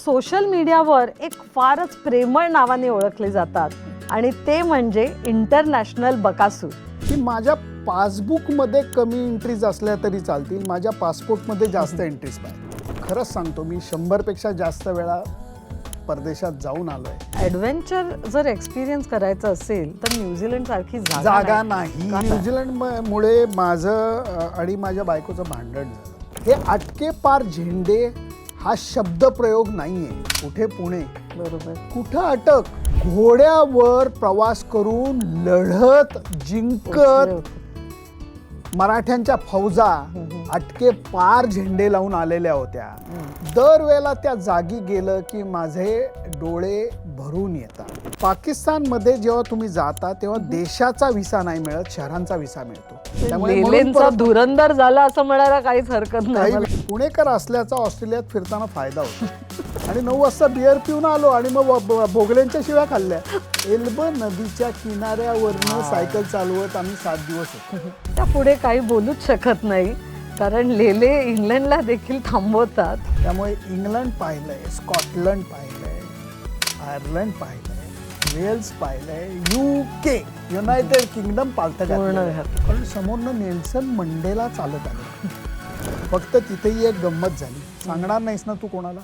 Social मीडियावर एक फारच प्रेमळ नावाने ओळखले जातात आणि ते म्हणजे इंटरनॅशनल बकासूर. की माझ्या पासबुकमध्ये कमी एंट्रीज असल्या तरी चालतील, माझ्या पासपोर्टमध्ये जास्त एंट्रीज पाहिजे. खरंच सांगतो, मी 100पेक्षा जास्त वेळा परदेशात जाऊन आलोय. ॲडव्हेंचर जर एक्सपिरियन्स करायचं असेल तर न्यूझीलंड सारखी जागा नाही. न्यूझीलंडमुळे माझं आणि माझ्या बायकोचं भांडण झालं. हे अटके पार झेंडे हा शब्द प्रयोग नाहीये. कुठे पुणे, बरोबर, कुठं अटक. घोड्यावर प्रवास करून लढत जिंकत मराठ्यांच्या फौजा अटके पार झेंडे लावून आलेल्या होत्या. दरवेळेला त्या जागी गेलं की माझे डोळे भरून येतात. पाकिस्तानमध्ये जेव्हा तुम्ही जाता तेव्हा देशाचा व्हिसा नाही मिळत, शहरांचा व्हिसा मिळतो. लेलेंचा धुरंदर झाला असं म्हणायला काहीच हरकत नाही. पुणेकर असल्याचा ऑस्ट्रेलियात फिरताना फायदा होतो. आणि 9 वाजता बिअर पिऊन आलो आणि मग भोगल्यांच्या शिव्या खाल्ल्या. एल्ब नदीच्या किनाऱ्यावरनं सायकल चालवत आम्ही 7 दिवस होतो. त्या पुढे काही बोलूच शकत नाही, कारण लेले इंग्लंडला देखील थांबवतात. त्यामुळे इंग्लंड पाहिलंय, स्कॉटलंड पाहिलंय, आयर्लंड पाहिलंय, वेल्स पाहिलंय, UK युनायटेड किंगडम पालतं घातलं. कारण समोरनं नेल्सन मंडेला चालत आले. फक्त तिथेही एक गंमत झाली. सांगणार नाहीस ना तू कोणाला?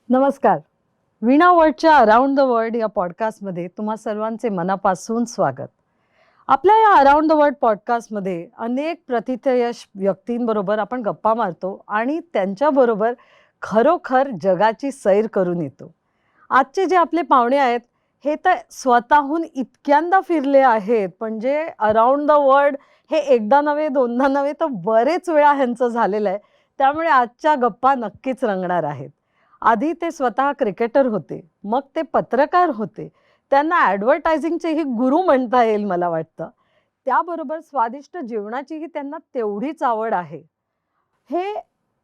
नमस्कार. वीणा वर्ल्डच्या अराउंड द वर्ल्ड या पॉडकास्टमध्ये तुम्हा सर्वांचे मनापासून स्वागत. आपल्या या अराउंड द वर्ल्ड पॉडकास्टमध्ये अनेक प्रतिथयश व्यक्तींबरोबर आपण गप्पा मारतो आणि त्यांच्याबरोबर खरोखर जगाची सैर करून येतो. आजचे जे आपले पाहुणे आहेत हे तर स्वतःहून इतक्यांदा फिरले आहेत, म्हणजे अराउंड द वर्ल्ड हे एकदा नव्हे, दोनदा नव्हे, तर बरेच वेळा ह्यांचं झालेलं आहे. त्यामुळे आजच्या गप्पा नक्कीच रंगणार आहेत. आधी ते स्वतः क्रिकेटर होते, मग ते पत्रकार होते. त्यांना ॲडव्हर्टायझिंगचेही गुरु म्हणता येईल मला वाटतं. त्याबरोबर स्वादिष्ट जेवणाचीही त्यांना तेवढीच आवड आहे. हे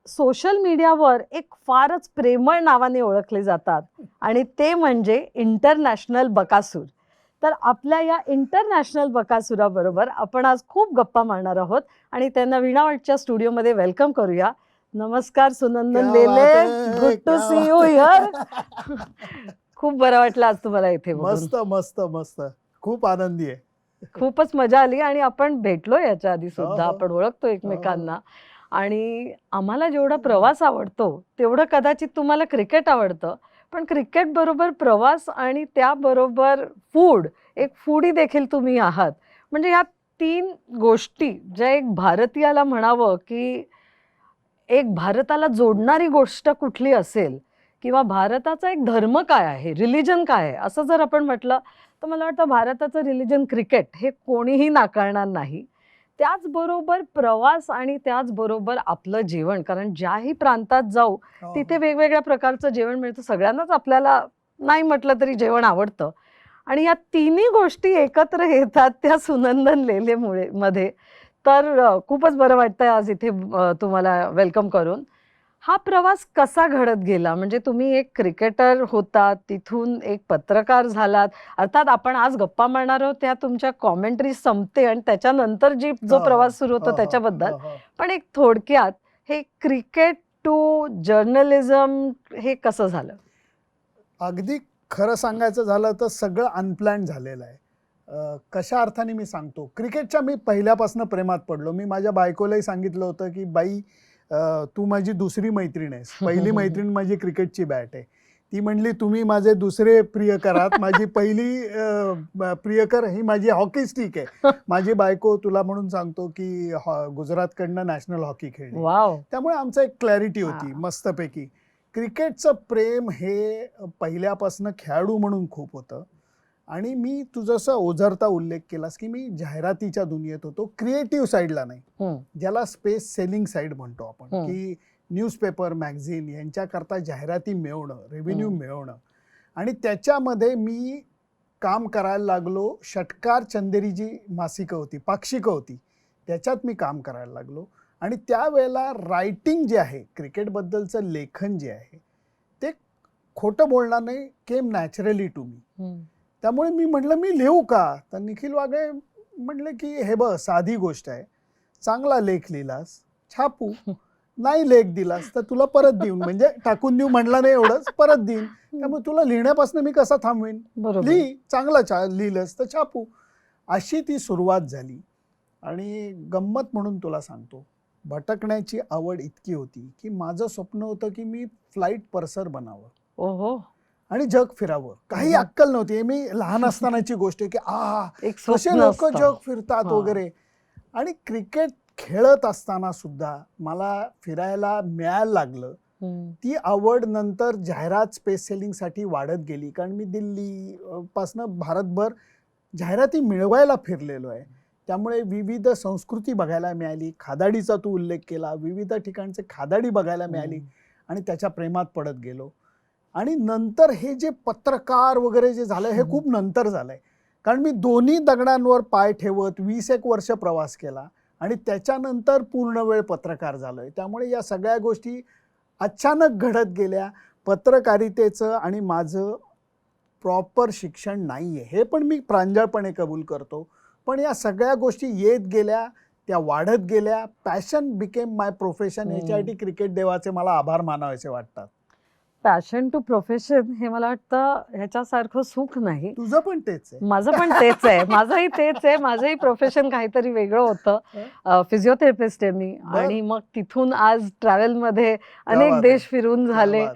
सोशल मीडियावर एक फारच प्रेमळ नावाने ओळखले जातात आणि ते म्हणजे इंटरनॅशनल बकासूर. तर आपल्या या इंटरनॅशनल बकासुराबरोबर आपण आज खूप गप्पा मारणार आहोत आणि त्यांना वीणा वर्ल्डच्या स्टुडिओमध्ये वेलकम करूया. नमस्कार Sunandan Lele, good to see you here. खूप बरं वाटलं आज तुम्हाला इथे बघून. मस्त मस्त मस्त, खूप आनंदी आहे. खूपच मजा आली आणि आपण भेटलो याच्या आधी सुद्धा, हो. आपण ओळखतो एकमेकांना. आणि आम्हाला जेवढा प्रवास आवडतो तेवढं कदाचित तुम्हाला क्रिकेट आवडतं, पण क्रिकेट बरोबर प्रवास आणि त्याबरोबर फूड, एक फूडी देखील तुम्ही आहात. म्हणजे ह्या 3 गोष्टी ज्या एक भारतीयाला म्हणावं की एक भारताला जोडणारी गोष्ट कुठली असेल किंवा भारताचा एक धर्म काय आहे, रिलिजन काय आहे, असं जर आपण म्हटलं तर मला वाटतं भारताचं रिलिजन क्रिकेट हे कोणीही नाकारणार नाही. त्याचबरोबर प्रवास आणि त्याचबरोबर आपलं जेवण, कारण ज्याही प्रांतात जाऊ तिथे वेगवेगळ्या प्रकारचं जेवण मिळतं. सगळ्यांनाच आपल्याला नाही म्हटलं तरी जेवण आवडतं आणि या तिन्ही गोष्टी एकत्र येतात त्या सुनंदन लेलेमुळे मध्ये. तर खूपच बरं वाटतंय आज इथे तुम्हाला वेलकम करून. हा प्रवास कसा घडत गेला? म्हणजे तुम्ही एक क्रिकेटर होतात, तिथून एक पत्रकार झालात. अर्थात आपण आज गप्पा मारणार आहोत त्या तुमच्या कॉमेंट्री संपते आणि त्याच्यानंतर जो प्रवास सुरू होतो त्याच्याबद्दल. पण एक थोडक्यात हे क्रिकेट टू जर्नलिझम हे कसं झालं? अगदी खरं सांगायचं झालं तर सगळं अनप्लॅन झालेलं आहे. कशा अर्थाने मी सांगतो, क्रिकेटच्या मी पहिल्यापासून प्रेमात पडलो. मी माझ्या बायकोलाही सांगितलं होतं की बाई, तू माझी दुसरी मैत्रीण आहेस. पहिली मैत्रीण माझी क्रिकेटची बॅट आहे. ती म्हणली तुम्ही माझे दुसरे प्रियकर आहात. माझी पहिली प्रियकर ही माझी हॉकी स्टिक आहे. माझी बायको, तुला म्हणून सांगतो की गुजरातकडनं नॅशनल हॉकी खेळली. त्यामुळे आमचं एक क्लॅरिटी होती मस्तपैकी. क्रिकेटचं प्रेम हे पहिल्यापासून खेळाडू म्हणून खूप होतं. आणि मी तू जसं ओझरता उल्लेख केलास की मी जाहिरातीच्या दुनियेत होतो, क्रिएटिव्ह साईडला नाही, ज्याला स्पेस सेलिंग साईड म्हणतो आपण, की न्यूजपेपर, मॅगझिन यांच्याकरता जाहिराती मिळवणं, रेव्हेन्यू मिळवणं. आणि त्याच्यामध्ये मी काम करायला लागलो. षटकार चंदेरी जी मासिकं होती, पाक्षिकं होती, त्याच्यात मी काम करायला लागलो. आणि त्यावेळेला रायटिंग जे आहे, क्रिकेटबद्दलचं लेखन जे आहे, ते खोटं बोलणार नाही, केम नॅचरली टू मी. त्यामुळे मी म्हटलं मी लिहू का? तर निखिल वागळे म्हटले की हे बघ, साधी गोष्ट आहे, चांगला लेख लिहिलास, छापू. नाही लेख दिलास तर तुला परत देऊन, म्हणजे टाकून देऊ म्हणला नाही, एवढंच परत देईन. त्यामुळे तुला लिहिण्यापासून मी कसा थांबवीन? बरोबर. लिही, चांगलं लिहिलंस तर छापू. अशी ती सुरुवात झाली. आणि गंमत म्हणून तुला सांगतो, भटकण्याची आवड इतकी होती की माझं स्वप्न होतं की मी फ्लाईट पर्सर बनावं ओहो, आणि जग फिरावं. काही अक्कल नव्हती. हे मी लहान असतानाची गोष्ट आहे की एक कसे स्वप्न लोक असतं. जग फिरतात हा. वगैरे. आणि क्रिकेट खेळत असताना सुद्धा मला फिरायला मिळायला लागलं. ती आवड नंतर जाहिरात स्पेस सेलिंगसाठी वाढत गेली, कारण मी दिल्ली पासनं भारतभर जाहिराती मिळवायला फिरलेलो आहे. त्यामुळे विविध संस्कृती बघायला मिळाली. खादाडीचा तू उल्लेख केला, विविध ठिकाणचे खादाडी बघायला मिळाली आणि त्याच्या प्रेमात पडत गेलो. आणि नंतर हे जे पत्रकार वगैरे जे झालं हे खूप नंतर झालंय, कारण मी दोन्ही दगडांवर पाय ठेवत 21 वर्ष प्रवास केला आणि त्याच्यानंतर पूर्ण वेळ पत्रकार झालोय. त्यामुळे या सगळ्या गोष्टी अचानक घडत गेल्या. पत्रकारितेचं आणि माझं प्रॉपर शिक्षण नाही आहे, हे पण मी प्रांजळपणे कबूल करतो. पण या सगळ्या गोष्टी येत गेल्या, त्या वाढत गेल्या. पॅशन बिकेम माय प्रोफेशन. याच्यासाठी क्रिकेट देवाचे मला आभार मानावेसे वाटतात. पॅशन टू प्रोफेशन हे मला वाटतं ह्याच्यासारखं सुख नाही. तुझं पण तेच आहे. माझं पण तेच आहे, माझंही तेच आहे. माझंही प्रोफेशन काहीतरी वेगळं होतं. फिजिओथेरपिस्ट आहे मी आणि मग तिथून आज ट्रॅव्हलमध्ये अनेक देश फिरून झाले.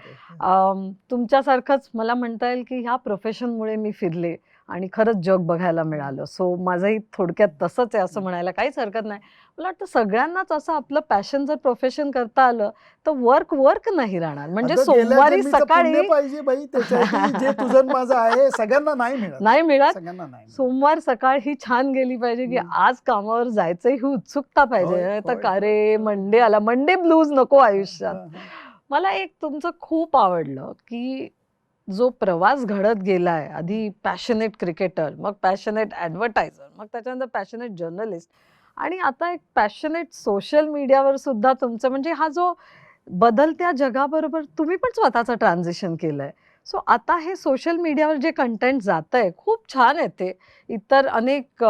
तुमच्यासारखंच मला म्हणता येईल की ह्या प्रोफेशनमुळे मी फिरले आणि खरंच जग बघायला मिळालं. सो माझंही थोडक्यात तसंच आहे असं म्हणायला काहीच हरकत नाही. मला वाटतं सगळ्यांनाच असं आपलं पॅशन जर प्रोफेशन करता आलं तर वर्क नाही राहणार. म्हणजे सोमवारी सकाळी पाहिजे बाई, त्याच्यासाठी जे तुझं माझं आहे सगळ्यांना नाही मिळत. नाही मिळत. सगळ्यांना नाही. सोमवार सकाळ ही छान गेली पाहिजे की आज कामावर जायचं ही उत्सुकता पाहिजे. तर का रे मंडे आला, मंडे ब्लूज नको आयुष्यात. मला एक तुमचं खूप आवडलं की जो प्रवास घडत गेलाय, आधी पॅशनेट क्रिकेटर, मग पॅशनेट ॲडव्हर्टायझर, मग त्याच्यानंतर पॅशनेट जर्नलिस्ट आणि आता एक पॅशनेट सोशल मीडियावर सुद्धा तुमचं, म्हणजे हा जो बदलत्या जगाबरोबर तुम्ही पण स्वतःचं ट्रान्झिशन केलंय. सो आता हे सोशल मीडियावर जे कंटेंट जातंय खूप छान आहे. ते इतर अनेक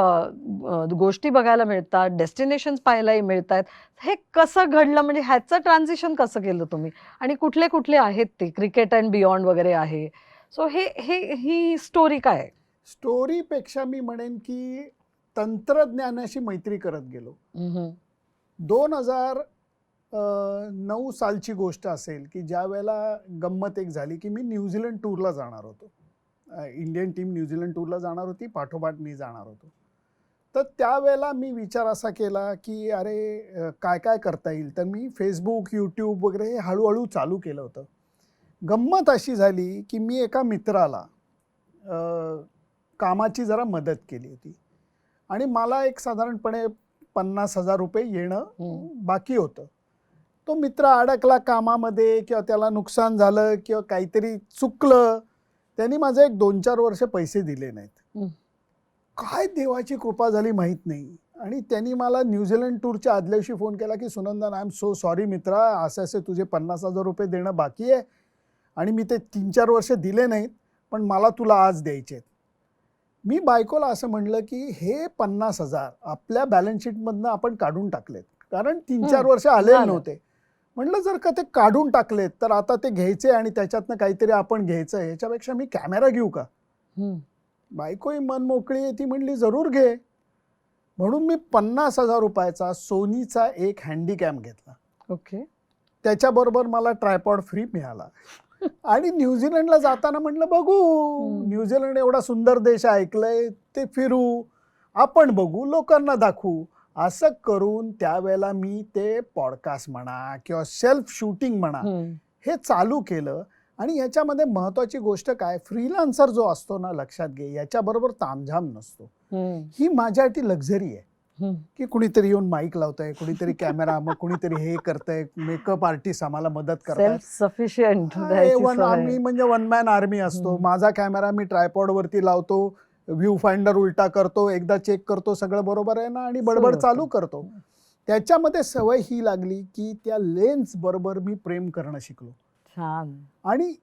गोष्टी बघायला मिळतात, डेस्टिनेशन्स पाहायलाही मिळतात. हे कसं घडलं, म्हणजे ह्याचं ट्रान्झिशन कसं केलं तुम्ही आणि कुठले कुठले आहेत ते? क्रिकेट अँड बियॉन्ड वगैरे आहे. सो ही स्टोरी काय आहे? स्टोरीपेक्षा मी म्हणेन की तंत्रज्ञानाशी मैत्री करत गेलो. 2009 सालची गोष्ट असेल की ज्या वेळेला गंमत एक झाली की मी न्यूझीलंड टूरला जाणार होतो. इंडियन टीम न्यूझीलंड टूरला जाणार होती, पाठोपाठ मी जाणार होतो. तर त्यावेळेला मी विचार असा केला की अरे काय काय करता येईल. तर मी फेसबुक, यूट्यूब वगैरे हे हळूहळू चालू केलं होतं. गंमत अशी झाली की मी एका मित्राला कामाची जरा मदत केली होती आणि मला एक साधारणपणे 50,000 रुपये येणं बाकी होतं. तो मित्र अडकला कामामध्ये किंवा त्याला नुकसान झालं किंवा काहीतरी चुकलं, त्यांनी माझे एक 2-4 वर्ष पैसे दिले नाहीत. काय देवाची कृपा झाली माहीत नाही. आणि त्यांनी मला न्यूझीलंड टूरच्या आदल्या दिवशी फोन केला की Sunandan, I am so sorry मित्रा, असे तुझे 50,000 रुपये देणं बाकी आहे आणि मी ते 3-4 वर्ष दिले नाहीत, पण मला तुला आज द्यायचे आहेत. मी बायकोला असं म्हणलं की हे 50,000 आपल्या बॅलन्स शीटमधनं आपण काढून टाकलेत, कारण 3-4 वर्ष आलेले नव्हते. म्हटलं जर का ते काढून टाकलेत तर आता ते घ्यायचे आणि त्याच्यातनं काहीतरी आपण घ्यायचं, ह्याच्यापेक्षा मी कॅमेरा घेऊ का? बायकोही मन मोकळी आहे, ती म्हणली जरूर घे. म्हणून मी 50,000 रुपयाचा सोनीचा एक हँडीकॅम घेतला. ओके. त्याच्याबरोबर मला ट्रायपॉड फ्री मिळाला आणि न्यूझीलंडला जाताना म्हटलं बघू, न्यूझीलंड एवढा सुंदर देश ऐकलंय, ते फिरू, आपण बघू, लोकांना दाखवू. असं करून त्यावेळेला मी ते पॉडकास्ट म्हणा किंवा सेल्फ शूटिंग म्हणा हे चालू केलं. आणि याच्यामध्ये महत्वाची गोष्ट काय, फ्रीलान्सर जो असतो ना, लक्षात घे, याच्याबरोबर तामझाम नसतो. ही माझ्यासाठी लक्झरी आहे की कुणीतरी येऊन माईक लावतंय, कुणीतरी कॅमेरा, मग कुणीतरी हे करतंय, मेकअप आर्टिस्ट आम्हाला मदत करतात. सेल्फ सफिशियंट आम्ही म्हणजे वन मॅन आर्मी असतो. माझा कॅमेरा मी ट्रायपॉड वरती लावतो, व्ह्यू फाइंडर उलटा करतो, एकदा चेक करतो सगळं बरोबर आहे ना आणि बडबड सुरू चालू होतं. करतो. त्याच्यामध्ये सवय ही लागली की त्या लेन्स बरोबर मी प्रेम करणं शिकलो. छान. आणि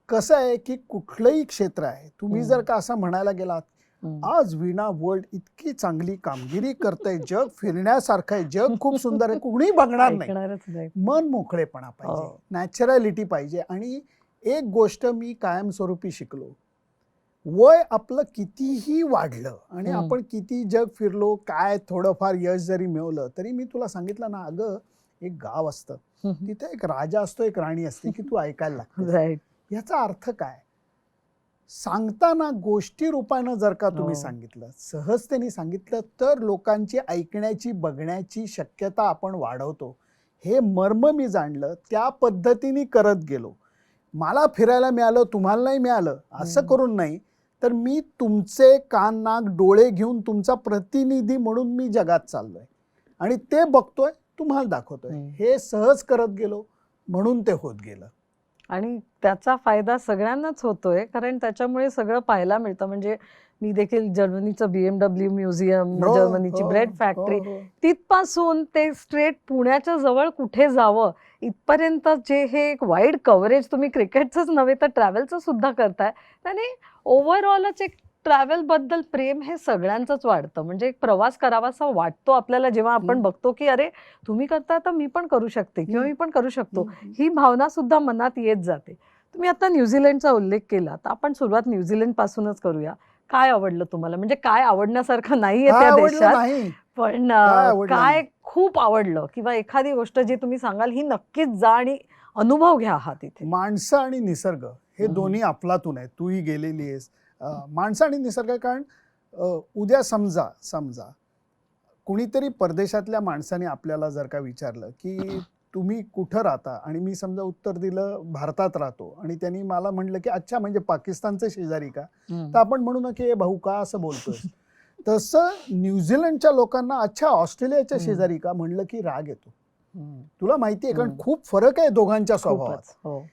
कसं आहे की कुठलंही क्षेत्र आहे, तुम्ही जर का असं म्हणायला गेलात, हम्म. आज वीणा वर्ल्ड इतकी चांगली कामगिरी करते, जग फिरण्यासारखं आहे, जग खूप सुंदर आहे, कुणी बघणार नाही. ऐकणारच नाही. मन मोकळेपणा पाहिजे, हो. नॅचरॅलिटी पाहिजे. आणि एक गोष्ट मी कायमस्वरूपी शिकलो, वय आपलं कितीही वाढलं आणि हम्म. आपण किती जग फिरलो, काय थोडंफार यश जरी मिळवलं, तरी मी तुला सांगितलं ना, अगं एक गाव असतं, तिथे एक राजा असतो, एक राणी असते की तू ऐकायला लागते. राईट. याचा अर्थ काय? सांगताना गोष्टी रूपानं जर का तुम्ही हो. सांगितलं, सहजतेने सांगितलं, तर लोकांची ऐकण्याची, बघण्याची शक्यता आपण वाढवतो. हे मर्म मी जाणलं, त्या पद्धतीने करत गेलो. मला फिरायला मिळालं, तुम्हाला नाही मिळालं असं करून नाही, तर मी तुमचे कान, नाक, डोळे घेऊन तुमचा प्रतिनिधी म्हणून मी जगात चाललोय आणि ते बघतोय, तुम्हाला दाखवतोय. हे सहज करत गेलो म्हणून ते होत गेलं. आणि त्याचा फायदा सगळ्यांनाच होतोय, कारण त्याच्यामुळे सगळं पाहायला मिळतं. म्हणजे मी देखील जर्मनीचं BMW म्युझियम, हो, जर्मनीची हो, ब्रेड हो, फॅक्टरी, हो. तिथपासून ते स्ट्रेट पुण्याच्या जवळ कुठे जावं इथपर्यंत जे हे एक वाईड कव्हरेज तुम्ही क्रिकेटचंच नव्हे तर ट्रॅव्हलचं सुद्धा करताय, त्याने ओव्हरऑलच एक ट्रॅव्हल बद्दल प्रेम हे सगळ्यांचंच वाढतं. म्हणजे एक प्रवास करावासा वाटतो आपल्याला जेव्हा आपण बघतो की अरे तुम्ही करताय तर मी पण करू शकते किंवा मी पण करू शकतो, ही भावना सुद्धा मनात येत जाते. तुम्ही आता न्यूझीलंडचा उल्लेख केला, तर आपण सुरुवात न्यूझीलंड पासूनच करूया. काय आवडलं तुम्हाला? म्हणजे काय आवडण्यासारखं नाहीये काय त्या आवडलं देशात, नाही? पण काय आवडलं काय नाही? खूप आवडलं किंवा एखादी गोष्ट जी तुम्ही सांगाल ही नक्कीच जा आणि अनुभव घ्या हा तिथे? माणसं आणि निसर्ग हे दोन्ही अफलातून आहेत. तूही गेलेली आहेस. माणसं आणि निसर्ग, कारण उद्या समजा समजा कुणीतरी परदेशातल्या माणसाने आपल्याला जर का विचारलं की तुम्ही कुठं राहता, आणि मी समजा उत्तर दिलं भारतात राहतो, आणि त्यांनी मला म्हणलं की अच्छा म्हणजे पाकिस्तानचे शेजारी का, तर आपण म्हणू ना की भाऊ का असं बोलतोय. तसं न्यूझीलंडच्या लोकांना अच्छा ऑस्ट्रेलियाच्या शेजारी का म्हणलं की राग येतो. तुला माहिती आहे, कारण खूप फरक आहे दोघांच्या स्वभावात. खूपच. हो.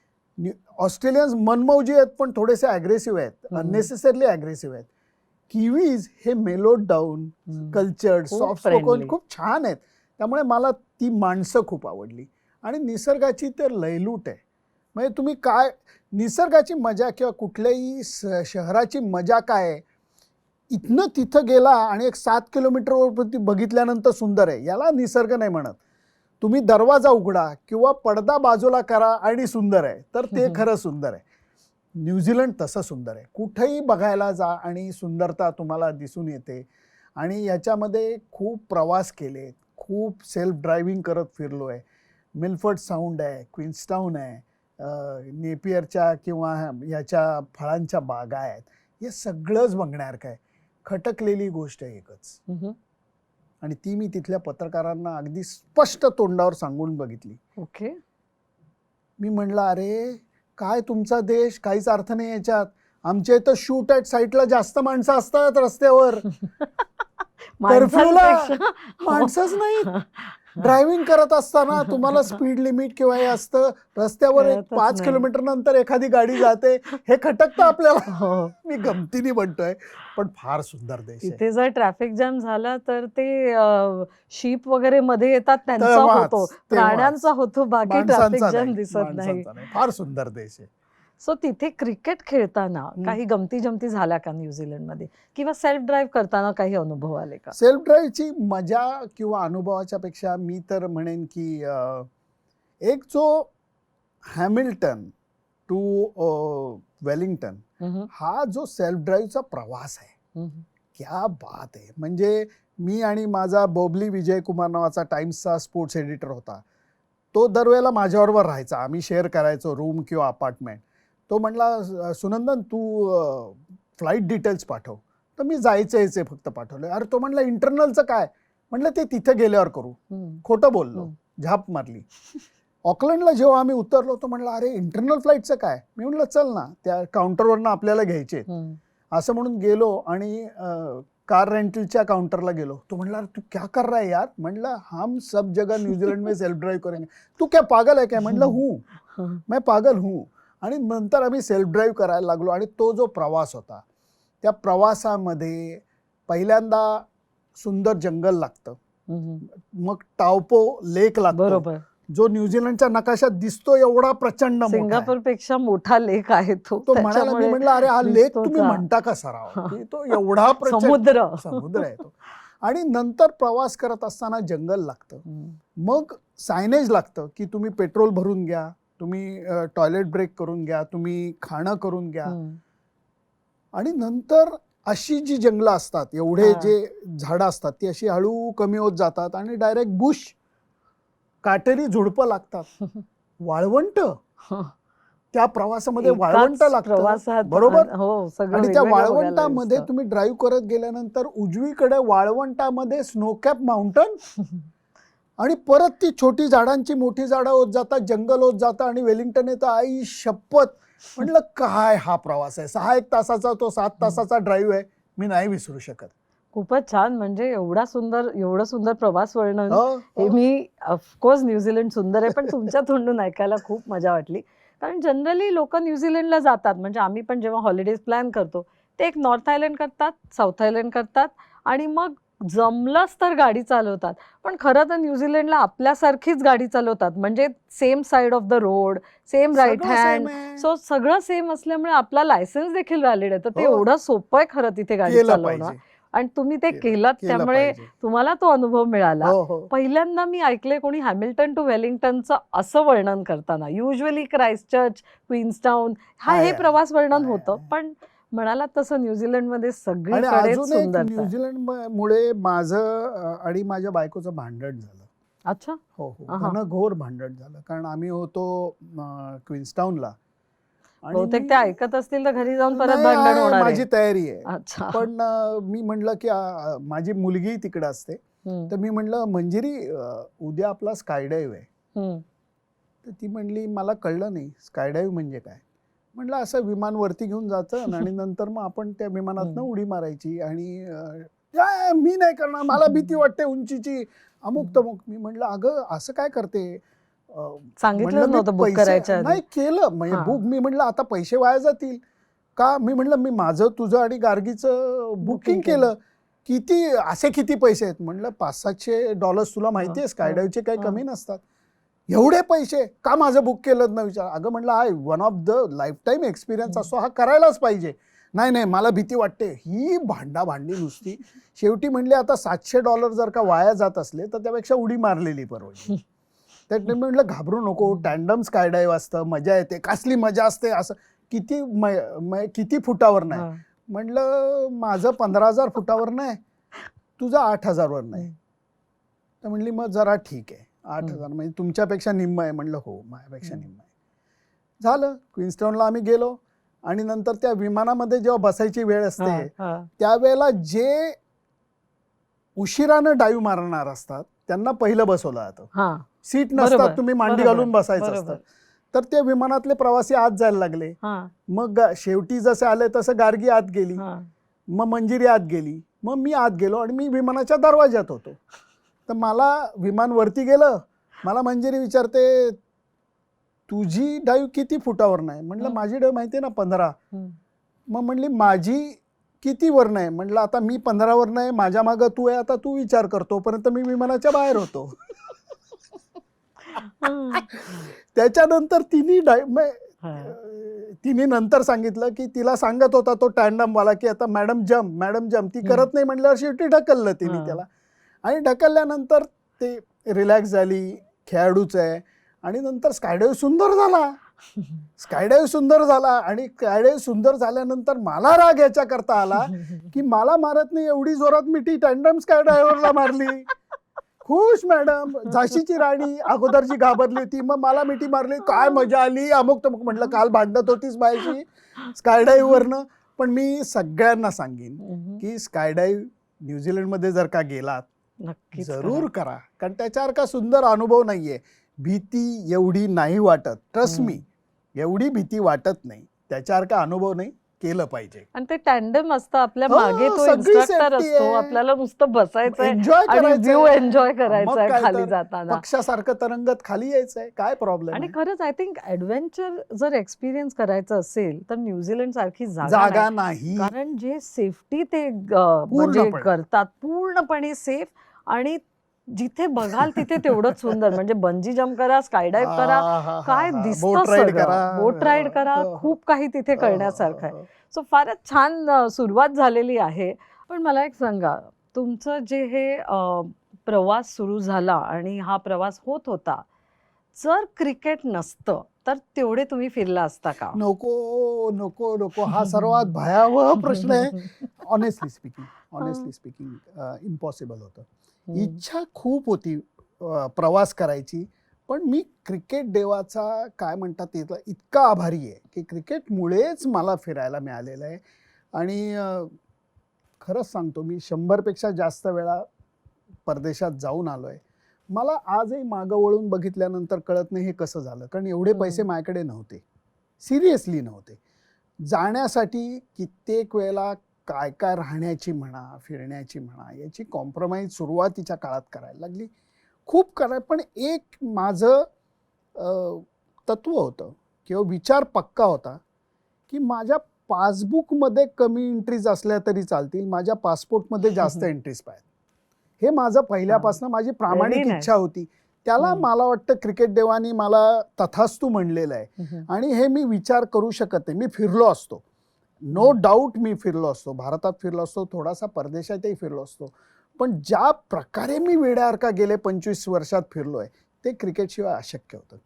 ऑस्ट्रेलियन्स मनमौजी आहेत पण थोडेसे अग्रेसिव्ह आहेत, अननेसेसरली अग्रेसिव्ह आहेत. किवीज हे मेलोड डाऊन, कल्चर्ड, खूप सॉफ्ट स्पोकन, friendly. खूप छान आहेत. त्यामुळे मला ती माणसं खूप आवडली. आणि निसर्गाची तर लयलूट आहे. म्हणजे तुम्ही काय, निसर्गाची मजा किंवा कुठल्याही शहराची मजा काय आहे, इथनं तिथं गेला आणि एक 7 किलोमीटरवरती बघितल्यानंतर सुंदर आहे, याला निसर्ग नाही म्हणत. तुम्ही दरवाजा उघडा किंवा पडदा बाजूला करा आणि सुंदर आहे, तर ते खरं सुंदर आहे. न्यूझीलंड तसं सुंदर आहे. कुठेही बघायला जा आणि सुंदरता तुम्हाला दिसून येते. आणि याच्यामध्ये खूप प्रवास केले, खूप सेल्फ ड्रायव्हिंग करत फिरलो आहे. मिल्फर्ड साऊंड आहे, क्वीन्सटाऊन आहे, नेपियरच्या किंवा याच्या फळांच्या बागा आहेत. हे सगळंच बघण्यासारखं आहे. खटकलेली गोष्ट आहे एकच, आणि ती मी तिथल्या पत्रकारांना अगदी स्पष्ट तोंडावर सांगून बघितली. ओके. मी म्हणलं अरे काय तुमचा देश, काहीच अर्थ नाही याच्यात. आमच्या इथं शूट ॲट साईटला जास्त माणसं असतात रस्त्यावर, कर्फ्यूला माणसंच नाही. ड्रायव्हिंग करत असताना तुम्हाला स्पीड लिमिट किंवा हे असतं, रस्त्यावर एक 5 किलोमीटर नंतर एखादी गाडी जाते, हे खटकतं आपल्याला. मी गमतीने म्हणतोय, पण फार सुंदर देश आहे. इथे जर ट्रॅफिक जॅम झाला तर ते शीप वगैरे मध्ये येतात त्यांचा होतो, प्राण्यांचा होतो, बाकी ट्रॅफिक जॅम दिसत नाही. फार सुंदर देश आहे. सो तिथे क्रिकेट खेळताना काही गमती जमती झाल्या का न्यूझीलंड मध्ये, किंवा सेल्फ ड्राईव्ह करताना काही अनुभव आले का? सेल्फ ड्राईव्हची मजा किंवा अनुभवाच्या पेक्षा मी तर म्हणेन की एक जो हॅमिल्टन टू वेलिंग्टन हा जो सेल्फ ड्राईव्हचा प्रवास आहे, क्या बात आहे. म्हणजे मी आणि माझा बोबली विजय कुमार नावाचा टाइम्सचा स्पोर्ट्स एडिटर होता, तो दरवेळेला माझ्याबरोबर राहायचा. आम्ही शेअर करायचो रूम किंवा अपार्टमेंट. तो म्हणला सुनंदन तू फ्लाईट डिटेल्स पाठव. तर मी जायचं यायचे फक्त पाठवले. अरे तो म्हणला इंटरनलचं काय? म्हणलं ते तिथे गेल्यावर करू. खोटं बोललो, झाप मारली. ऑकलंडला जेव्हा आम्ही उतरलो तो म्हणला अरे इंटरनल फ्लाईटचं काय? मी म्हणलं चल ना, त्या काउंटरवरनं आपल्याला घ्यायचे. असं म्हणून गेलो आणि कार रेंटलच्या काउंटरला गेलो. तो म्हणला तू क्या कर रहा है यार? म्हणलं हम सब जगह न्यूझीलंड में सेल्फ ड्राइव करेंगे. तू क्या पागल है क्या? म्हणलं हूँ, मैं पागल हूँ. आणि नंतर आम्ही सेल्फ ड्राईव्ह करायला लागलो आणि तो जो प्रवास होता त्या प्रवासामध्ये पहिल्यांदा सुंदर जंगल लागतं, मग टावपो लेक लागतो, बरोबर. जो न्यूझीलंडच्या नकाशात दिसतो एवढा प्रचंड मोठा आहे. सिंगापूर पेक्षा मोठा लेक आहे तो. तो म्हणाला, मी त्याच्यामुळे म्हणलं अरे हा लेक दिसतोच तुम्ही हा. म्हणता का सराव, की तो एवढा प्रचंड समुद्र. समुद्र आहे तो. आणि नंतर प्रवास करत असताना जंगल लागतं, मग सायनेज लागतं की तुम्ही पेट्रोल भरून घ्या, तुम्ही टॉयलेट ब्रेक करून घ्या, तुम्ही खाणं करून घ्या. आणि नंतर अशी जी जंगलं असतात, एवढे हा. जे झाडं असतात ती अशी हळू कमी होत जातात आणि डायरेक्ट बुश, काटेरी झुडपं लागतात, वाळवंट. त्या प्रवासामध्ये एकाच वाळवंट लागतं, प्रवासात बरोबर. हो, सगळं आणि त्या वेगवेगळं बघायला वाळवंटामध्ये दिसतं. तुम्ही ड्राईव्ह करत गेल्यानंतर उजवीकडे वाळवंटामध्ये स्नोकॅप माउंटन, आणि परत ती छोटी झाडांची मोठी झाडं होत जातात, जंगल होत जातं आणि वेलिंग्टन येतं. आई शपथ, म्हटलं काय हा प्रवास आहे. 6-1 तासाचा तो 7 तासाचा ड्राईव्ह आहे, मी नाही विसरू शकत. खूपच छान. म्हणजे एवढं सुंदर प्रवास वर्णन हो, हे हो. मी ऑफकोर्स न्यूझीलंड सुंदर आहे, पण तुमच्या तोंडून ऐकायला खूप मजा वाटली. कारण जनरली लोक न्यूझीलंडला जातात, म्हणजे आम्ही पण जेव्हा हॉलिडेज प्लॅन करतो ते एक नॉर्थ आयलंड करतात, साऊथ आयलंड करतात आणि मग जमलंच तर गाडी चालवतात. पण खरं तर न्यूझीलंडला आपल्यासारखीच गाडी चालवतात, म्हणजे same side of the road, same right सगळं हँड, same आहे. सो सगळं सेम असल्यामुळे आपला लायसन्स देखील व्हॅलिड आहे. तर ते हो. एवढं सोपं आहे खरं तिथे गाडी केलं चालवणं, पाहिजे, आणि तुम्ही ते केलात, केलं त्यामुळे पाहिजे. तुम्हाला तो अनुभव मिळाला. हो, हो. पहिल्यांदा मी ऐकले कोणी हॅमिल्टन टू वेलिंग्टनचं असं वर्णन करताना. युजली क्राइस्टचर्च, क्वीन्सटाऊन हे आहे, प्रवास वर्णन आहे, होतं, आहे. पण म्हणालात तसं न्यूझीलंडमध्ये आणि सगळीकडेच अजून एक सुंदरता आहे. न्यूझीलंड मुळे माझं आणि माझ्या बायकोचं भांडण झालं. अच्छा. हो, हो. अहा. घनघोर भांडण झालं, कारण आम्ही होतो क्वीन्सटाऊनला. आणि बहुतेक ते ऐकत असतील तर घरी जाऊन परत नाही, भांडण आहे, होणार माझी आहे. तयारी आहे. अच्छा. पण मी म्हणलं की माझी मुलगी तिकडे असते, तर मी म्हणलं मंजिरी उद्या आपला स्कायडाईव्ह आहे. तर ती म्हणली मला कळलं नाही स्कायडाईव्ह म्हणजे काय. म्हटलं असं विमान वरती घेऊन जायचं आणि नंतर मग आपण त्या विमानातनं उडी मारायची. आणि मी नाही करणार, मला भीती वाटते उंचीची, अमुक तमुक. मी म्हटलं अगं असं काय करते. सांगितलंच म्हणलं मी नव्हतं बुक पैसे करायच्या आधी. नाही केलं, म्हणजे हां. बुक. मी म्हटलं आता पैसे वाया जातील का. मी म्हटलं मी माझं तुझं आणि गार्गीचं बुकिंग केलं, किती असे किती पैसे आहेत. म्हटलं $500-700 तुला माहिती आहे स्कायडाईव्हचे काही कमी नसतात. एवढे पैसे का माझं बुक केलं ना विचार. अगं म्हटलं हा one of the life time experience असतो, हा करायलाच पाहिजे. नाही नाही मला भीती वाटते. ही भांडाभांडी नुसती. शेवटी म्हणले आता $700 जर का वाया जात असले तर त्यापेक्षा उडी मारलेली परवडली. तर मी म्हटलं घाबरू नको, टँडम स्कायडाईव्ह असतं, मजा येते. कसली मजा असते असं. किती फुटावर नाही. म्हटलं माझं 15,000 फुटावर नाही, तुझं 8,000 वर नाही. तर म्हणली मग जरा ठीक आहे, 8,000 म्हणजे तुमच्यापेक्षा निम्म आहे. म्हणलं हो माझ्यापेक्षा निम्म आहे. झालं. क्वीन्सटाऊनला आम्ही गेलो आणि नंतर त्या विमानामध्ये जेव्हा बसायची वेळ असते त्यावेळेला जे उशिरानं डाईव्ह मारणार असतात त्यांना पहिलं बसवलं जातं. सीट नसतात, तुम्ही मांडी घालून बसायचं असतं. तर ते विमानातले प्रवासी आत जायला लागले. मग शेवटी जसे आले तसं गार्गी आत गेली, मग मंजिरी आत गेली, मग मी आत गेलो आणि मी विमानाच्या दरवाज्यात होतो. तर मला विमान वरती गेलं, मला मंजिरी विचारते तुझी डाईव्ह किती फुटावर नाही. म्हटलं माझी डाईव्ह माहिती आहे ना 15. मग म्हणली माझी किती वर नाही. म्हटलं आता मी 15 वर नाही, माझ्या मागं तू आहे, आता तू विचार करतो पर्यंत मी विमानाच्या बाहेर होतो. त्याच्यानंतर तिने नंतर सांगितलं की तिला सांगत होता तो टँडमवाला की आता मॅडम जम ती करत नाही. म्हटल्यावर शेवटी ढकललं तिने त्याला. आणि ढकलल्यानंतर ते रिलॅक्स झाली, खेळाडूच आहे. आणि नंतर स्कायडाईव्ह सुंदर झाला. आणि स्कायडाईव्ह सुंदर झाल्यानंतर मला राग याच्या करता आला की मला मारत नाही एवढी जोरात मी ती टँडम स्कायडायव्हरला मारली. खुश मॅडम, झाशीची राणी अगोदर जी घाबरली होती, मग मला मिठी मारली, काय मजा आली, अमुक तमुक. म्हटलं काल भांडत होतीस माझ्याशी स्कायडाईव्हवरनं. पण मी सगळ्यांना सांगेन की स्कायडाईव्ह न्यूझीलंडमध्ये जर का गेलात जरूर करा, कारण त्याच्यासारखा सुंदर अनुभव नाहीये. भीती एवढी नाही वाटत, ट्रस्ट मी, एवढी भीती वाटत नाही. त्याच्यासारखा अनुभव नाही, केलं पाहिजे. आणि ते टँडम असतं आपल्या हो, मागे, तो सगळी इन्स्ट्रक्टर safety असतो, आहे. आपल्याला नुसतं बसायचंय एन्जॉय आणि करायचंय. व्ह्यू एन्जॉय मग करायचा आहे काय खाली तर, जाताना. पक्षासारखं तरंगत खाली यायचंय, काय प्रॉब्लेम आणि आहे? खरंच आय थिंक ऍडव्हेंचर जर एक्सपिरियन्स करायचं असेल तर न्यूझीलंड सारखी जागा जागा नाही. नाही कारण जे सेफ्टी ते म्हणजे पूर्णपणे. करतात, पूर्णपणे सेफ. आणि जिथे बघाल तिथे तेवढंच सुंदर. म्हणजे बंजी जम्प करा, स्कायडाईव्ह करा, काय दिसतं बोट राईड सगळं. करा. बोट राईड करा, हो, हो, खूप काही तिथे हो, हो, करण्यासारखं आहे. हो. सो फारच छान सुरुवात झालेली आहे. पण मला एक सांगा, तुमचं जे हे प्रवास सुरू झाला आणि हा प्रवास होत होता, जर क्रिकेट नसतं तर तेवढे तुम्ही फिरला असता का? नको नको नको, हा सर्वात भयावह प्रश्न आहे. ऑनेस्टली स्पीकिंग इम्पॉसिबल होतं. इच्छा खूप होती प्रवास करायची, पण मी क्रिकेट देवाचा काय म्हणतात त्याला इतका आभारी आहे की क्रिकेटमुळेच मला फिरायला मिळालेलं आहे. आणि खरंच सांगतो, मी 100पेक्षा जास्त वेळा परदेशात जाऊन आलो आहे. मला आजही मागं वळून बघितल्यानंतर कळत नाही हे कसं झालं, कारण एवढे पैसे माझ्याकडे नव्हते, सिरियसली नव्हते. जाण्यासाठी कित्येक वेळेला काय काय राहण्याची म्हणा, फिरण्याची म्हणा, याची कॉम्प्रोमाइज सुरुवातीच्या काळात करायला लागली. खूप पण एक माझं तत्व होतं किंवा विचार पक्का होता की माझ्या पासबुकमध्ये कमी एंट्रीज असल्या तरी चालतील, माझ्या पासपोर्टमध्ये जास्त एंट्रीज पाहिजे. हे माझं पहिल्यापासून माझी प्रामाणिक इच्छा होती. त्याला मला वाटतं क्रिकेट देवानी मला तथास्तू म्हणलेलं आहे. आणि हे मी विचार करू शकत नाही. मी फिरलो असतो, नो डाऊट मी फिरलो असतो, भारतात फिरलो असतो, थोडासा परदेशातही फिरलो असतो. पण ज्या प्रकारे मी वेड्यासारखा गेले 25 वर्षात फिरलोय, ते क्रिकेटशिवाय अशक्य होतं.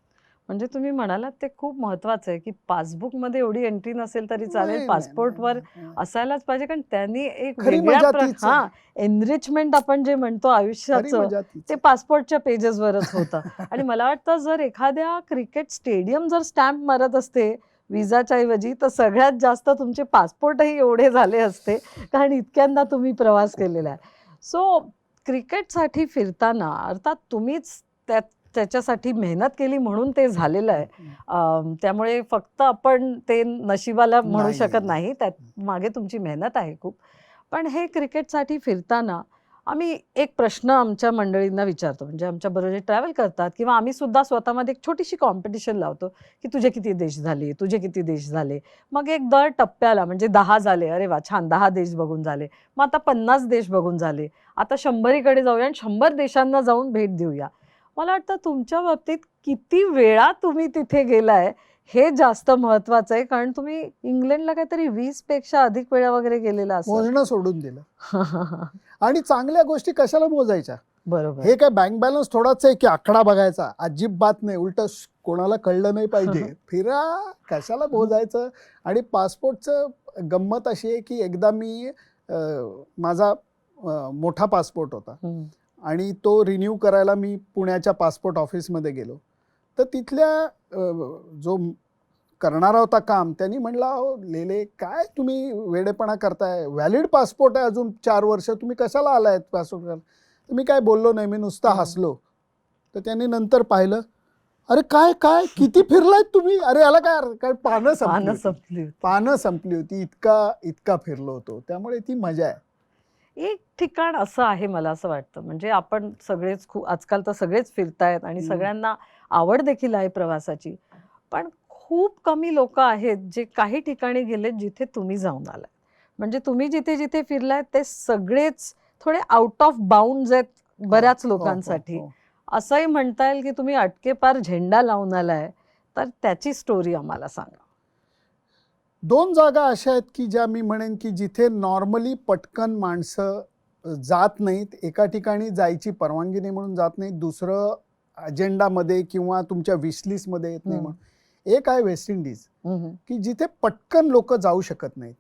म्हणजे तुम्ही म्हणालात ते खूप महत्वाचं आहे की पासबुकमध्ये एवढी एंट्री नसेल तरी चालेल, नाही, पासपोर्टवर नाही. असायलाच पाहिजे. कारण त्यांनी एक खरी वेगळ्या मजा तीच आहे. एनरिचमेंट आपण जे म्हणतो खरी आयुष्याचं, मजा तीच ते आहे. पासपोर्टच्या पेजेसवरच होतं. आणि मला वाटतं जर एखाद्या क्रिकेट स्टेडियम जर स्टॅम्प मारत असते विजाच्या ऐवजी, तर सगळ्यात जास्त तुमचे पासपोर्टही एवढे झाले असते, कारण इतक्यांदा तुम्ही प्रवास केलेला आहे. सो क्रिकेटसाठी फिरताना अर्थात तुम्हीच त्याच्यासाठी मेहनत केली म्हणून ते झालेलं आहे. त्यामुळे फक्त आपण ते नशिबाला म्हणू शकत नाही, त्यात मागे तुमची मेहनत आहे खूप. पण हे क्रिकेटसाठी फिरताना आम्ही एक प्रश्न आमच्या मंडळींना विचारतो, म्हणजे आमच्या बरोबर जे ट्रॅव्हल करतात किंवा आम्ही सुद्धा स्वतःमध्ये एक छोटीशी कॉम्पिटिशन लावतो की तुझे किती देश झाले, तुझे किती देश झाले. मग एक दर टप्प्याला म्हणजे 10 झाले, अरे वा छान, 10 देश बघून झाले. मग आता 50 देश बघून झाले, आता 100कडे जाऊया आणि 100 देशांना जाऊन भेट देऊया. मला वाटतं तुमच्या बाबतीत किती वेळा तुम्ही तिथे गेलाय हे जास्त महत्वाचं आहे, कारण तुम्ही इंग्लंडला काहीतरी 20 पेक्षा अधिक वेळा वगैरे गेलेला असाल. मोजणं सोडून दिलं. आणि चांगल्या गोष्टी कशाला मोजायच्या? बरोबर. हे काय बँक बॅलन्स थोडाच आहे की आकडा बघायचा, अजिबात नाही. उलट कोणाला कळलं नाही पाहिजे. फिरा, कशाला मोजायचं? आणि पासपोर्टचं गंमत अशी आहे की एकदा मी माझा मोठा पासपोर्ट होता आणि तो रिन्यू करायला मी पुण्याच्या पासपोर्ट ऑफिसमध्ये गेलो. तर तिथल्या जो करणारा होता काम, त्यांनी म्हणला, अहो लेले, काय तुम्ही वेडेपणा करताय, व्हॅलिड पासपोर्ट आहे अजून 4 वर्ष, तुम्ही कशाला आलायत पासपोर्ट करायला? तर मी काय बोललो नाही, मी नुसता हसलो. तर त्यांनी नंतर पाहिलं, अरे काय काय किती फिरलायत तुम्ही? अरे याला काय पानं संपली होती. इतका फिरलो होतो. त्यामुळे ती मजा आहे. एक ठिकाण असं आहे मला असं वाटतं, म्हणजे आपण सगळेच आजकाल तर सगळेच फिरतायत आणि सगळ्यांना आवड देखील आहे प्रवासाची, पण खूप कमी लोक आहेत जे काही ठिकाणी गेलेत जिथे तुम्ही जाऊन आलात. म्हणजे तुम्ही जिथे जिथे फिरलात ते सगळेच थोडे आउट ऑफ बाउंड्स आहेत बऱ्याच लोकांसाठी. असंही म्हणता येईल की तुम्ही अटकेपार झेंडा लावून आलाय. तर त्याची स्टोरी आम्हाला सांगा. 2 जागा अशा आहेत की ज्या मी म्हणेन की जिथे नॉर्मली पटकन माणसं जात नाहीत. एका ठिकाणी जायची परवानगी नाही म्हणून जात नाहीत, दुसरं अजेंडामध्ये किंवा तुमच्या विशलिस्टमध्ये येत नाही म्हणून. एक आहे वेस्ट इंडिज, की जिथे पटकन लोक जाऊ शकत नाहीत.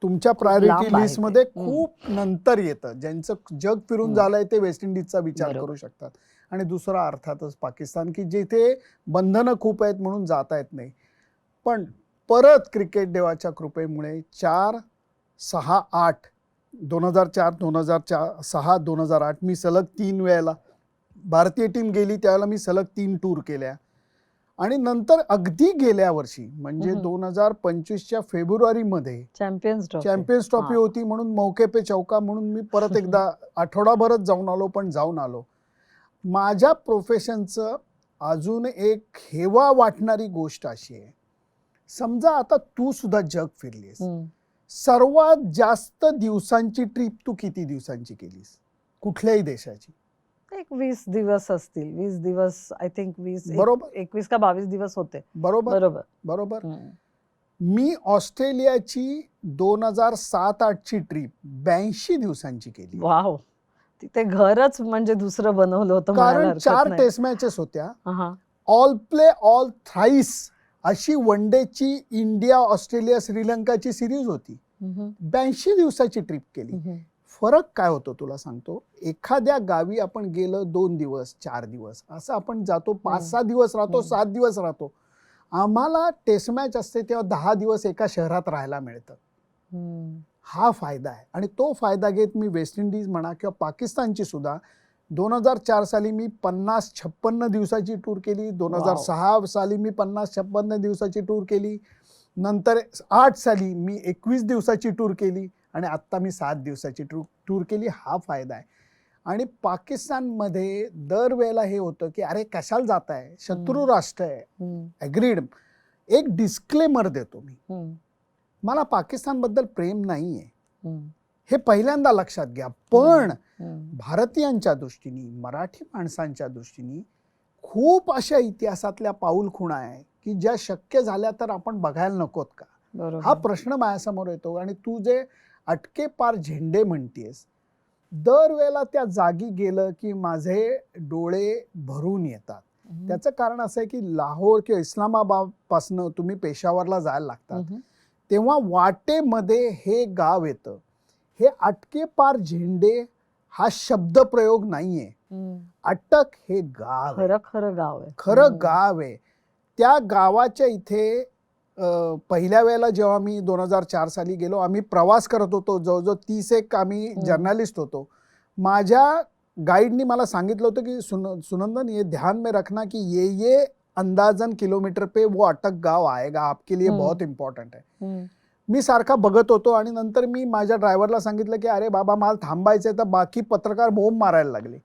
तुमच्या प्रायोरिटी लिस्टमध्ये खूप नंतर येतं. ज्यांचं जग फिरून झालंय ते वेस्ट इंडिजचा विचार करू शकतात. आणि दुसरा अर्थातच पाकिस्तान, की जिथे बंधनं खूप आहेत म्हणून जाता येत नाही. पण परत क्रिकेट देवाच्या कृपेमुळे 4, 6, 8 2004, 2006, 2008 मी सलग 3 वेळेला, भारतीय टीम गेली त्यावेळेला मी सलग 3 टूर केल्या. आणि नंतर अगदी गेल्या वर्षी म्हणजे हम्म. 2025च्या फेब्रुवारीमध्ये चॅम्पियन्स चॅम्पियन्स ट्रॉफी होती म्हणून मौके पे चौका म्हणून मी परत एकदा आठवडाभरच जाऊन आलो, पण जाऊन आलो. माझ्या प्रोफेशनचं अजून एक हेवा वाटणारी गोष्ट अशी आहे, समजा आता तू सुद्धा जग फिरलीस, सर्वात जास्त दिवसांची ट्रिप तू किती दिवसांची केलीस कुठल्याही देशाची? एक 20 दिवस असतील. 20 दिवस आय थिंक 20 बरोबर. 21 का 22 दिवस होते. बरोबर बरोबर. बरोबर. मी ऑस्ट्रेलियाची 2007-08 ची ट्रिप 82 दिवसांची केली. वाव, तिथे घरच म्हणजे दुसरं बनवलं होतं म्हणायला कारण हरकत 4 नाही. टेस्ट मॅचेस होत्या, हा. ऑल प्ले ऑल थ्राईस अशी वन डेची इंडिया ऑस्ट्रेलिया श्रीलंकाची सिरीज होती. 82 दिवसाची ट्रिप केली. फरक काय होतो तुला सांगतो, एखाद्या गावी आपण गेलो 2 दिवस 4 दिवस असं आपण जातो, 5-6 दिवस राहतो, 7 दिवस राहतो. आम्हाला टेस्ट मॅच असते तेव्हा 10 दिवस एका शहरात राहायला मिळतं. हा फायदा आहे आणि तो फायदा घेत मी वेस्ट इंडिज म्हणा किंवा पाकिस्तानची सुद्धा 2004 साली मी 50-56 दिवसाची टूर केली. 2006 साली मी 50-56 दिवसाची टूर केली. नंतर 8 साली मी 21 दिवसाची टूर केली आणि आत्ता मी 7 दिवसाची टूर केली. हा फायदा आहे. आणि पाकिस्तानमध्ये दरवेळेला हे होतं की अरे कशाला जात आहे, शत्रू राष्ट्र आहे. ॲग्रीड. एक डिस्क्लेमर देतो मी, मला पाकिस्तानबद्दल प्रेम नाही आहे, हे पहिल्यांदा लक्षात घ्या. पण भारतीयांच्या दृष्टीने, मराठी माणसांच्या दृष्टीने खूप अशा इतिहासातल्या पाऊलखुणा आहे की ज्या शक्य झाल्या तर आपण बघायला नकोत का, हा प्रश्न माझ्यासमोर येतो. आणि तू जे अटके पार झेंडे म्हणतेस, दरवेळेला त्या जागी गेलं की माझे डोळे भरून येतात. त्याचं कारण असं आहे की लाहोर किंवा इस्लामाबाद पासनं तुम्ही पेशावरला जायला लागतात, तेव्हा वाटेमध्ये हे गाव येतं. हे अटके पार झेंडे हा शब्द प्रयोग नाहीये, अटक हे गाव, खरं गाव आहे, खरं गाव आहे. त्या गावाच्या इथे पहिल्या वेळेला जेव्हा मी 2004 साली गेलो, आम्ही प्रवास करत होतो, जवळजवळ 30 आम्ही जर्नलिस्ट होतो. माझ्या गाईडनी मला सांगितलं होतं की सुनंदन ये ध्यान में रखना कि ये अंदाजन किलोमीटर पे वो अटक गाव आएगा, आपके लिए बहुत इम्पॉर्टंट है. मी सारखा बघत होतो आणि नंतर मी माझ्या ड्रायव्हरला सांगितलं की अरे बाबा मला थांबायचंय, तर बाकी पत्रकार बोंब मारायला लागले.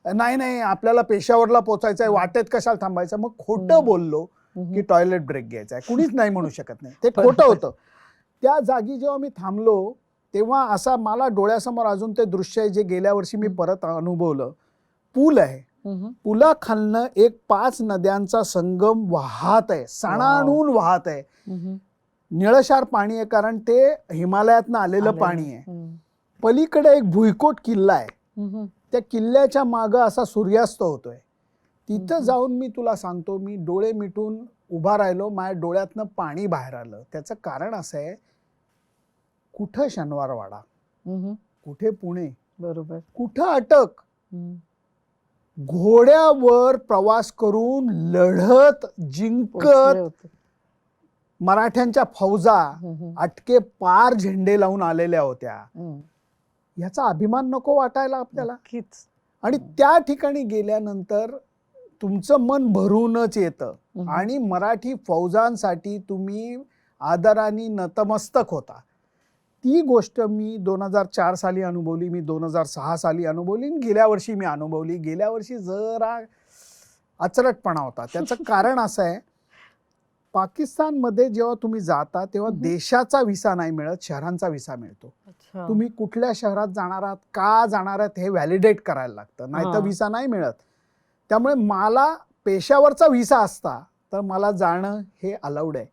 नाही आपल्याला पेशावरला पोचायचं आहे, वाटेत कशाला थांबायचं. मग खोटं बोललो की टॉयलेट ब्रेक घ्यायचा आहे, कुणीच नाही म्हणू शकत नाही, ते खोटं होतं. त्या जागी जेव्हा मी थांबलो तेव्हा असा मला डोळ्यासमोर अजून ते दृश्य आहे जे गेल्या वर्षी मी परत अनुभवलं. पूल आहे, पुलाखालनं एक 5 नद्यांचा संगम वाहत आहे, सणाणून वाहत आहे. निळशार पाणी आहे कारण ते हिमालयातनं आलेलं पाणी आहे. पलीकडे एक भुईकोट किल्ला आहे, त्या किल्ल्याच्या मागं असा सूर्यास्त होतोय. तिथं जाऊन मी तुला सांगतो, मी डोळे मिटून उभा राहिलो, माझ्या डोळ्यातनं पाणी बाहेर आलं. त्याचं कारण असं आहे, कुठं शनिवारवाडा, कुठे पुणे, बरोबर, कुठं अटक, घोड्यावर प्रवास करून लढत जिंकत मराठ्यांच्या फौजा अटके पार झेंडे लावून आलेल्या होत्या. याचा अभिमान नको वाटायला आपल्याला? आणि त्या ठिकाणी गेल्यानंतर तुमचं मन भरूनच येतं आणि मराठी फौजांसाठी तुम्ही आदराने नतमस्तक होता. ती गोष्ट मी 2004 साली अनुभवली, मी 2006 साली अनुभवली, गेल्या वर्षी मी अनुभवली. गेल्या वर्षी जरा अचरटपणा होता. त्याचं कारण असं आहे, पाकिस्तानमध्ये जेव्हा तुम्ही जाता तेव्हा देशाचा व्हिसा नाही मिळत, शहरांचा व्हिसा मिळतो. तुम्ही कुठल्या शहरात जाणार आहात, का जाणार आहात हे व्हॅलिडेट करायला लागतं, नाही तर व्हिसा नाही मिळत. त्यामुळे मला पेशावरचा व्हिसा असता तर मला जाणं हे अलाउड आहे.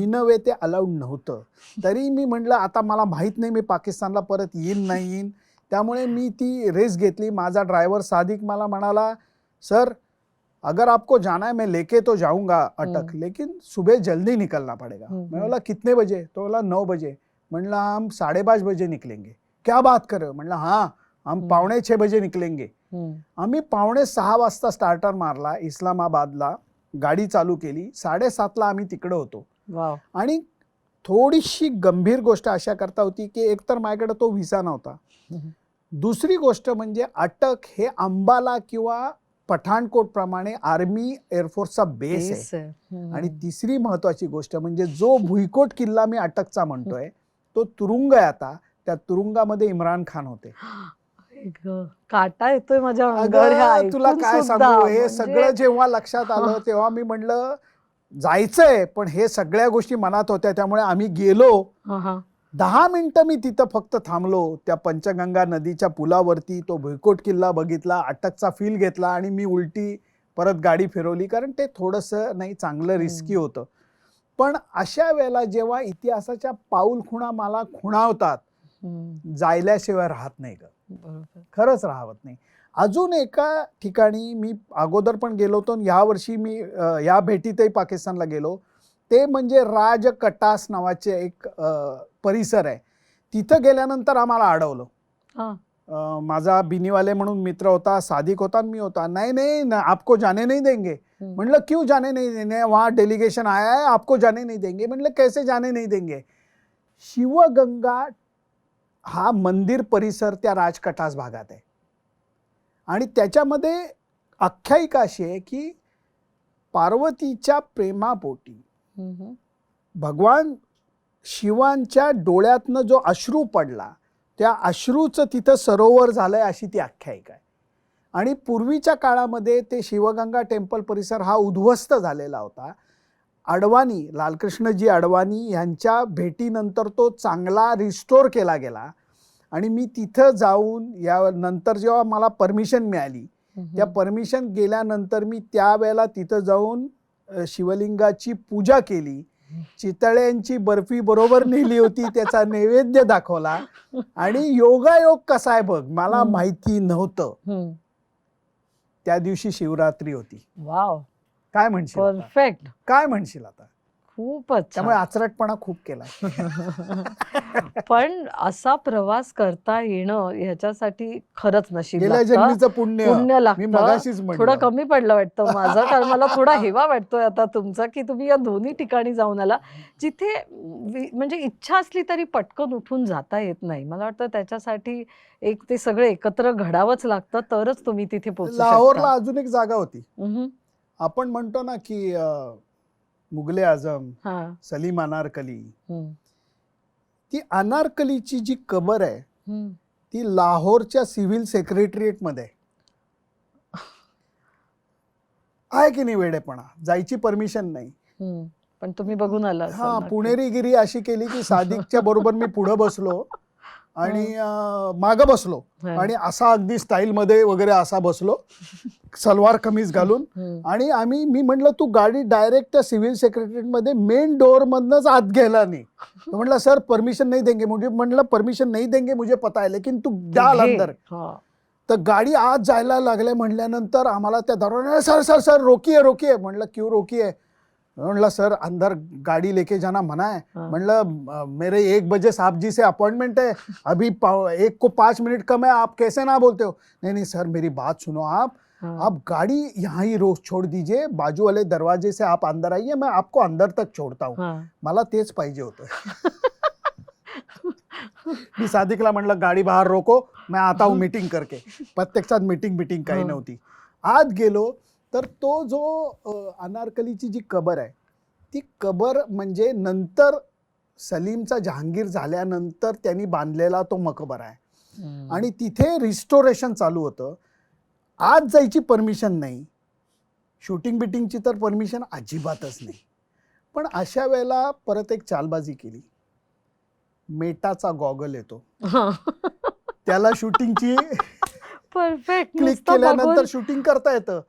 इन वे ते अलाउड नव्हतं. तरी मी म्हटलं आता मला माहित नाही मी पाकिस्तानला परत येईन नाही येईन, त्यामुळे मी ती रेस घेतली. माझा ड्रायव्हर सादिक मला म्हणाला, सर अगर आपको जाना है मैं लेके तो जाऊंगा अटक, लेकिन सुबह जल्दी निकलना पड़ेगा. मैं बोला कितने बजे? तो बोला 9 बजे. म्हणला हम 5:30 बजे निकलेंगे. क्या बात कर रहे हो? म्हणला हाँ हम 5:45 बजे निकलेंगे. आम्ही 5:45 वाजता स्टार्टर मारला, इस्लामाबादला गाडी चालू केली, 7:30ला आम्ही तिकडे होतो. आणि थोडीशी गंभीर गोष्ट अशा करता होती की एकतर माझ्याकडे तो व्हिसा नव्हता, दुसरी गोष्ट म्हणजे अटक हे अंबाला किंवा पठाणकोट प्रमाणे आर्मी एअरफोर्सचा बेस आहे. बेस आहे. आणि तिसरी महत्वाची गोष्ट म्हणजे जो भुईकोट किल्ला मी अटकचा म्हणतोय तो तुरुंग आहे आता. त्या तुरुंगामध्ये इम्रान खान होते. काटा येतोय माझ्या अंगावर हे अगं तुला ऐकून काय सुद्धा. सांगू, हे म्हणजे सगळं जेव्हा लक्षात आलं तेव्हा मी म्हणलं जायचंय, पण हे सगळ्या गोष्टी मनात होत्या. त्यामुळे आम्ही गेलो. हा, हा. 10 मिनिटं मी तिथं फक्त थांबलो. त्या पंचगंगा नदीच्या पुलावरती तो भुईकोट किल्ला बघितला, अटकचा फील घेतला आणि मी उलटी परत गाडी फिरवली, कारण ते थोडंसं नाही चांगलं रिस्की होतं. पण अशा वेळेला जेव्हा इतिहासाच्या पाऊल खुणा मला खुणावतात, जायल्याशिवाय राहत नाही ग, बरोबर. खरंच राहत नाही. अजून एका ठिकाणी मी अगोदर पण गेलो होतो, यावर्षी मी या भेटीतही पाकिस्तानला गेलो. ते म्हणजे राजकटास नावाचे एक परिसर आहे. तिथं गेल्यानंतर आम्हाला अडवलं. हा. माझा बिनीवाले म्हणून मित्र होता, सादिक होता, मी होता. नाही नाही आपको जाने नहीं देंगे. म्हणलं क्यों जाने नहीं देंगे, वहाँ डेलीगेशन आया है, आपको जाने नहीं देंगे. म्हणलं कैसे जाने नहीं देंगे. शिवगंगा हा मंदिर परिसर त्या राजकटास भागात आहे आणि त्याच्यामध्ये आख्यायिका अशी आहे की पार्वतीच्या प्रेमापोटी भगवान शिवांच्या डोळ्यातनं जो अश्रू पडला, त्या अश्रूचं तिथं सरोवर झालंय अशी ती आख्यायिका आहे. आणि पूर्वीच्या काळामध्ये ते शिवगंगा टेम्पल परिसर हा उद्ध्वस्त झालेला होता. अडवाणी, लालकृष्णजी अडवाणी यांच्या भेटीनंतर तो चांगला रिस्टोर केला गेला. आणि मी तिथं जाऊन यानंतर जेव्हा मला परमिशन मिळाली, त्या परमिशन गेल्यानंतर मी त्यावेळेला तिथं जाऊन शिवलिंगाची पूजा केली. चितळ्यांची बर्फी बरोबर नेली होती, त्याचा नैवेद्य दाखवला. आणि योगायोग कसा आहे बघ, मला माहिती नव्हतं. त्या दिवशी शिवरात्री होती. वाव, काय म्हणशील आता? परफेक्ट. काय म्हणशील आता? खूपच त्यामुळे छान. आचरटपणा खूप केला. पण असा प्रवास करता येणं ह्याच्यासाठी खरंच नशीब गेल्या लागतं. जन्मीचं पुण्य पुण्य मी लागतं. मगाशीच थोडं म्हणलं. कमी पडलं वाटतं माझं, कारण मला थोडा हेवा वाटतोय आता तुमचा की तुम्ही या दोन्ही ठिकाणी जाऊन आला जिथे म्हणजे इच्छा असली तरी पटकन उठून जाता येत नाही. मला वाटतं त्याच्यासाठी एक ते सगळं एकत्र घडावंच लागतं, तरच तुम्ही तिथे पोहोचू लाहोरला शकता. अजून एक जागा होती. उम्हम. आपण म्हणतो ना की मुघले आझम, हा. सलीम अनारकली, हम्म. ती अनारकलीची जी कबर आहे हम्म. ती लाहोरच्या सिव्हिल सेक्रेटरिएटमध्ये आहे की नाही. वेडेपणा, जायची परमिशन नाही. हम्म. पण तुम्ही बघून आला असाल हा, नक्की. पुणेरीगिरी अशी केली की सादिकच्या बरोबर मी पुढे बसलो आणि मागं बसलो हा. आणि असा अगदी स्टाईल मध्ये वगैरे असा बसलो, सलवार कमीज घालून. हम्म. आणि मी म्हटलं तू गाडी डायरेक्ट त्या सिव्हिल सेक्रेटरीएट मध्ये मेन डोअर मधनच आत गेला नाही. तो म्हटलं सर परमिशन नहीं देंगे. मुझे म्हटलं परमिशन नहीं देंगे, मुझे पता है, लेकिन तू डाल घे. अंदर. हा. तर गाडी आत जायला लागले म्हणल्यानंतर आम्हाला त्या दरवाजा सर सर सर रोकिए रोकिए. म्हणलं क्यों रोकिए. म्हणलं सर अंदर गाड़ी लेके जाना मना है. हाँ. म्हणलं मेरे 1 बजे साहब जी से अपॉइंटमेंट है, अभी 1 को 5 मिनट कम है, आप कैसे ना बोलते हो. नहीं नहीं सर मेरी बात सुनो आप गाड़ी यहाँ ही रोक छोड़ दीजिए, बाजू वाले दरवाजे से आप अंदर आइए, मैं आपको अंदर तक छोड़ता हूँ. हा. मला तेच पाहिजे होतं. मी सादिकला म्हणलं गाडी बाहेर रोको, मैं आता हूँ मीटिंग करके. प्रत्यक्षात मीटिंग काही नव्हती. आत गेलो तर तो जो अनारकलीची जी कबर आहे, ती कबर म्हणजे नंतर सलीमचा जहांगीर झाल्यानंतर त्यांनी बांधलेला तो मकबरा आहे. आणि तिथे रिस्टोरेशन चालू होतं. आज जायची परमिशन नाही, शूटिंग बिटिंगची तर परमिशन अजिबातच नाही. पण अशा वेळेला परत एक चालबाजी केली. मेटाचा गॉगल येतो, त्याला शूटिंगची परफेक्ट. क्लिक केल्यानंतर शूटिंग करता येतं.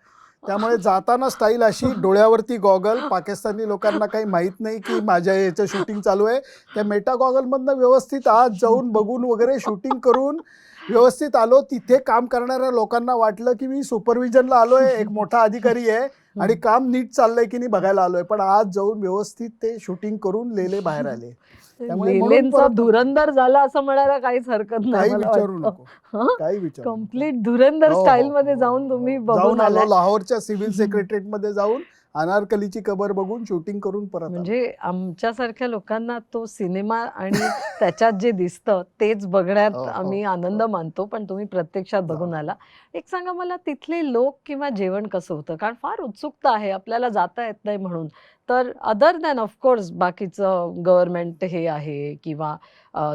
त्यामुळे जाताना स्टाईल अशी, डोळ्यावरती गॉगल. पाकिस्तानी लोकांना काही माहित नाही की माझ्या याचं शूटिंग चालू आहे. त्या मेटा गॉगलमधनं व्यवस्थित आत जाऊन बघून वगैरे शूटिंग करून व्यवस्थित आलो. तिथे काम करणाऱ्या लोकांना वाटलं की मी सुपरविजनला आलोय, एक मोठा अधिकारी आहे आणि काम नीट चाललंय की नाही बघायला आलोय. पण आज जाऊन व्यवस्थित ते शूटिंग करून लेले बाहेर आले. त्यामुळे म्हणून लेलेंचा परत धुरंदर झाला असं म्हणायला काहीच हरकत नाही काही मला विचारू वाटतं. नको, काही विचारू नको. कम्प्लीट धुरंदर हो, स्टाईल हो, मध्ये हो, जाऊन हो, तुम्ही हो. बघून जाऊन आलो आलाय. लाहोरच्या सिव्हिल सेक्रेटरीत मध्ये जाऊन अनारकलीची कबर बघून शूटिंग करून परत आलो. म्हणजे आमच्यासारख्या लोकांना तो सिनेमा आणि त्याच्यात जे दिसतं तेच बघण्यात हो, हो, आम्ही आनंद हो. मानतो, पण तुम्ही प्रत्यक्षात बघून जाऊन आला. एक सांगा मला तिथले लोक किंवा जेवण कसं होतं? कारण फार उत्सुकता आहे, आपल्याला जाता येत नाही म्हणून. तर अदर दॅन ऑफकोर्स बाकीचं गव्हर्नमेंट हे आहे किंवा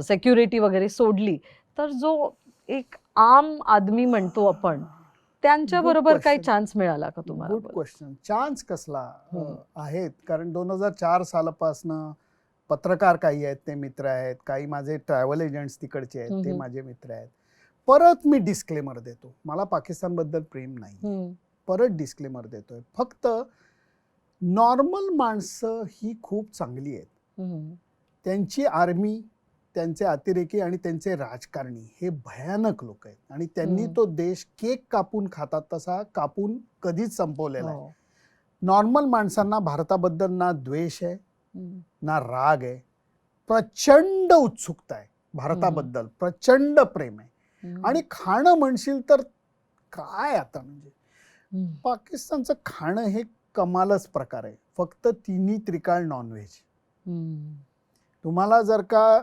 सिक्युरिटी वगैरे सोडली, तर जो एक आम आदमी म्हणतो आपण, त्यांच्या गुड बरोबर काही क्वेश्चन, चान्स मिळाला का तुम्हाला गुड बोल? क्वेश्चन. चान्स कसला हं. आहेत, कारण 2004 सालापासनं पत्रकार काही आहेत ते मित्र आहेत, काही माझे ट्रॅव्हल एजंट्स तिकडचे आहेत हं, ते हं. माझे मित्र आहेत. परत मी डिस्क्लेमर देतो, मला पाकिस्तानबद्दल प्रेम नाही. हं. परत डिस्क्लेमर देतोय, फक्त नॉर्मल माणसं ही खूप चांगली आहेत. हं. त्यांची आर्मी, त्यांचे अतिरेकी आणि त्यांचे राजकारणी हे भयानक लोक आहेत आणि त्यांनी हं. तो देश केक कापून खातात तसा कापून कधीच संपवलेला आहे. हो. नॉर्मल माणसांना भारताबद्दल ना द्वेष आहे हं. ना राग आहे, प्रचंड उत्सुकता आहे भारताबद्दल, प्रचंड प्रेम आहे. हं. आणि खाणं म्हणशील तर काय आता, म्हणजे हं. पाकिस्तानचं खाणं हे कमालच प्रकार आहे. फक्त तिन्ही त्रिकाळ नॉनव्हेज. हं. तुम्हाला जर का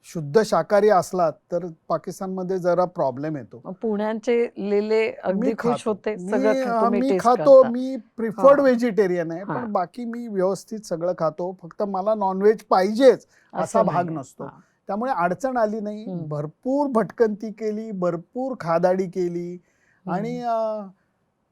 शुद्ध शाकाहारी असलात तर पाकिस्तानमध्ये जरा प्रॉब्लेम येतो. मग पुण्याचे लेले अगदी मी खुश खातो, होते सगळं तुम्ही मी टेस्ट खातो, करता. मी प्रिफर्ड हां. व्हेजिटेरियन आहे, हां. पण बाकी मी व्यवस्थित सगळं खातो. फक्त मला नॉनव्हेज पाहिजेच असा असं भाग नाहीये. नसतो. हां. त्यामुळे अडचण आली नाही. हं. भरपूर भटकंती केली, भरपूर खादाडी केली आणि हं.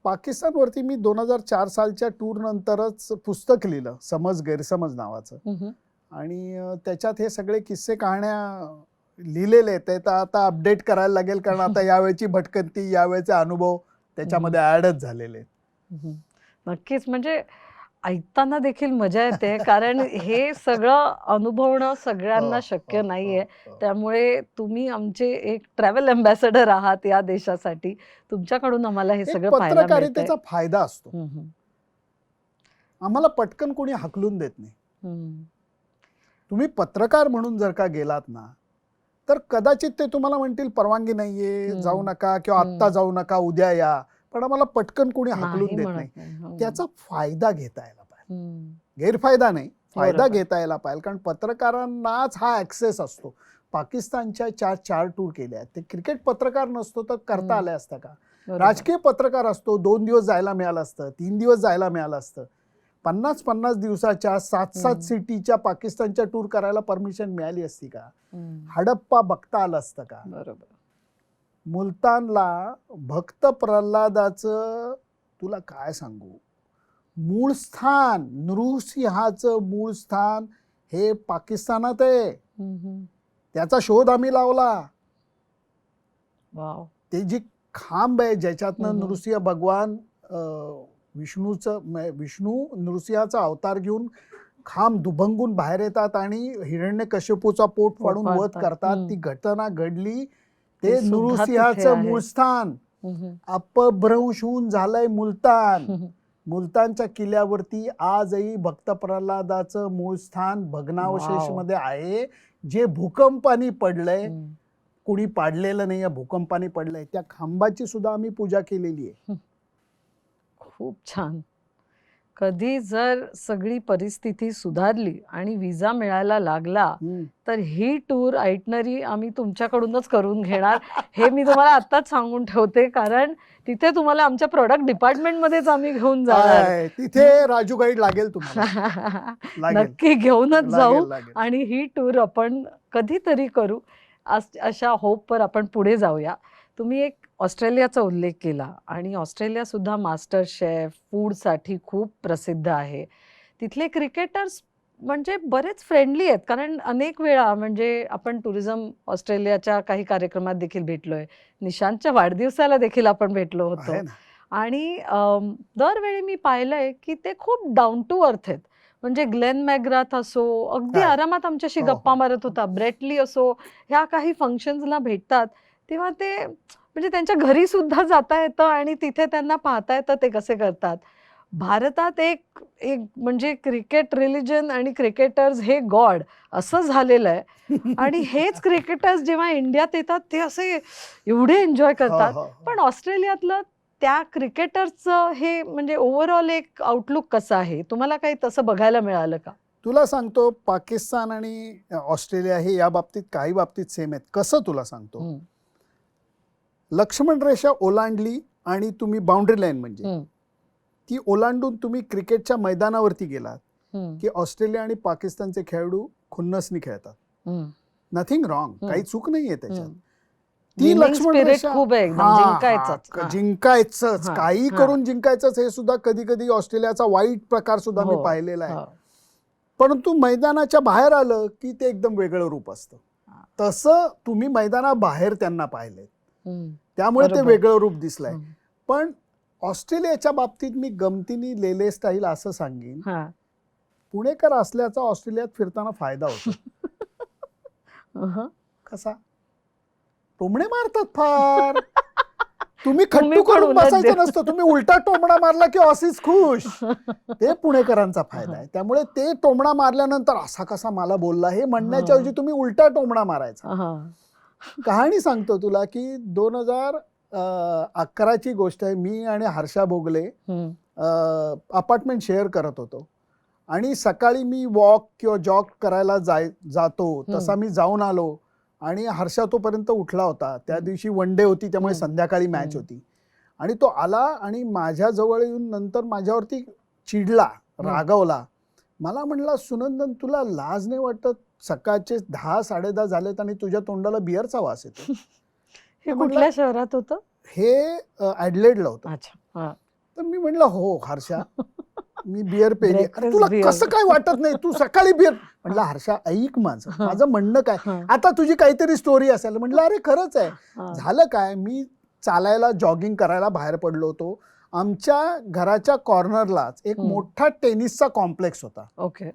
पाकिस्तानवरती मी 2004 सालच्या टूर नंतरच पुस्तक लिहिलं, समज गैरसमज नावाचं. हं. आणि त्याच्यात हे सगळे किस्से कहाण्या लिहिलेले आहेत. ते तर आता अपडेट करायला लागेल, कारण आता यावेळची भटकंती, यावेळचे अनुभव त्याच्यामध्ये ऍडच झालेले आहेत. हं. नक्कीच म्हणजे ऐकताना देखील मजा येते कारण हे सगळं अनुभवणं सगळ्यांना हो, शक्य हो, नाहीये. हो. त्यामुळे तुम्ही आमचे एक ट्रॅव्हल अँबॅसेडर आहात या देशासाठी. तुमच्याकडून आम्हाला हे एक सगळं पाहायला मिळतंय. पत्रकारितेचा फायदा असतो. हं, हं. आम्हाला पटकन कोणी हाकलून देत नाही. हं. तुम्ही पत्रकार म्हणून जर का गेलात ना, तर कदाचित ते तुम्हाला म्हणतील परवानगी नाहीये, जाऊ हं. नका, किंवा आत्ता हं. जाऊ नका, उद्या या. पण आम्हाला पटकन कोणी हाकलून नाही देत म्हणत नाही. नाही. हं. त्याचा फायदा घेता यायला पाहिजे, हं. गैरफायदा नाही, फायदा बरोबर. घेता यायला पाहिजे. कारण पत्रकारांनाच हा ऍक्सेस असतो. पाकिस्तानच्या 4 टूर केल्या आहेत. ते क्रिकेट पत्रकार नसतो तर करता हं. आले असतं का? बरोबर. राजकीय पत्रकार असतो, 2 दिवस जायला मिळालं असतं, 3 दिवस जायला मिळालं असतं. 50-50 दिवसाच्या 7-7 हं. सिटीच्या पाकिस्तानच्या टूर करायला परमिशन मिळाली असती का? हं. हडप्पा बघता आलं असतं का? बरोबर. मुलतानला भक्त प्रल्हादाचं तुला काय सांगू, मूळ स्थान, नृसिंहाचं मूळ स्थान हे पाकिस्तानात आहे. हं. त्याचा शोध आम्ही लावला. वॉव! ते जी खांब आहे ज्याच्यातनं नृसिंह भगवान विष्णू नृसिंहाचा अवतार घेऊन खांब दुभंगून बाहेर येतात आणि हिरण्यकश्यपूचा पोट फाडून वध फाडतात. करतात. ती घटना घडली. ते ते सुद्धा तिथे नृसिंहाचं आहे. मूळ स्थान हं. अपभ्रंश होऊन झालंय मुलतान. हं. मुलतानच्या किल्ल्यावरती आजही भक्त प्रल्हादाचं मूळ स्थान भग्नावशेष वॉव! मध्ये आहे, जे भूकंपाने पडलंय. हं. कुणी पाडलेलं नाही, भूकंपाने पडलंय. त्या खांबाची सुद्धा आम्ही पूजा केलेली आहे. खूप छान. कधी जर सगळी परिस्थिती सुधारली आणि विजा मिळायला लागला, तर ही टूर आयटनरी आम्ही तुमच्याकडूनच करून घेणार. हे मी तुम्हाला आत्ताच सांगून ठेवते, कारण तिथे तुम्हाला आमच्या प्रॉडक्ट डिपार्टमेंटमध्येच आम्ही घेऊन जाणार. आहे, तिथे राजू गाईड लागेल तुम्हाला. लागेल, नक्की घेऊनच जाऊ लागेल, लागेल. आणि ही टूर आपण कधीतरी करू. अशा होपवर आपण पुढे जाऊया. तुम्ही एक ऑस्ट्रेलियाचा उल्लेख केला आणि ऑस्ट्रेलिया सुद्धा मास्टर शेफ फूडसाठी खूप प्रसिद्ध आहे. तिथले क्रिकेटर्स म्हणजे बरेच फ्रेंडली आहेत, कारण अनेक वेळा म्हणजे आपण टुरिझम ऑस्ट्रेलियाच्या काही कार्यक्रमात देखील भेटलोय. निशांतच्या वाढदिवसाला देखील आपण भेटलो होतो. आहे ना. आणि दरवेळी मी पाहिलंय की ते खूप डाऊन टू अर्थ आहेत. म्हणजे ग्लेन मॅग्राथ असो, अगदी आहे. आरामात आमच्याशी हो, गप्पा हो. मारत होता. ब्रेटली असो, ह्या काही फंक्शन्सला भेटतात तेव्हा ते म्हणजे त्यांच्या घरी सुद्धा जाता येतं आणि तिथे त्यांना पाहता येतं ते कसे करतात. भारतात एक एक म्हणजे क्रिकेट रिलिजन आणि क्रिकेटर्स हे गॉड असं झालेलं आहे. आणि हेच क्रिकेटर्स जेव्हा इंडियात येतात ते असे एवढे एन्जॉय हो करतात. हो पण हो. ऑस्ट्रेलियातलं त्या क्रिकेटर्सचं हे म्हणजे ओव्हरऑल एक आउटलुक कसं आहे? तुम्हाला काही तसं बघायला मिळालं का? तुला सांगतो, पाकिस्तान आणि ऑस्ट्रेलिया हे या बाबतीत काही बाबतीत सेम आहेत. कसं तुला सांगतो, हं, लक्ष्मण रेषा ओलांडली आणि तुम्ही बाउंड्री लाईन म्हणजे हं, ती ओलांडून तुम्ही क्रिकेटच्या मैदानावरती गेलात हं, की ऑस्ट्रेलिया आणि पाकिस्तानचे खेळाडू खुन्नसनी खेळतात. हं, नथिंग रॉंग, हं, काही चूक नाहीये त्याच्यात. हं. ती विनिंग लक्ष्मण स्पिरिट रेषा, खूप आहे एकदम, हा जिंकायचंच. हा हां, जिंकायचंच, हां, काही हां. करून जिंकायचंच, हे सुद्धा कधी कधी ऑस्ट्रेलियाचा वाईट प्रकार सुद्धा मी हो, पाहिलेला आहे. हो. परंतु मैदानाच्या बाहेर आलं की ते एकदम वेगळं रूप असतं. हां. तसं तुम्ही मैदानाबाहेर त्यांना पाहिलंय, हं, त्यामुळे ते बरोबर. वेगळं रूप दिसलंय. हं, पण ऑस्ट्रेलियाच्या बाबतीत मी गमतीने लेले स्टाईल असं सांगेन, हां. पुणेकर असल्याचा ऑस्ट्रेलियात फिरताना फायदा होतो. हं. कसा? टोमणे मारतात फार. तुम्ही तुम्ही खट्टू पण करून उलट बसायचं देऊ. नसतं, तुम्ही उलटा टोमणा मारला की ऑसीस खुश. ते पुणेकरांचा फायदा आहे. त्यामुळे ते टोमणा मारल्यानंतर असा कसा मला बोलला हे म्हणण्याच्या ऐवजी तुम्ही उलटा टोमणा मारायचा. हां. कहाणी सांगतो तुला की 2011ची गोष्ट आहे. मी आणि हर्षा भोगले हं, अपार्टमेंट शेअर करत होतो आणि सकाळी मी वॉक किंवा जॉग करायला जातो तसा मी जाऊन आलो आणि हर्षा तोपर्यंत उठला होता. त्या दिवशी वन डे होती, त्यामुळे संध्याकाळी मॅच होती आणि तो आला आणि माझ्या जवळ येऊन नंतर माझ्यावरती चिडला, रागावला. मला म्हणला, सुनंदन तुला लाज नाही वाटत? सकाळचे 10-10:30 झालेत आणि तुझ्या तोंडाला बिअरचा वास येतो. हे म्हणलं, कुठल्या शहरात होतं? हे ॲडलेडला होतं. अच्छा. हां. तर मी म्हणलं, हो हर्षा, मी बिअर पेली. अरे ब्रेकफास्ट तुला बिअर. कसं काय वाटत नाही, तू सकाळी बिअर. म्हणलं हर्षा ऐक माझं म्हणणं काय, हां. आता तुझी काहीतरी स्टोरी असेल. म्हणलं अरे खरंच आहे. हां. झालं काय, मी चालायला जॉगिंग करायला बाहेर पडलो होतो. आमच्या घराच्या कॉर्नरलाच एक मोठा टेनिसचा कॉम्प्लेक्स होता. ओके.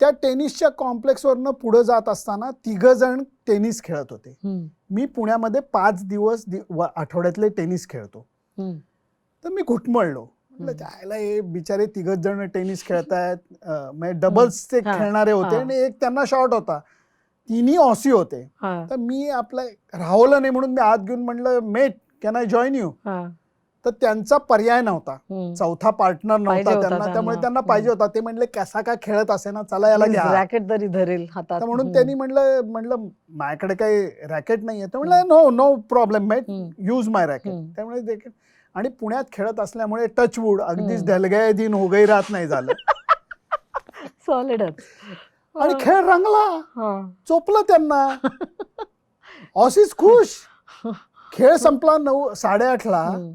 त्या टेनिसच्या कॉम्प्लेक्सवरनं पुढे जात असताना 3 जण टेनिस खेळत होते. हं, मी पुण्यामध्ये 5 दिवस आठवड्यातले टेनिस खेळतो. हं, तर मी घुटमळलो. म्हटलं त्याला हे बिचारे 3 जण टेनिस खेळतायत. म्हणजे डबल्स ते हां, खेळणारे होते हां. आणि एक त्यांना शॉट होता. तिन्ही ऑसी होते. हां, तर मी आपलं राहवलं नाही म्हणून मी आत घेऊन म्हणलं, मेट कॅन आय जॉईन यू? हां. तर त्यांचा पर्याय नव्हता, हं. चौथा पार्टनर पाहिजे नव्हता होता त्यांना, त्यामुळे त्यांना. त्यांना पाहिजे होता. ते म्हणले कसा काय खेळत असे ना, चला याला घ्या. रॅकेट तरी धरेल हातात. तर म्हणून हं, त्यांनी म्हणलं माझ्याकडे काही रॅकेट नाहीये. तर म्हणलं नो नो प्रॉब्लेम मेट, हं. यूज माय रॅकेट. हं. त्यामुळे देखील आणि पुण्यात खेळत असल्यामुळे टचवूड अगदीच हं. ढलगय दिन हो गई रात नाही झालं. सॉलिडच. आणि खेळ रंगला, हां. चोपलं त्यांना. ऑसीस खुश. खेळ संपला 9-8:30ला. हं.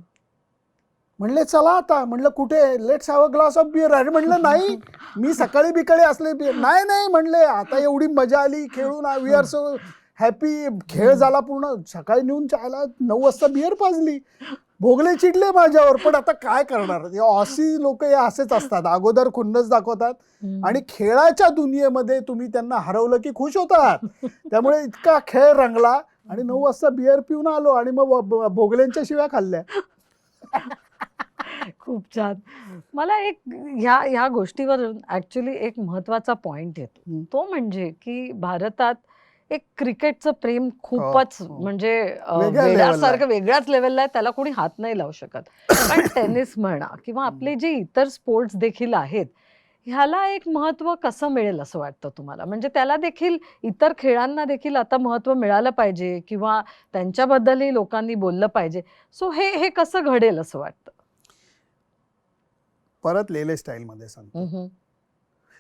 म्हणले चला आता. म्हणलं कुठे? Let's have a glass of beer. अरे म्हणलं नाही, मी सकाळी बिकाळी असले बिअर नाही नाही म्हणले, आता एवढी मजा आली खेळून, वी आर सो हॅपी. खेळ झाला पूर्ण. सकाळी नेऊन चायला 9 वाजता बिअर पाजली. भोगले चिडले माझ्यावर, पण आता काय करणार, ऑसी लोक हे असेच असतात, अगोदर खुन्नस दाखवतात आणि खेळाच्या दुनियेमध्ये तुम्ही त्यांना हरवलं की खुश होतात. त्यामुळे इतका खेळ रंगला आणि 9 वाजता बिअर पिऊन आलो आणि मग भोगल्यांच्या शिव्या खाल्ल्या. खूप छान. मला एक ह्या गोष्टीवर ऍक्च्युली एक महत्वाचा पॉइंट येतो. तो म्हणजे की भारतात एक क्रिकेटचं प्रेम खूपच हो. म्हणजे वेगळ्या level ला वेड्यासारखं वेगळ्याच लेवलला आहे. त्याला कोणी हात नाही लावू शकत. पण टेनिस म्हणा किंवा आपले जे इतर स्पोर्ट्स देखील आहेत, ह्याला एक महत्त्व कसं मिळेल असं वाटतं तुम्हाला? म्हणजे त्याला देखील इतर खेळांना देखील आता महत्त्व मिळालं पाहिजे किंवा त्यांच्याबद्दलही लोकांनी बोललं पाहिजे. सो हे कसं घडेल असं वाटतं? परत लेले स्टाईल मध्ये सांगतो. हं, हं.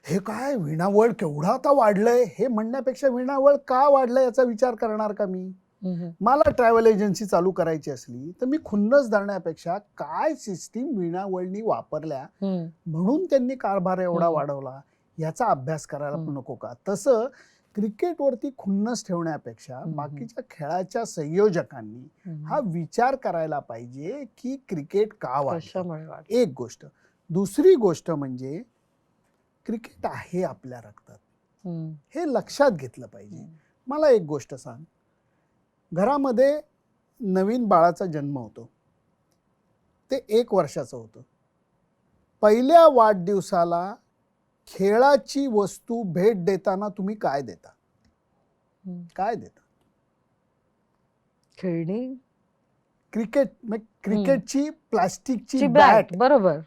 हे काय विणावळ केवढा आता वाढलंय, हे म्हणण्यापेक्षा विणावळ का वाढलंय याचा विचार करणार का मी? हं, हं. मला ट्रॅव्हल एजन्सी चालू करायची असली तर मी खुन्नस धरण्यापेक्षा काय सिस्टीम विणावळनी वापरल्या हं. म्हणून त्यांनी कारभार एवढा हं. वाढवला, याचा अभ्यास करायला नको का? तसं क्रिकेटवरती खुन्नस ठेवण्यापेक्षा बाकीच्या खेळाच्या संयोजकांनी हा विचार करायला पाहिजे की क्रिकेट का वाढतं. कशामुळे वाढतं? एक गोष्ट. दुसरी गोष्ट म्हणजे क्रिकेट आहे आपल्या रक्तात, हं. हे लक्षात घेतलं पाहिजे. मला एक गोष्ट सांग, घरामध्ये नवीन बाळाचा जन्म होतो, ते 1 वर्षाचं होतं. पहिल्या वाढदिवसाला खेळाची वस्तू भेट देताना तुम्ही काय देता? काय देता? खेळणी, क्रिकेटची प्लास्टिकची ची बॅट. बॅट, बरोबर.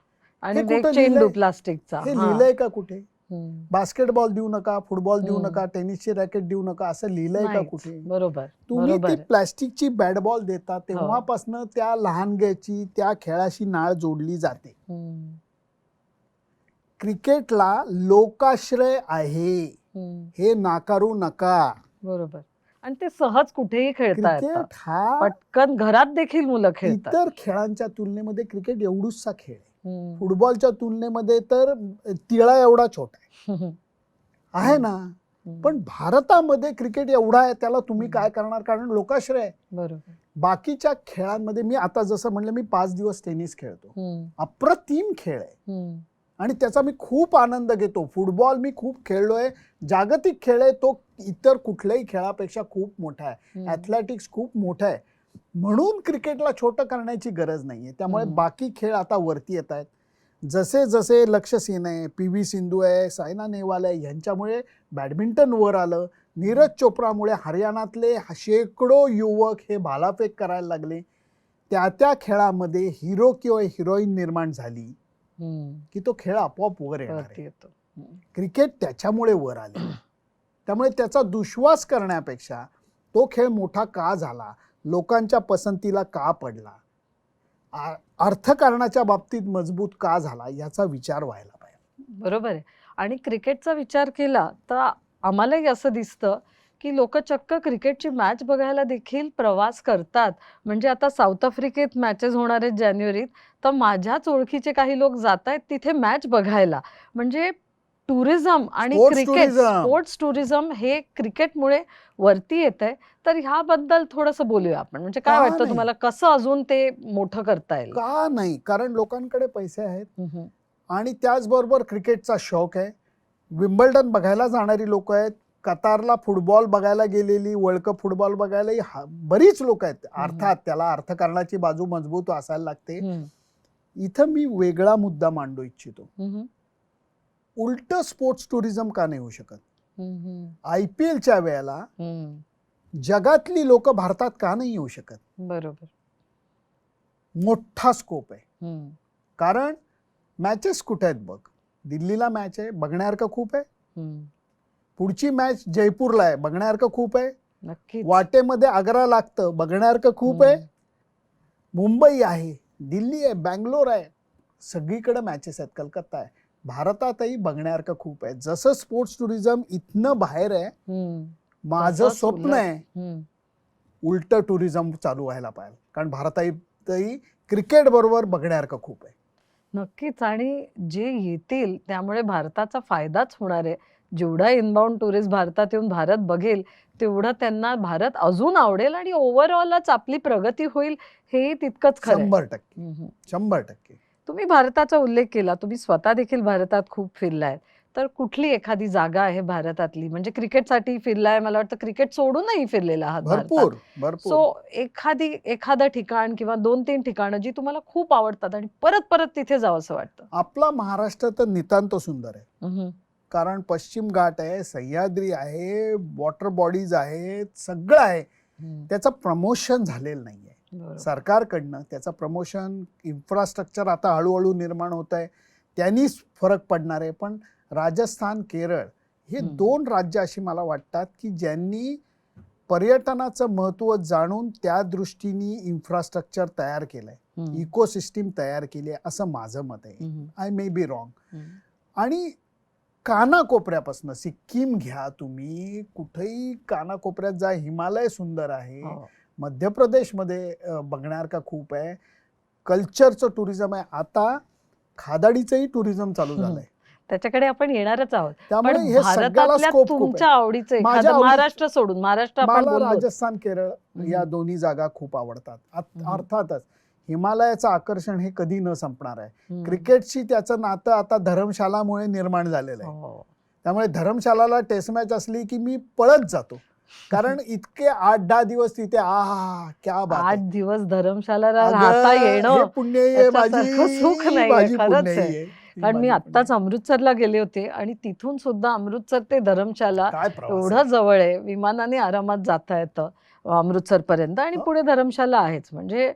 आणि हे एक कुठं चेंडू लिहिलंय? प्लास्टिकचा. हे हा. लिहिलंय का कुठे? हम्म. बास्केटबॉल देऊ नका, फुटबॉल देऊ हम्म. नका, टेनिसची रॅकेट देऊ नका असं लिहिलंय का नाहीच. कुठे? बरोबर. तुम्ही ती बरोबर. प्लास्टिकची बॅट बॉल देता तेव्हापासनं त्या लहानग्याची त्या खेळाशी नाळ जोडली जाते. हम्म. क्रिकेटला लोकाश्रय आहे, हम्म. हे नाकारू नका. बरोबर. आणि ते सहज कुठेही खेळता येतं. क्रिकेट हा पटकन घरात देखील मुलं खेळतात. इतर खेळांच्या तुलनेमध्ये क्रिकेट एवढूसा खेळ आहे. हम्म. फुटबॉलच्या तुलनेमध्ये तर तिळा एवढा छोटा आहे ना. हम्म. पण भारतामध्ये क्रिकेट एवढा आहे, त्याला तुम्ही काय करणार? कारण लोकाश्रय आहे. बरोबर. बाकीच्या खेळांमध्ये मी आता जसं म्हणलं, मी 5 दिवस टेनिस खेळतो. हम्म. अप्रतिम खेळ आहे हम्म. आणि त्याचा मी खूप आनंद घेतो. फुटबॉल मी खूप खेळलोय, जागतिक खेळ आहे तो, इतर कुठल्याही खेळापेक्षा खूप मोठा आहे. हम्म. ॲथलेटिक्स खूप मोठं आहे, म्हणून क्रिकेटला छोटं करण्याची गरज नाहीये. त्यामुळे बाकी खेळ आता वरती येत आहेत. जसे जसे लक्ष्य सेन आहे, PV सिंधू आहे, सायना नेहवाल आहे, यांच्यामुळे बॅडमिंटन वर आलं. नीरज चोप्रामुळे हरियाणातले शेकडो युवक हे भालाफेक करायला लागले. त्या त्या खेळामध्ये हिरो किंवा हिरोईन निर्माण झाली की तो खेळ आपोआप वर येणार वरती आहे. येतो. क्रिकेट त्याच्यामुळे वर आले. त्यामुळे त्याचा दुश्वास करण्यापेक्षा तो खेळ मोठा का झाला, लोकांच्या पसंतीला का पडला, अर्थकारणाच्या बाबतीत मजबूत का झाला, याचा विचार व्हायला पाहिजे. बरोबर आहे. आणि क्रिकेटचा विचार केला तर आम्हालाही असं दिसतं की लोक चक्क क्रिकेटची मॅच बघायला देखील प्रवास करतात. म्हणजे आता साऊथ आफ्रिकेत मॅचेस होणार आहेत जानेवारीत, तर माझ्याच ओळखीचे काही लोक जात आहेत तिथे मॅच बघायला. म्हणजे टुरिझम आणि Sports cricket, tourism. Sports tourism हे क्रिकेटमुळे वरती येत आहे. तर ह्याबद्दल थोडंसं बोलूया आपण. म्हणजे काय का वाटतं नाही? तुम्हाला, कसं अजून ते मोठं करता येईल? का नाही? कारण लोकांकडे पैसे आहेत हम्म. आणि त्याचबरोबर क्रिकेटचा शौक आहे. विम्बल्डन बघायला जाणारी लोक आहेत, कतारला फुटबॉल बघायला गेलेली, वर्ल्ड कप फुटबॉल बघायला बरीच लोक आहेत. अर्थात त्याला अर्थकारणाची बाजू मजबूत असायला लागते. हम्म. इथं मी वेगळा मुद्दा मांडू इच्छितो. हम्म. उलट स्पोर्ट्स टुरिझम का नाही होऊ शकत? हम्म. IPLच्या वेळेला हम्म. जगातली लोक भारतात का नाही येऊ शकत? बरोबर. मोठा स्कोप आहे. हम्म. कारण मॅचेस कुठे आहेत बघ. दिल्लीला मॅच आहे, बघण्यासारखं खूप आहे. हम्म. पुढची मॅच जयपूरला आहे, बघण्यासारखं खूप आहे. नक्कीच. वाटेमध्ये आग्रा लागतं, बघण्यासारखं खूप आहे. हम्म. मुंबई आहे, दिल्ली आहे, बँगलोर आहे, सगळीकडे मॅचेस आहेत. कलकत्ता आहे. भारतातही बघण्यासारखं खूप आहे. जसं स्पोर्ट्स टुरिझम इथनं बाहेर आहे, हम्म. माझं तसंच स्वप्न उलट. आहे हम्म. उलट टुरिझम चालू व्हायला पाहिजे. कारण भारतातही क्रिकेट बरोबर बघण्यासारखं खूप आहे. नक्कीच. आणि जे येतील त्यामुळे भारताचा फायदाच होणार आहे. जेवढा इनबाउंड टुरिस्ट भारतात येऊन भारत बघेल तेवढं त्यांना भारत अजून आवडेल आणि ओव्हरऑलच आपली प्रगती होईल, हे तितकंच खरं आहे. 100%. हम्म. 100%. तुम्ही भारताचा उल्लेख केला, तुम्ही स्वतः देखील भारतात खूप फिरलाय. तर कुठली एखादी जागा आहे भारतातली, म्हणजे क्रिकेटसाठी फिरलाय, मला वाटतं क्रिकेट सोडूनही फिरलेला आहात भारतात. भरपूर भरपूर. सो एखादं ठिकाण किंवा 2-3 ठिकाणं जी तुम्हाला खूप आवडतात आणि परत परत तिथे जावं असं वाटतं? आपला महाराष्ट्र तर नितांत सुंदर आहे. हम्म. कारण पश्चिम घाट आहे, सह्याद्री आहे, वॉटर बॉडीज आहेत, सगळं आहे. हम्म. त्याचं प्रमोशन झालेलं नाहीये बरोबर. सरकारकडनं. त्याचं प्रमोशन, इन्फ्रास्ट्रक्चर आता हळूहळू निर्माण होत आहे, त्यांनीच फरक पडणार आहे. पण राजस्थान, केरळ हे 2 राज्य अशी मला वाटतात की ज्यांनी पर्यटनाचं महत्त्व जाणून त्या दृष्टीने इन्फ्रास्ट्रक्चर तयार केलंय, इकोसिस्टीम तयार केली आहे, असं माझं मत आहे. I may be wrong. आणि कानाकोपऱ्यापासून सिक्कीम घ्या, तुम्ही कुठेही कानाकोपऱ्यात जा, हिमालय सुंदर आहे. मध्य प्रदेशमध्ये बघण्यासारखं खूप आहे. कल्चरचं टुरिझम आहे. आता खादाडीचंही टुरिझम चालू झालंय. त्याच्याकडे आपण येणारच आहोत. त्यामुळे पण हे सगळ्याला भारतातल्या स्कोप खूप तुमच्या आहे. आवडीचं माझ्या एखादं, आवडीचं- महाराष्ट्र सोडून, महाराष्ट्र आपण मला बोललोच. राजस्थान, केरळ या दोन्ही जागा खूप आवडतात. अर्थातच हिमालयाचं आकर्षण हे कधी न संपणार आहे. क्रिकेटशी त्याचं नातं आता धर्मशालामुळे निर्माण झालेलं आहे. हो. त्यामुळे धर्मशालाला टेस्ट मॅच असली की मी पळत जातो. कारण इतके 8-10 दिवस तिथे, आहा क्या बात आहे. 8 दिवस धर्मशाला राहता अगं, हे येणं पुण्याई आहे याच्यासारखं सुख माझी, नाहीये, माझी खरंच पुण्याई आहे. आहे. कारण मी माझी पण आत्ताच अमृतसरला गेले होते आणि तिथून सुद्धा अमृतसर ते धरमशाला काय प्रवास एवढं आहे. जवळ आहे, विमानाने आरामात जाता येतं अमृतसरपर्यंत आणि हो. पुढे धरमशाला आहेच. म्हणजे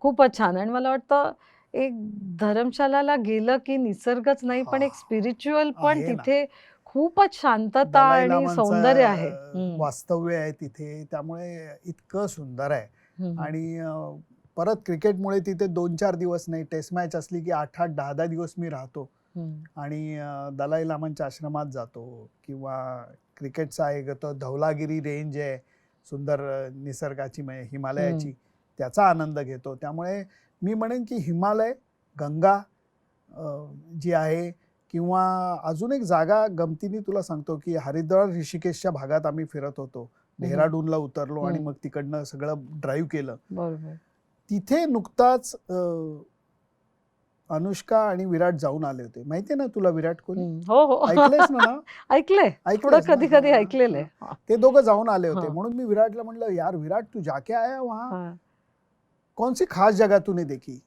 खूपच छान. आणि मला वाटतं एक धरमशालाला गेलं की निसर्गच नाही पण एक हा, स्पिरिच्युअल पण आहे ना. तिथे खूपच शांतता दलाई आणि लामांचा सौंदर्य आहे. हं, वास्तव्य आहे तिथे, त्यामुळे इतकं सुंदर आहे. हं, हं, आणि परत क्रिकेटमुळे तिथे 2-4 दिवस नाही, टेस्ट मॅच असली की 8-8, 10-10 दिवस मी राहतो. हं, आणि दलाई लामांच्या आश्रमात जातो किंवा क्रिकेटचा एक तो धवलागिरी रेंज आहे, सुंदर निसर्गाची म्हणजे हं. हिमालयाची, त्याचा आनंद घेतो. त्यामुळे मी म्हणेन की हिमालय, गंगा जी आहे, किंवा अजून एक जागा गमतीने तुला सांगतो की हरिद्वार ऋषिकेशच्या भागात आम्ही फिरत होतो. हं, डेहराडूनला उतरलो आणि हं. मग तिकडनं सगळं ड्राईव्ह केलं. बरोबर. तिथे नुकताच अनुष्का आणि विराट जाऊन आले होते. माहितीये ना तुला विराट कोहली? हं. हो, हो. ऐकलंयस ना नाव? ऐकलंय. थोडं ऐकलंयस ना? कधी-कधी हां, ऐकलेलं हां. आहे. ते दोघं जाऊन आले होते. हां, म्हणून मी विराटला म्हटलं, "यार विराट तू जाके आया वहाँ? हां. कौन सी खास जगह तूने देखी?"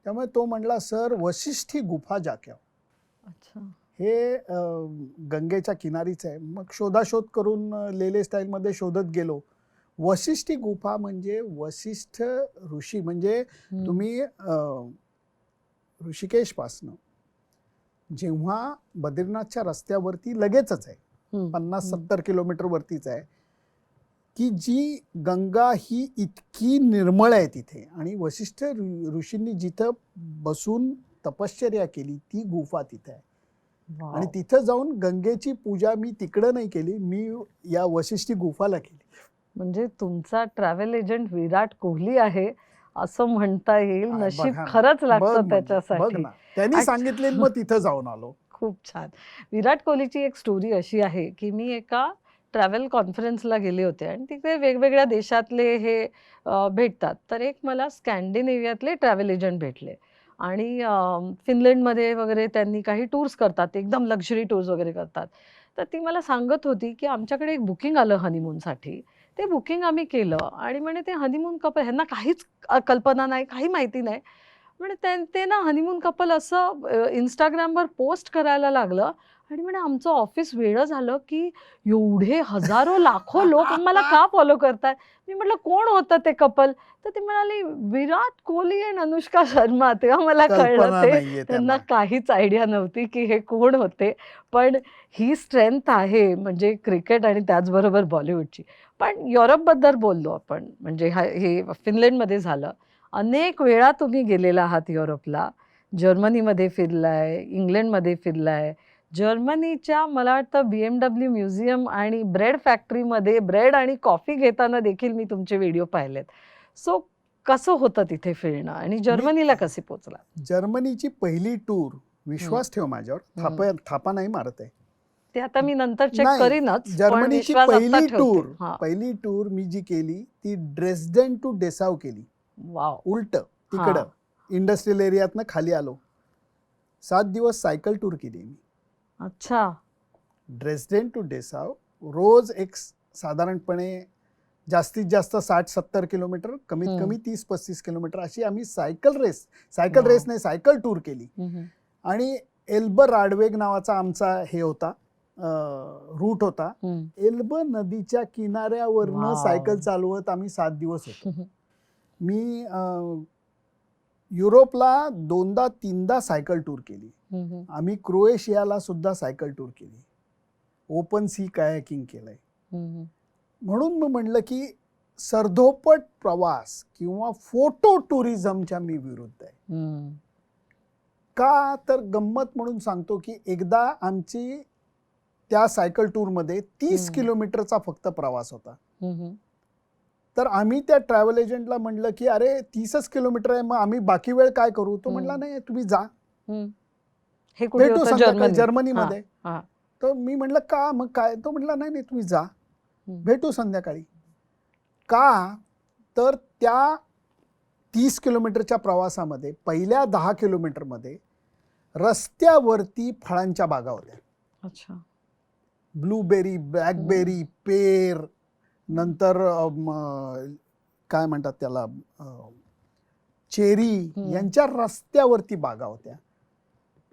त्यामुळे तो म्हणला, "सर वशिष्ठी गुफा जाके आओ." अच्छा. हे गंगेच्या किनारीच आहे. मग शोधाशोध करून लेले स्टाईलमध्ये शोधत गेलो. वशिष्ठी गुफा म्हणजे वशिष्ठ ऋषी, म्हणजे हं, तुम्ही ऋषिकेशपासनं जेव्हा बद्रीनाथच्या रस्त्यावरती लगेचच आहे, हं, हं. 50-70 किलोमीटर वरतीच आहे, की जी गंगा ही इतकी निर्मळ आहे तिथे. आणि वशिष्ठ ऋषींनी जिथं बसून तपश्चर्या केली ती गुफा तिथे आहे. आणि वॉव! तिथं जाऊन गंगेची पूजा मी तिकडं नाही केली, मी या वशिष्ठी गुफाला केली. म्हणजे तुमचा ट्रॅव्हल एजंट विराट कोहली आहे, असं म्हणता येईल. नशीब बघा ना, खरंच बघ लागतं म्हणजे बघ त्याच्यासाठी. ना, त्यांनी सांगितले आणि मग तिथं जाऊन आलो. खूप छान. विराट कोहलीची एक स्टोरी अशी आहे, की मी एका ट्रॅव्हल कॉन्फरन्सला गेले होते आणि तिथे वेगवेगळ्या देशातले हे भेटतात. तर एक मला स्कॅन्डिनेव्हियातले ट्रॅव्हल एजंट भेटले आणि फिनलंडमध्ये वगैरे त्यांनी काही टूर्स करतात, एकदम लक्झरी टूर्स वगैरे करतात. तर ती मला सांगत होती, की आमच्याकडे एक बुकिंग आलं हनीमूनसाठी. ते बुकिंग आम्ही केलं आणि म्हणे ते हनीमून कपल ह्यांना काहीच कल्पना नाही, काही माहिती नाही. म्हणे ते ना हनीमून कपल असं Instagramवर पोस्ट करायला लागलं आणि म्हणे आमचं ऑफिस वेडं झालं, की एवढे हजारो, लाखो लोक मला का फॉलो करतायत? मी म्हटलं, "कोण होतं ते कपल?" तर ती म्हणाली, "विराट कोहली आणि अनुष्का शर्मा." तेव्हा मला कळलं कल्पना ते नाहीये त्यांना त्यांना. काहीच आयडिया नव्हती, की हे कोण होते. पण ही स्ट्रेंथ आहे म्हणजे क्रिकेट आणि त्याचबरोबर बॉलिवूडची. पण युरोपबद्दल बोललो आपण, म्हणजे हे फिनलंडमध्ये झालं. अनेक वेळा तुम्ही गेलेला आहात युरोपला. जर्मनीमध्ये फिरलाय, इंग्लंडमध्ये फिरलाय. जर्मनीच्या मला वाटतं BMW म्युझियम आणि ब्रेड फॅक्टरीमध्ये ब्रेड आणि कॉफी घेताना देखील मी तुमचे व्हिडिओ पाहिलेत. सो कसं होतं तिथे फिरणं आणि मी जर्मनीला कसे पोहोचलात? जर्मनीची पहिली टूर, हं, विश्वास ठेव माझ्यावर, हं. थापा नाही मारत आहे. ते आता मी नंतर चेक नाही, करीनच, पण जर्मनीची विश्वास आत्ता ठेवते. हां. पहिली टूर मी जी केली ती ड्रेस्डेन टू डेसाव केली. वॉव! उलट तिकडं हां. इंडस्ट्रियल एरियातनं खाली आलो. 7 दिवस सायकल टूर केली मी. अच्छा. ड्रेस्डेन टू डेसाव रोज एक साधारणपणे जास्तीत जास्त 60-70 किलोमीटर, कमीत हं. कमी 30-35 किलोमीटर अशी आम्ही सायकल रेस वॉव! नाही, सायकल टूर केली. हं, हं. आणि एल्बर राडवेग नावाचा आमचा हे होता, रूट होता. हं. एल्ब नदीच्या किनाऱ्यावरनं सायकल वॉव! चालवत आम्ही 7 दिवस होतो. मी युरोपला 2दा-3दा सायकल टूर केली. हं, हं. आम्ही क्रोएशियाला सुद्धा सायकल टूर केली. ओपन सी कायाकिंग केलंय. हं, हं. म्हणून मी म्हणलं की सरधोपट प्रवास किंवा फोटो टुरिझमच्या मी विरुद्ध आहे. हं. का तर गंमत म्हणून सांगतो की एकदा आमची त्या सायकल टूरमध्ये 30 हं. किलोमीटरचा फक्त प्रवास होता. हं, हं. तर आम्ही त्या ट्रॅव्हल एजंटला म्हटलं की अरे 30च किलोमीटर आहे, मग आम्ही बाकी वेळ काय करू? तो म्हटला हं. नाही तुम्ही जा, हं. हे कुठे भेटू होतं? संध्याकाळी जर्मनी. हां, जर्मनीमध्ये. हां. तर मी म्हटलं का, मग काय? तो म्हटला नाही नाही तुम्ही जा, हं. भेटू संध्याकाळी. का तर त्या 30 किलोमीटरच्या प्रवासामध्ये पहिल्या 10 किलोमीटरमध्ये रस्त्यावरती फळांच्या बागा होत्या. अच्छा. ब्लूबेरी, ब्लॅकबेरी, पेर, नंतर काय म्हणतात त्याला, चेरी, हं. यांच्या रस्त्यावरती बागा होत्या.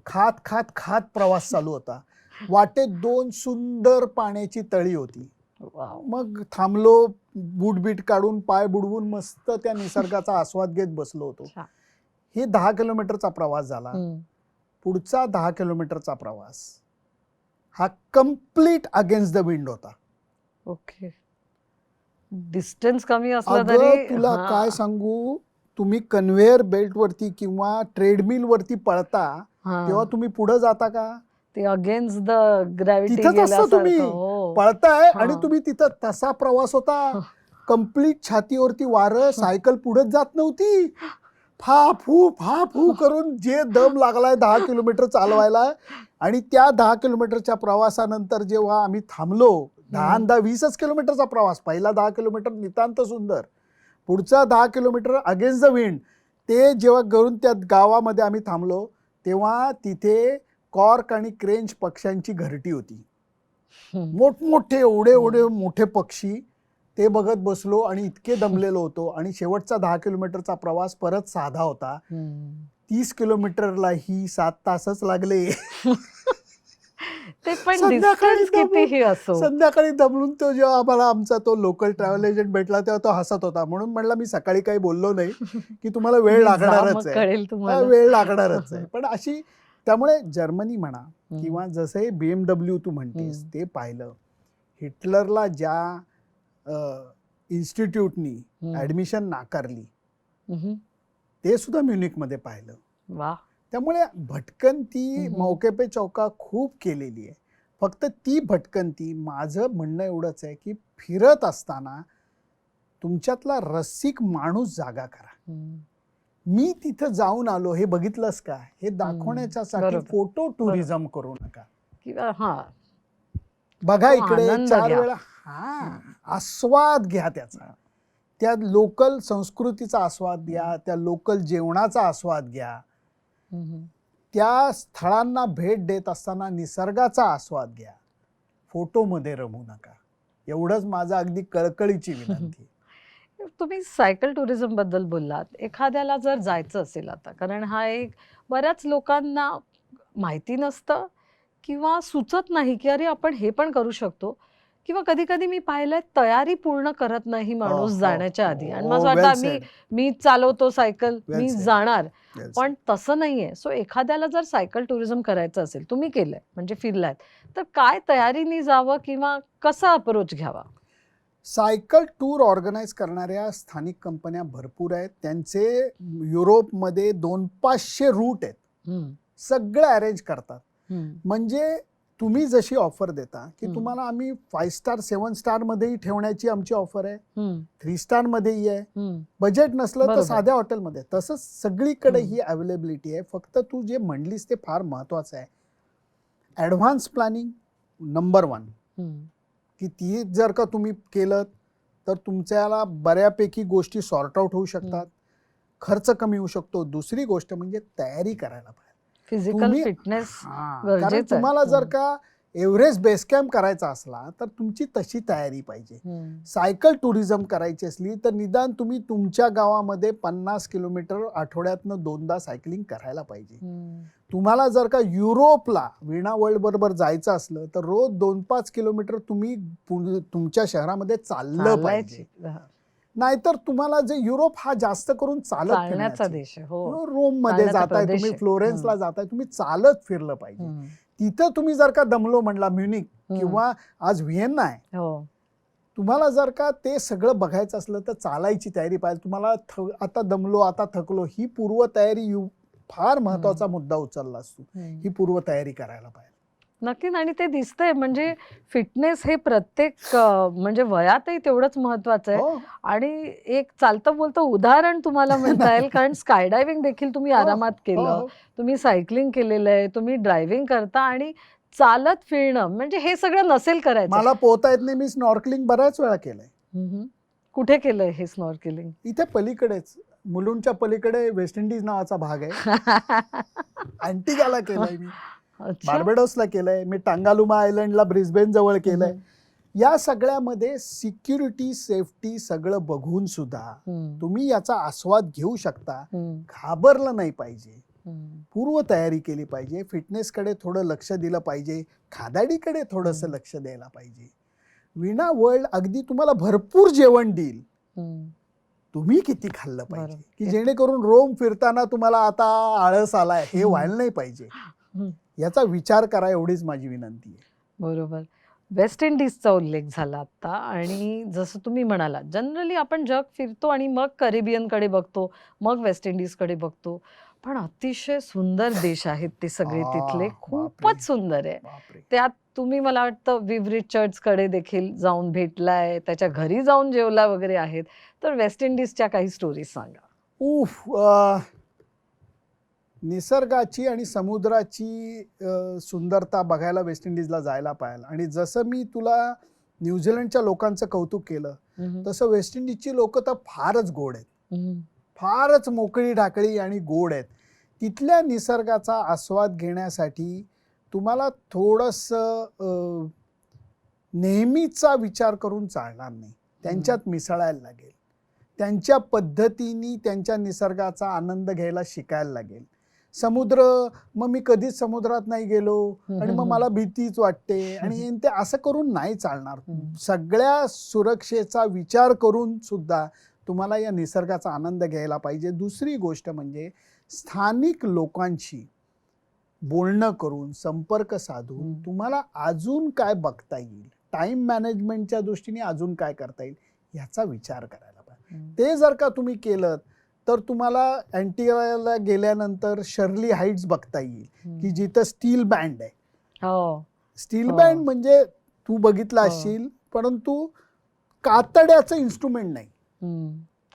खात खात खात प्रवास चालू होता. वाटेत 2 सुंदर पाण्याची तळी होती. वाव. मग थांबलो, बूट बीट काढून पाय बुडवून मस्त त्या निसर्गाचा आस्वाद घेत बसलो होतो. छान. हे 10 किलोमीटरचा प्रवास झाला. हम्म. पुढचा 10 किलोमीटरचा प्रवास हा कम्प्लीट अगेन्स्ट द विंड होता. ओके. डिस्टन्स कमी असला अगं तरी तुला हा. काय सांगू, तुम्ही कन्व्हेअर बेल्ट वरती किंवा ट्रेडमिल वरती पळता हा. तेव्हा तुम्ही पुढे जाता का? ते अगेन्स्ट द ग्रॅव्हिटी तिथंच असतं तुम्ही. हो. पळताय हा. आणि तुम्ही तिथं तसा प्रवास होता. कम्प्लीट छातीवरती वारं, सायकल पुढेच जात नव्हती. फा फू करून जे दम लागलाय 10 किलोमीटर चालवायला. आणि त्या 10 किलोमीटरच्या प्रवासानंतर जेव्हा आम्ही थांबलो, 10-20 किलोमीटरचा प्रवास, पहिला 10 किलोमीटर नितांत सुंदर, पुढचा 10 किलोमीटर अगेन्स्ट द विंड, ते जेव्हा करून त्या गावामध्ये आम्ही थांबलो तेव्हा तिथे कॉर्क आणि क्रेंच पक्ष्यांची घरटी होती. मोठमोठे एवढे मोठे पक्षी, ते बघत बसलो आणि इतके दमलेलो होतो. आणि शेवटचा 10 किलोमीटरचा प्रवास परत साधा होता. 30 किलोमीटरलाही 7 तासच लागले. ते पण संध्याकाळी डिस्टन्स कितीही असो. संध्याकाळी दमलून तो जेव्हा आम्हाला आमचा तो लोकल ट्रॅव्हल एजंट भेटला तेव्हा तो हसत होता. म्हणून म्हणला मी सकाळी काही बोललो नाही की तुम्हाला वेळ तुम्ही जा, लागणारच मग आहे. कळेल तुम्हाला. वेळ लागणारच आहे. पण अशी, त्यामुळे जर्मनी म्हणा किंवा जसे BMW तू म्हणतेस ते पाहिलं. हिटलरला ज्या इन्स्टिट्यूटनी ऍडमिशन नाकारली ते सुद्धा म्युनिकमध्ये पाहिलं. वा. त्यामुळे भटकंती मौके पे चौका खूप केलेली आहे. फक्त ती भटकंती, माझं म्हणणं एवढंच आहे की फिरत असताना तुमच्यातला रसिक माणूस जागा करा. मी तिथं जाऊन आलो हे बघितलंस का, हे दाखवण्याच्यासाठी बरोबर. फोटो टुरिझम करू नका. किंवा हा बघा तो इकडे आनंद 4 घ्या. वेळा, आस्वाद घ्या त्याचा. त्या लोकल संस्कृतीचा आस्वाद घ्या, त्या लोकल जेवणाचा आस्वाद घ्या. त्या स्थळांना भेट देत असताना निसर्गाचा आस्वाद घ्या. फोटोमध्ये रमू नका. एवढंच माझं अगदी कळकळीची विनंती. तुम्ही सायकल टुरिझम बद्दल बोललात. एखाद्याला जर जायचं असेल आता, कारण हा एक बऱ्याच लोकांना माहिती नसतं किंवा सुचत नाही की अरे आपण हे पण करू शकतो, किंवा कधी कधी मी पाहिलंय तयारी पूर्ण करत नाही माणूस जाण्याच्या आधी. आणि मला वाटतं मी चालवतो सायकल, मी जाणार. पण तसं नाहीये. सो एखाद्याला जर सायकल टुरिझम करायचं असेल, तुम्ही केलंय म्हणजे फिरलायत, तर काय तयारीने जावं किंवा कसा अप्रोच घ्यावा? सायकल टूर ऑर्गनाईज करणाऱ्या स्थानिक कंपन्या भरपूर आहेत. त्यांचे युरोपमध्ये 200-500 रूट आहेत. सगळं अरेंज करतात. म्हणजे तुम्ही जशी ऑफर देता की तुम्हाला आम्ही 5 स्टार 7 स्टार मध्येही ठेवण्याची आमची ऑफर आहे, 3 स्टार मध्येही आहे. बजेट नसलं तर साध्या हॉटेलमध्ये, तसंच सगळीकडे ही अवेलेबिलिटी आहे. फक्त तू जे म्हणलीस ते फार महत्वाचं आहे. ॲडव्हान्स प्लॅनिंग नंबर 1, की ती जर का तुम्ही केलं तर तुमच्याला बऱ्यापैकी गोष्टी सॉर्ट आउट होऊ शकतात, खर्च कमी होऊ शकतो. दुसरी गोष्ट म्हणजे तयारी करायला पाहिजे. फिजिकल फिटनेस कारण तुम्हाला जर का एव्हरेस्ट बेस कॅम्प करायचा असला तर तुमची तशी तयारी पाहिजे. सायकल टुरिझम करायची असली तर निदान तुम्ही तुमच्या गावामध्ये 50 किलोमीटर आठवड्यातनं 2दा सायकलिंग करायला पाहिजे. तुम्हाला जर का युरोपला वीणा वर्ल्ड बरोबर जायचं असलं तर रोज 2-5 किलोमीटर तुम्ही तुमच्या शहरामध्ये चाललं पाहिजे. नाहीतर तुम्हाला जे युरोप हा जास्त करून चालण्याचा देश आहे. रोम मध्ये जाताय तुम्ही, फ्लोरेन्सला जाताय, तुम्ही चालत फिरलं पाहिजे. तिथं तुम्ही जर का दमलो म्हणला, म्युनिक किंवा आज व्हिएन्ना आहे, तुम्हाला जर का ते सगळं बघायचं असलं तर चालायची तयारी पाहिजे. तुम्हाला आता दमलो, आता थकलो, ही पूर्वतयारी फार महत्वाचा मुद्दा उचलला असतो. ही पूर्वतयारी करायला पाहिजे. नक्कीच. आणि ते दिसतंय. म्हणजे फिटनेस हे प्रत्येक म्हणजे वयातही तेवढंच महत्वाचं आहे. आणि एक चालतं बोलतं उदाहरण तुम्हाला म्हणता येईल, कारण स्काय डायव्हिंग देखील तुम्ही आरामात केलं, तुम्ही सायकलिंग केलेलं आहे, तुम्ही ड्रायव्हिंग करता आणि चालत फिरणं, म्हणजे हे सगळं नसेल करायचं. मला पोहता येत नाही, मी स्नॉर्कलिंग बऱ्याच वेळा केलंय. कुठे केलंय हे स्नॉर्कलिंग? इथे पलीकडेच, मुलुंडच्या पलीकडे वेस्ट इंडिज नावाचा भाग आहे. अँटिगाला केलंय मी, बार्बेडोसला केलंय मी, टांगालुमा आयलंडला ब्रिस्बेन जवळ केलंय. या सगळ्यामध्ये सिक्युरिटी, सेफ्टी सगळं बघून सुद्धा तुम्ही याचा आस्वाद घेऊ शकता. घाबरलं नाही पाहिजे. पूर्व तयारी केली पाहिजे, फिटनेसकडे थोडं लक्ष दिलं पाहिजे, खादाडीकडे थोडंसं लक्ष द्यायला पाहिजे. वीणा वर्ल्ड अगदी तुम्हाला भरपूर जेवण देईल, तुम्ही किती खाल्लं पाहिजे, बरोबर. की जेणेकरून रोम फिरताना तुम्हाला आता आळस आलाय हे व्हायला नाही पाहिजे. याचा विचार करा, एवढीच माझी विनंती आहे. बरोबर. वेस्ट इंडिजचा उल्लेख झाला आता आणि जसं तुम्ही म्हणालात जनरली आपण जग फिरतो आणि मग कॅरिबियनकडे बघतो, मग वेस्ट इंडिजकडे बघतो. पण अतिशय सुंदर देश आहेत ते सगळे तिथले, बापरे. खूपच सुंदर आहे. बापरे. त्यात तुम्ही मला वाटतं विव्ह रिचर्ड्सकडे देखील जाऊन भेटलाय, त्याच्या घरी जाऊन जेवला वगैरे आहेत. तर वेस्ट इंडिजच्या काही स्टोरीज सांगा. निसर्गाची आणि समुद्राची सुंदरता बघायला वेस्ट इंडिजला जायला पाहिजे. आणि जसं मी तुला न्यूझीलंडच्या लोकांचं कौतुक केलं, तसं वेस्ट इंडिजची लोक तर फारच गोड आहेत, फारच मोकळी ढाकळी आणि गोड आहेत. तिथल्या निसर्गाचा आस्वाद घेण्यासाठी तुम्हाला थोडंसं नेहमीचा विचार करून चालणार नाही, त्यांच्यात मिसळायला लागेल, त्यांच्या पद्धतीने त्यांच्या निसर्गाचा आनंद घ्यायला शिकायला लागेल. समुद्र, मग मी कधीच समुद्रात नाही गेलो आणि मग मला भीतीच वाटते आणि ते असं करून नाही चालणार. सगळ्या सुरक्षेचा विचार करून सुद्धा तुम्हाला या निसर्गाचा आनंद घ्यायला पाहिजे. दुसरी गोष्ट म्हणजे स्थानिक लोकांशी बोलणं करून, संपर्क साधून तुम्हाला अजून काय बघता येईल, टाइम मॅनेजमेंटच्या दृष्टीने अजून काय करता येईल याचा विचार करायला पाहिजे. ते जर का तुम्ही केलं तर तुम्हाला अँटिग्वाला गेल्यानंतर शर्ली हाईट्स बघता येईल, की जिथं स्टील बँड आहे. स्टील बँड म्हणजे तू बघितला असशील, परंतु कातड्याचं इन्स्ट्रुमेंट नाही,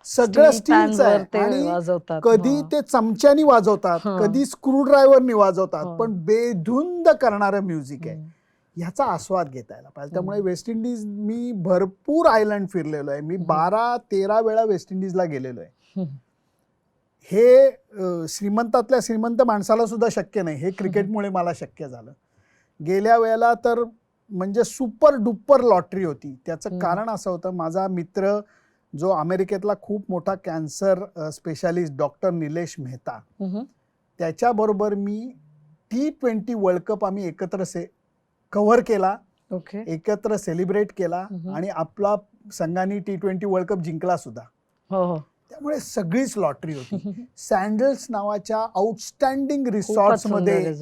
सगळं स्टीलचं आहे. आणि कधी ते चमच्यानी वाजवतात, कधी स्क्रू ड्रायव्हरनी वाजवतात, पण बेधुंद करणारं म्युझिक आहे. ह्याचा आस्वाद घेता यायला पाहिजे. त्यामुळे वेस्ट इंडिज, मी भरपूर आयलंड फिरलेलो आहे, मी 12-13 वेळा वेस्ट इंडिजला गेलेलो आहे. हे श्रीमंतातल्या श्रीमंत माणसाला सुद्धा शक्य नाही, हे क्रिकेटमुळे मला शक्य झालं. गेल्या वेळेला तर म्हणजे सुपर डुपर लॉटरी होती. त्याचं कारण असं होतं, माझा मित्र जो अमेरिकेतला खूप मोठा cancer specialist doctor Nilesh Mehta, त्याच्याबरोबर मी T20 वर्ल्ड कप आम्ही एकत्र कव्हर केला, एकत्र सेलिब्रेट केला आणि आपला संघाने T20 वर्ल्ड कप जिंकला सुद्धा. त्यामुळे सगळीच लॉटरी होती. सँडल्स नावाच्या आउटस्टँडिंग रिसॉर्ट्स मध्ये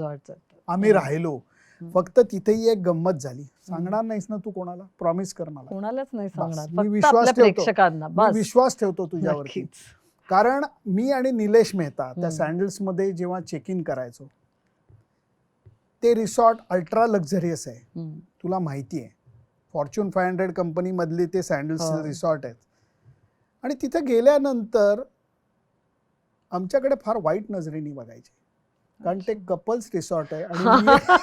आम्ही राहिलो. फक्त तिथेही एक गंमत झाली, सांगणार नाहीस ना तू कोणाला, प्रॉमिस कर मला. कोणालाच नाही सांगणार, मी फक्त विश्वास आपल्या ठेवतो, प्रेक्षकांना. मी विश्वास ठेवतो तुझ्यावरती. नक्कीच. कारण मी आणि निलेश मेहता त्या सँडल्स मध्ये जेव्हा चेक इन करायचो, ते रिसॉर्ट अल्ट्रा लक्झरियस आहे, तुला माहिती आहे, फॉर्च्यून 500 कंपनी मधली ते सँडल्स रिसॉर्ट आहेत. आणि तिथे गेल्यानंतर आमच्याकडे फार वाईट नजरेने बघायचे, कारण ते कपल्स रिसॉर्ट आहे. आणि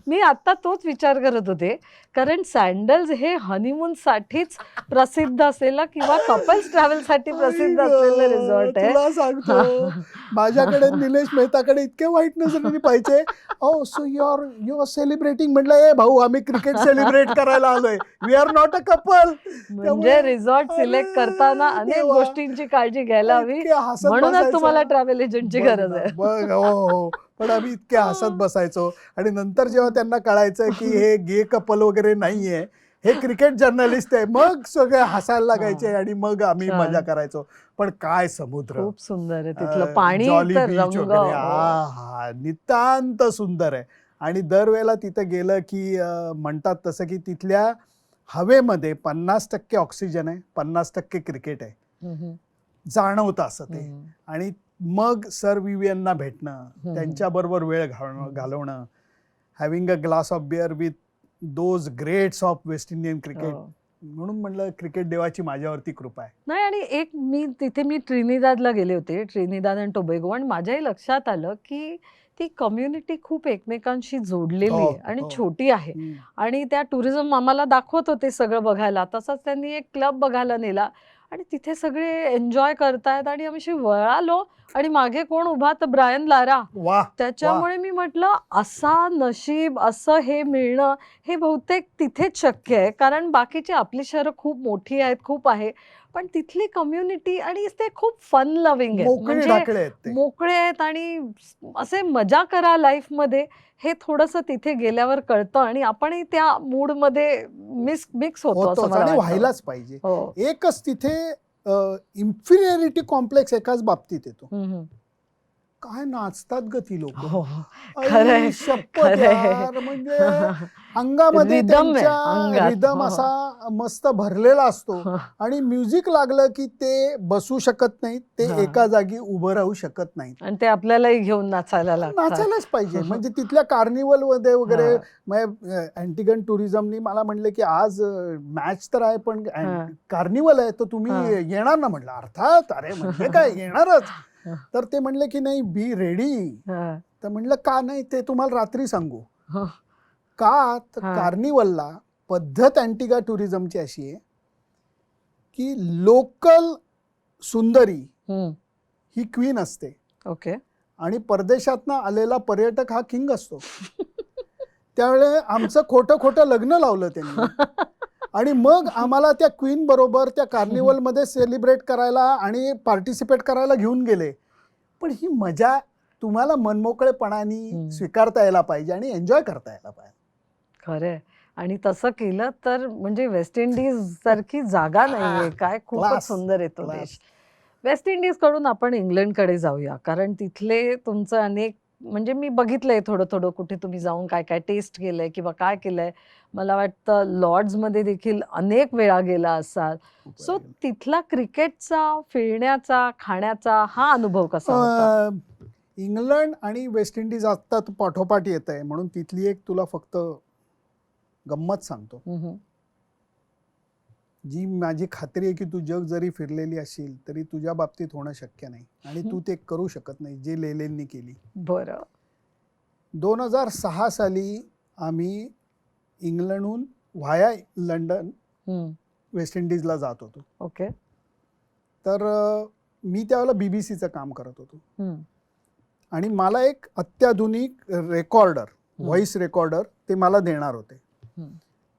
मी आता तोच विचार करत होते, कारण सँडल्स हे हनीमून साठीच प्रसिद्ध असलेला किंवा कपल्स ट्रॅव्हल साठी प्रसिद्ध असलेलं रिसॉर्ट आहे. तुला सांगतो, माझ्याकडे निलेश मेहताकडे इतके वाईट नजरेने पाहिजे. Oh so you are celebrating. म्हटलं, ए भाऊ, आम्ही क्रिकेट सेलिब्रेट करायला आलोय, we are not a couple. म्हणजे रिसॉर्ट सिलेक्ट करताना अनेक गोष्टींची काळजी घ्यायला हवी, म्हणूनच तुम्हाला ट्रॅव्हल एजंटची गरज आहे. बघ, हो, पण आम्ही इतके हसत बसायचो. आणि नंतर जेव्हा त्यांना कळायचं की हे गे कपल वगैरे नाहीये, हे क्रिकेट जर्नलिस्ट आहे, मग सगळे हसायला लागायचे आणि मग आम्ही मजा करायचो. पण काय समुद्र, खूप सुंदर आहे तिथलं पाणी, नितांत सुंदर आहे. आणि दरवेळेला तिथं गेलं की म्हणतात तसं की तिथल्या हवेमध्ये 50% ऑक्सिजन आहे, 50% क्रिकेट आहे, जाणवतं असं ते. आणि मग सर विवियनना भेटणं, त्यांच्याबरोबर वेळ घालवणं, having a glass of beer with those greats of West Indian cricket. म्हणून म्हणलं, क्रिकेट देवाची माझ्यावरती कृपा आहे. नाही, आणि एक मी ट्रिनिदादला गेले होते, ट्रिनिदाद आणि टोबॅगो, आणि माझ्याही लक्षात आलं की ती कम्युनिटी खूप एकमेकांशी जोडलेली आहे आणि छोटी आहे. आणि त्या टुरिझम आम्हाला दाखवत होते सगळं बघायला. तसंच त्यांनी एक क्लब बघायला नेला आणि तिथे सगळे एन्जॉय करतायत. आणि आम्ही वळालो आणि मागे कोण उभा, तर ब्रायन लारा. त्याच्यामुळे मी म्हटलं, असा नशीब, असं हे मिळणं हे बहुतेक तिथेच शक्य आहे, कारण बाकीची आपली शहरं खूप मोठी आहेत, खूप आहे, पण तिथली कम्युनिटी आणि ते खूप फन लव्हिंग आहेत, मोकळे म्हणजे ढाकळे आहेत ते. मोकळे आहेत आणि असे मजा करा लाईफ मध्ये, हे थोडंसं तिथे गेल्यावर कळतं आणि आपणही त्या मूड मध्ये मिक्स होतो असं होतोच मला आणि वाटतं. व्हायलाच पाहिजे. हो. एकच तिथे इन्फिरियरिटी कॉम्प्लेक्स एकाच बाबतीत येतो. हम्म. काय नाचतात ग ती लोक. हो, खरंय, आई शपथ खरंय. यार, म्हणजे अंगामध्ये रिदम आहे त्यांच्या अंगात. रिदम हो. असा मस्त भरलेला असतो हो. आणि म्युझिक लागलं की ते बसू शकत नाहीत, ते हा. एका जागी उभं राहू शकत नाहीत. आणि ते आपल्यालाही घेऊन नाचायला लागतात. नाचायलाच पाहिजे. म्हणजे तिथल्या कार्निवल मध्ये वगैरे हा. अँटिगन टुरिझमनी मला म्हणले की आज मॅच तर आहे पण हा. कार्निवल आहे तर तुम्ही हा. येणार ना. म्हटलं अर्थात, अरे म्हणजे काय येणारच. हा. तर ते म्हणले की नाही, बी रेडी. हा. तर म्हणलं का नाही ते तुम्हाला रात्री सांगू. हो. का तर हा. कार्निवलला पद्धत अँटिगा टुरिझमची अशी आहे की लोकल सुंदरी हम्म. ही क्वीन असते ओके. आणि परदेशातनं आलेला पर्यटक हा किंग असतो. त्यावेळे आमचं खोटं खोटं लग्न लावलं त्यांनी आणि मग आम्हाला त्या क्वीन बरोबर त्या कार्निवल मध्ये सेलिब्रेट करायला आणि पार्टिसिपेट करायला घेऊन गेले. पण ही मजा तुम्हाला मनमोकळेपणाने स्वीकारता यायला पाहिजे आणि एन्जॉय करता यायला पाहिजे. खरंय. आणि तसं केलं तर म्हणजे वेस्ट इंडिज सारखी जागा नाहीये काय, खूपच क्लास, सुंदर आहे तो क्लास. देश. वेस्ट इंडिज कडून आपण इंग्लंडकडे जाऊया, कारण तिथले तुमचं अनेक, म्हणजे मी बघितलंय थोडं थोडं कुठे तुम्ही जाऊन काय काय टेस्ट केलंय किंवा काय केलंय. मला वाटतं लॉर्ड्स मध्ये देखील अनेक वेळा गेला असाल. सो तिथला क्रिकेटचा, फिरण्याचा, खाण्याचा हा अनुभव कसा होता? इंग्लंड आणि वेस्ट इंडिज आता पाठोपाठ येत आहे म्हणून तिथली एक तुला फक्त गंमत सांगतो, जी माझी खात्री आहे की तू जग जरी फिरलेली असेल तरी तुझ्या बाबतीत होणं शक्य नाही आणि तू ते करू शकत नाही जे लेलेंनी केली. बरं. 2006 साली आम्ही इंग्लंडहून व्हाया लंडन वेस्ट इंडिजला जात होतो. ओके. तर मी त्यावेळेला बीबीसीचं काम करत होतो आणि मला एक अत्याधुनिक रेकॉर्डर, व्हॉइस रेकॉर्डर ते मला देणार होते.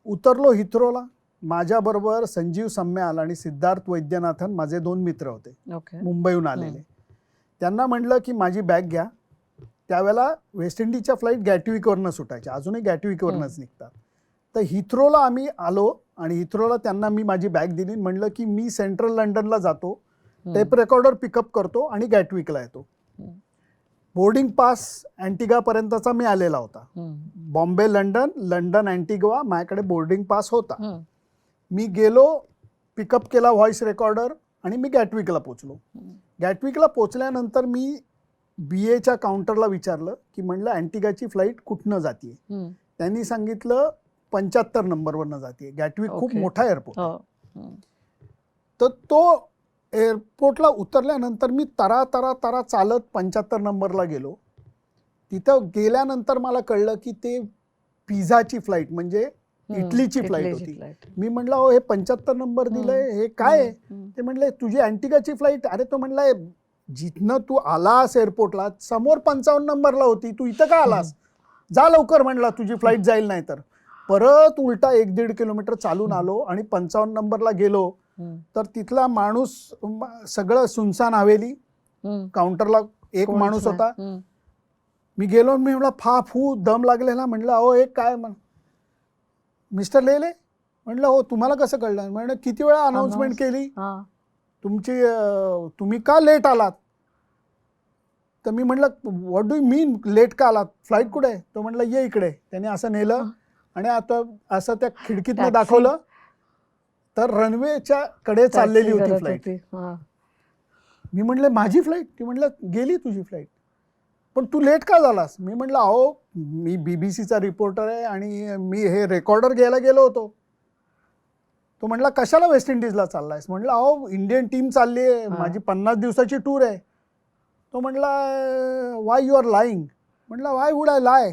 उतरलो हिथ्रोला. माझ्याबरोबर संजीव सम्याल आणि सिद्धार्थ वैद्यनाथन माझे 2 मित्र होते, मुंबईहून आलेले. त्यांना म्हटलं की माझी बॅग घ्या. त्यावेळेला वेस्ट इंडिजच्या फ्लाईट गॅटविकवरनं सुटायच्या, अजूनही गॅटविकवरनंच निघतात. तर हिथ्रोला आम्ही आलो आणि हिथ्रोला त्यांना मी माझी बॅग दिली. म्हणलं की मी सेंट्रल लंडनला जातो, टेप रेकॉर्डर पिकअप करतो आणि गॅटविकला येतो. बोर्डिंग पास अँटिगापर्यंतचा मी आलेला होता. बॉम्बे लंडन, लंडन अँटिगवा माझ्याकडे बोर्डिंग पास होता. मी गेलो, पिकअप केला व्हॉइस रेकॉर्डर आणि मी गॅटविकला पोचलो. गॅटविकला पोचल्यानंतर मी BAच्या काउंटरला विचारलं की म्हणलं अँटिगाची फ्लाईट कुठनं जाते. त्यांनी सांगितलं 75 नंबरवरनं जाते. गॅटविक खूप मोठा एअरपोर्ट आहे. तर तो एअरपोर्टला उतरल्यानंतर मी तरा चालत 75 नंबरला गेलो. तिथं गेल्यानंतर मला कळलं की ते पिझ्झाची फ्लाईट, म्हणजे इटलीची फ्लाईट होती. मी म्हटलं हो हे 75 नंबर दिलंय, हे काय? ते म्हणले तुझी अँटिगाची फ्लाईट. अरे तो म्हणलाय जिथनं तू आलास एअरपोर्टला समोर 55 नंबरला होती, तू इथं का आलास? जा लवकर म्हणला, तुझी फ्लाईट जाईल नाही तर. परत उलटा 1-1.5 किलोमीटर चालून आलो आणि 55 नंबरला गेलो. तर तिथला माणूस, सगळं सुनसान हवेली, काउंटरला एक माणूस होता. मी गेलो, मी म्हणला फा फू दम लागलेला. म्हणलं अहो एक काय मिस्टर लेले? म्हणलं हो, तुम्हाला कसं कळलं? म्हणलं किती वेळा अनाउन्समेंट केली तुमची, तुम्ही का लेट आलात? तर मी म्हटलं what do you mean let का आलात? फ्लाईट कुठे आहे? तो म्हणला ये इकडे. त्याने असं नेलं आणि आता असं त्या खिडकीतनं दाखवलं तर रनवेच्या कडे चाललेली होती फ्लाईट. मी म्हणलं माझी फ्लाईट? ती म्हणलं गेली तुझी फ्लाईट, पण तू लेट का झालास? मी म्हटलं अहो मी बीबीसीचा रिपोर्टर आहे आणि मी हे रेकॉर्डर घ्यायला गेलो होतो. तो म्हणला कशाला वेस्ट इंडिजला चाललायस? म्हटलं अहो इंडियन टीम चालली आहे, माझी 50 दिवसाची टूर आहे. तो म्हणला वाय यू आर लाईंग? म्हटलं वाय वुड आय लाय?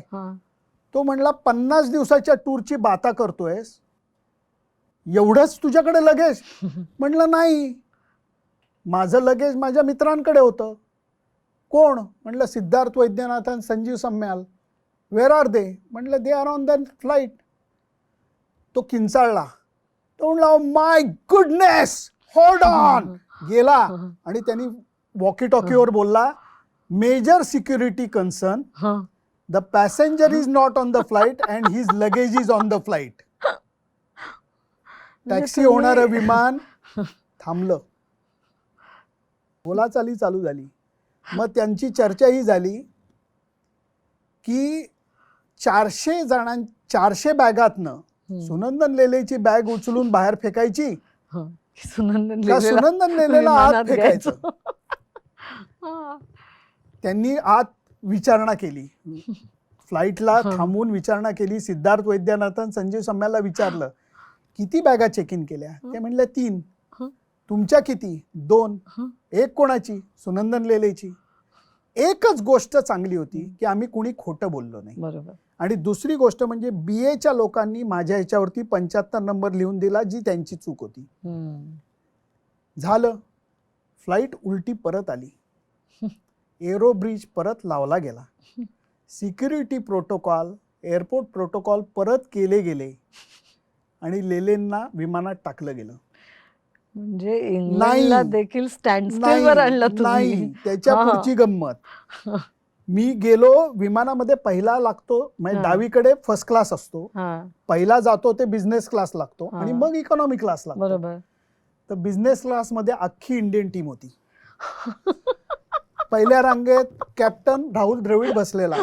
तो म्हणला 50 दिवसाच्या टूरची बाता करतोयस, एवढंच तुझ्याकडे लगेज? म्हटलं नाही, माझं लगेज माझ्या मित्रांकडे होतं. कोण? म्हटलं Siddharth Vaidyanathan, Sanjeev Samyal. Where are they? म्हटलं they are on the flight. तो किंचाळला. तो म्हणला माय गुडनेस, होल्ड ऑन गेला आणि त्यांनी वॉकी टॉकीवर बोलला, major security concern, the passenger is not on the flight and his luggage is on the flight. Taxi होणारं विमान थांबलं. बोलाचाली चालू झाली. मग त्यांची चर्चा ही झाली की 400 बॅगातनं सुनंदन लेलेची बॅग उचलून बाहेर फेकायची का सुनंदन लेलेला आत फेकायचं. त्यांनी आत विचारणा केली, फ्लाईटला थांबवून विचारणा केली. सिद्धार्थ वैद्यनाथन संजीव सम्याला विचारलं, किती बॅगा चेक इन केल्या? ते म्हणले 3. तुमच्या किती? 2. एक कोणाची? सुनंदन लेलेची. एकच गोष्ट चांगली होती की आम्ही कुणी खोटं बोललो नाही. बरोबर. आणि दुसरी गोष्ट म्हणजे BAच्या लोकांनी माझ्या ह्याच्यावरती 75 नंबर लिहून दिला, जी त्यांची चूक होती. झालं. फ्लाईट उलटी परत आली. एरो ब्रिज परत लावला गेला. सिक्युरिटी प्रोटोकॉल, एअरपोर्ट प्रोटोकॉल परत केले गेले आणि लेलेंना विमानात टाकलं गेलं. म्हणजे इंग्लंडला देखील स्टँडस्टिलवर आणलं तुम्ही. नाही, त्याच्या पुढची गंमत. मी गेलो, विमानामध्ये पहिला लागतो, म्हणजे डावीकडे फर्स्ट क्लास असतो, पहिला जातो ते बिझनेस क्लास लागतो आणि मग इकॉनॉमी क्लास लागतो. बरोबर. तर बिझनेस क्लास मध्ये अख्खी इंडियन टीम होती. पहिल्या रांगेत कॅप्टन राहुल द्रविड बसलेला.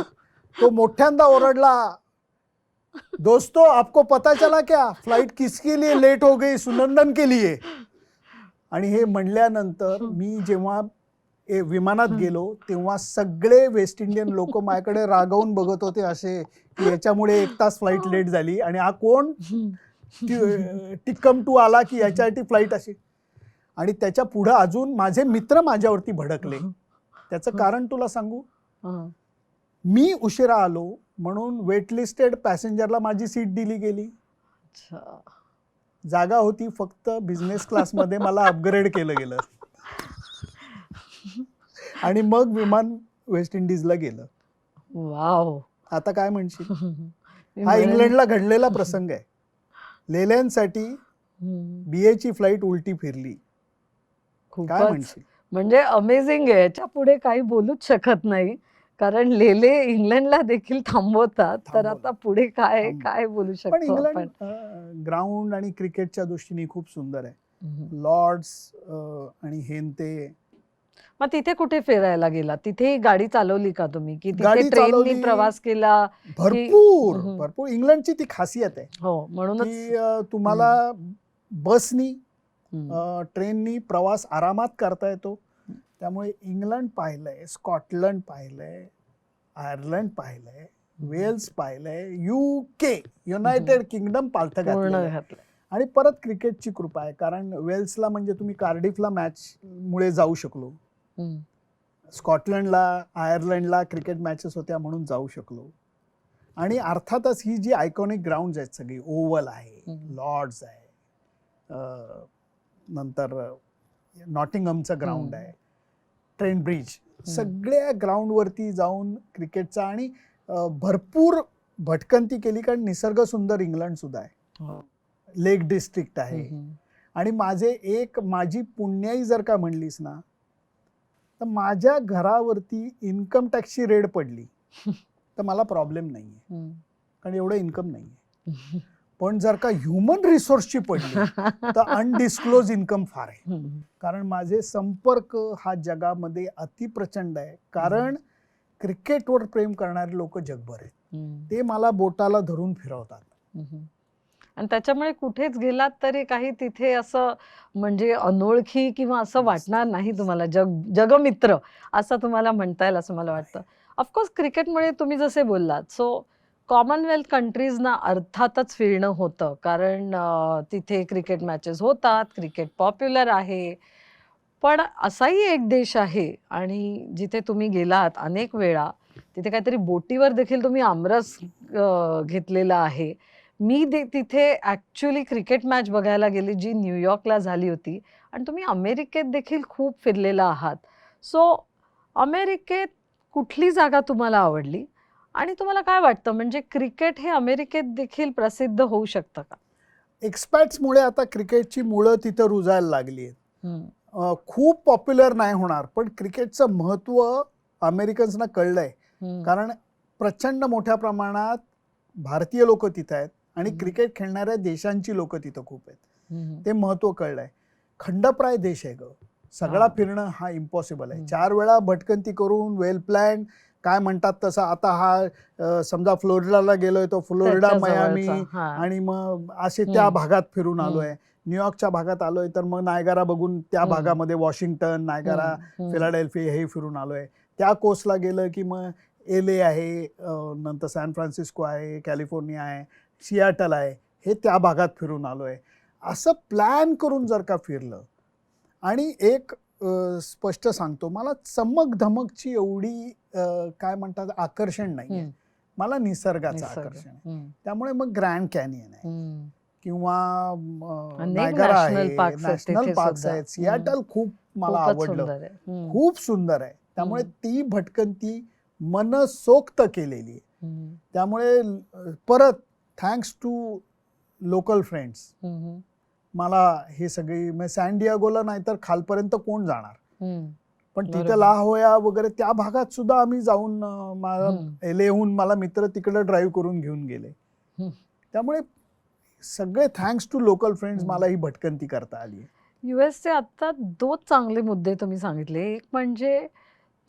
तो मोठ्यांदा ओरडला, दोस्तों आपको पता चला क्या, फ्लाइट किसके लिए लेट हो गई? सुनंदन के लिए. आणि हे म्हणल्यानंतर मी जेव्हा विमानात गेलो तेव्हा सगळे वेस्ट इंडियन लोक माझ्याकडे रागावून बघत होते असे की याच्यामुळे 1 तास फ्लाईट लेट झाली आणि हा कोण टिक्कम टू आला की याच्यासाठी फ्लाईट अशी. आणि त्याच्या पुढे अजून माझे मित्र माझ्यावरती भडकले. त्याचं कारण तुला सांगू, मी उशिरा आलो म्हणून वेटलिस्टेड पॅसेंजरला माझी सीट दिली गेली. जागा होती फक्त बिझनेस क्लासमध्ये, मला अपग्रेड केलं गेलं आणि मग विमान वेस्ट इंडिजला गेलं. वाव. आता काय म्हणशील? हा इंग्लंडला घडलेला प्रसंग आहे. लेल्यांसाठी BAची फ्लाईट उलटी फिरली. काय म्हणशील? म्हणजे अमेझिंग आहे. याच्या पुढे काही बोलूच शकत नाही, कारण लेले इंग्लंडला देखील थांबवतात. तर आता पुढे काय काय बोलू पण शकतो आपण? इंग्लंड ग्राउंड आणि क्रिकेटच्या दृष्टीने खूप सुंदर आहे. लॉर्ड्स आणि हेन ते. मग तिथे कुठे फिरायला गेला? तिथे गाडी चालवली का तुम्ही, की तिथे गाडी ट्रेननी चालवली. प्रवास केला? भरपूर भरपूर. इंग्लंडची ती खासियत आहे हो, म्हणूनच की तुम्हाला बसनी ट्रेननी प्रवास आरामात करता येतो. त्यामुळे इंग्लंड पाहिलंय, स्कॉटलंड पाहिलंय, आयर्लंड पाहिलंय, वेल्स पाहिलंय, UK युनायटेड किंगडम पालथं घातलं. आणि परत क्रिकेटची कृपा आहे, कारण वेल्सला म्हणजे तुम्ही कार्डिफला मॅच मुळे जाऊ शकलो, स्कॉटलंडला आयर्लंडला क्रिकेट मॅचेस होत्या म्हणून जाऊ शकलो. आणि अर्थातच ही जी आयकॉनिक ग्राउंड आहेत सगळी, ओव्हल आहे, लॉर्ड्स आहे, नंतर नॉटिंगहमचं ग्राउंड आहे, ट्रेंट ब्रिज, सगळ्या ग्राउंडवरती जाऊन क्रिकेटचा आणि भरपूर भटकंती केली, कारण निसर्ग सुंदर इंग्लंड सुद्धा आहे, लेक डिस्ट्रिक्ट आहे. आणि माझी पुण्याई जर का म्हणलीस ना, तर माझ्या घरावरती इन्कम टॅक्सची रेड पडली तर मला प्रॉब्लेम नाहीये, कारण एवढं इन्कम नाहीये. पण जर का ह्युमन रिसोर्सची पडली तर अनडिस्क्लोज इन्कम फार आहे, कारण माझे संपर्क हा जगामध्ये अतिप्रचंड आहे. कारण क्रिकेटवर प्रेम करणारे लोक जगभर आहेत, ते मला बोटाला धरून फिरवतात. आणि त्याच्यामुळे कुठेच गेलात तरी काही तिथे असं म्हणजे अनोळखी किंवा असं वाटणार नाही तुम्हाला. जगमित्र असं तुम्हाला म्हणता येईल असं मला वाटतं. ऑफकोर्स क्रिकेटमुळे तुम्ही जसे बोललात, सो कॉमनवेल्थ कंट्रीजना अर्थातच फिरणं होतं, कारण तिथे क्रिकेट मॅचेस होतात, क्रिकेट पॉप्युलर आहे. पण असाही एक देश आहे आणि जिथे तुम्ही गेलात अनेक वेळा, तिथे काहीतरी बोटीवर देखील तुम्ही आमरस घेतलेला आहे. मी तिथे ॲक्च्युअली क्रिकेट मॅच बघायला गेली, जी न्यूयॉर्कला झाली होती. आणि तुम्ही अमेरिकेत देखील खूप फिरलेला आहात. सो अमेरिकेत कुठली जागा तुम्हाला आवडली आणि तुम्हाला काय वाटतं, म्हणजे क्रिकेट हे अमेरिकेत देखील प्रसिद्ध होऊ शकतं का? एक्सपॅट्समुळे आता क्रिकेटची मुळं तिथं रुजायला लागली आहेत. हम्म, खूप पॉप्युलर नाही होणार, पण क्रिकेटचं महत्त्व अमेरिकन्सना कळलंय. हम्म, कारण प्रचंड मोठ्या प्रमाणात भारतीय लोक तिथं आहेत आणि हम्म. क्रिकेट खेळणाऱ्या देशांची लोक तिथं खूप आहेत. हम्म, ते महत्त्व कळलंय. खंडप्राय देश आहे ग, सगळा हा. फिरणं हा इम्पॉसिबल आहे. हम्म. 4 वेळा भटकंती करून वेल प्लॅन काय म्हणतात तसं. आता हा समजा फ्लोरिडाला गेलोय तो फ्लोरिडा, त्याच्या मयामी जवळचा, हा. आणि मग असे त्या हम्म, भागात फिरून हम्म, आलोय. न्यूयॉर्कच्या भागात आलोय तर मग नायगारा बघून त्या हम्म. भागामध्ये वॉशिंग्टन, नायगारा, हम्म, फिलाडेल्फिया हे फिरून आलोय. त्या कोस्टला गेलं की मग LA आहे, नंतर सॅन फ्रान्सिस्को आहे, कॅलिफोर्निया आहे, सियाटल आहे, हे त्या भागात फिरून आलोय. असं प्लॅन करून जर का फिरलं आणि एक स्पष्ट सांगतो, मला चमक धमकची एवढी काय म्हणतात आकर्षण नाहीये. हम्म. मला निसर्गाचं निसर्ग. आकर्षण आहे. हम्म, त्यामुळे मग ग्रँड कॅनियन आहे हम्म. किंवा अनेक नायगरा नॅशनल आहे, पार्क्स आहेत नॅशनल तिथे पार्क्स सुद्धा. आहेत. सियाटल खूप मला खूपच आवडलं, सुंदर आहे. हम्म, खूप सुंदर आहे. त्यामुळे हम्म, ती भटकंती मनसोक्त केलेली आहे. हम्म, त्यामुळे परत थँक्स टू लोकल फ्रेंड्स हम्म, मला हे सगळी सॅन डियागोला नाही तर खालपर्यंत कोण जाणार. हम्म. पण तिथे बरोबर. ला होया वगैरे त्या भागात सुद्धा आम्ही जाऊन हम्म, LAहून मला मित्र तिकडे ड्राईव्ह करून घेऊन गेले. हम्म. त्यामुळे सगळे थँक्स टू लोकल फ्रेंड्स हम्म. मला ही भटकंती करता आली. युएसचे आता 2 चांगले मुद्दे तुम्ही सांगितले. एक म्हणजे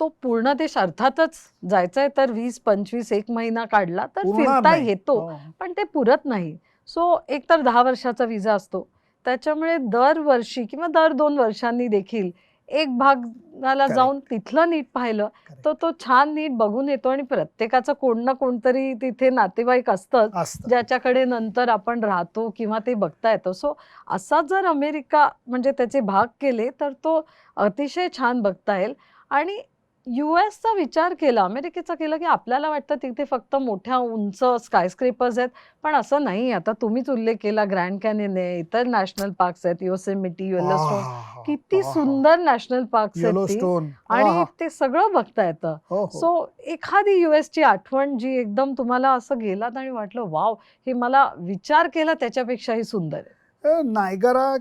तो पूर्ण देश अर्थातच जायचंय तर 20-25 1 महिना काढला तर पुरणार फिरता नाही. येतो. हो. पण ते पुरत नाही. सो एक तर 10 वर्षाचा विजा असतो. त्याच्यामुळे दरवर्षी किंवा दर 2 वर्षांनी देखील एक भागाला जाऊन Correct. तिथलं नीट पाहिलं Correct. तर तो छान नीट बघून येतो आणि प्रत्येकाचं कोण ना कोणतरी तिथे नातेवाईक असतंच, असतं. ज्याच्याकडे नंतर आपण राहतो किंवा ते बघता येतं. सो असा जर अमेरिका म्हणजे त्याचे भाग केले तर तो अतिशय छान बघता येईल. आणि यूएसचा विचार केला, अमेरिकेचा केला, की आपल्याला वाटतं तिथे फक्त मोठ्या उंच स्कायस्क्रेपर्स आहेत. पण असं नाही. आता तुम्हीच उल्लेख केला ग्रँड कॅनियन आहे, इतर नॅशनल पार्क्स आहेत, योसेमिटी, येलोस्टोन. किती सुंदर नॅशनल पार्क्स आहेत ती येलोस्टोन. आणि ते सगळं बघता येतं. हो हो. सो एखादी यूएसची आठवण जी एकदम तुम्हाला असं गेलात आणि वाटलं वाव, हे मला विचार केला त्याच्यापेक्षाही सुंदर आहे. नायगरा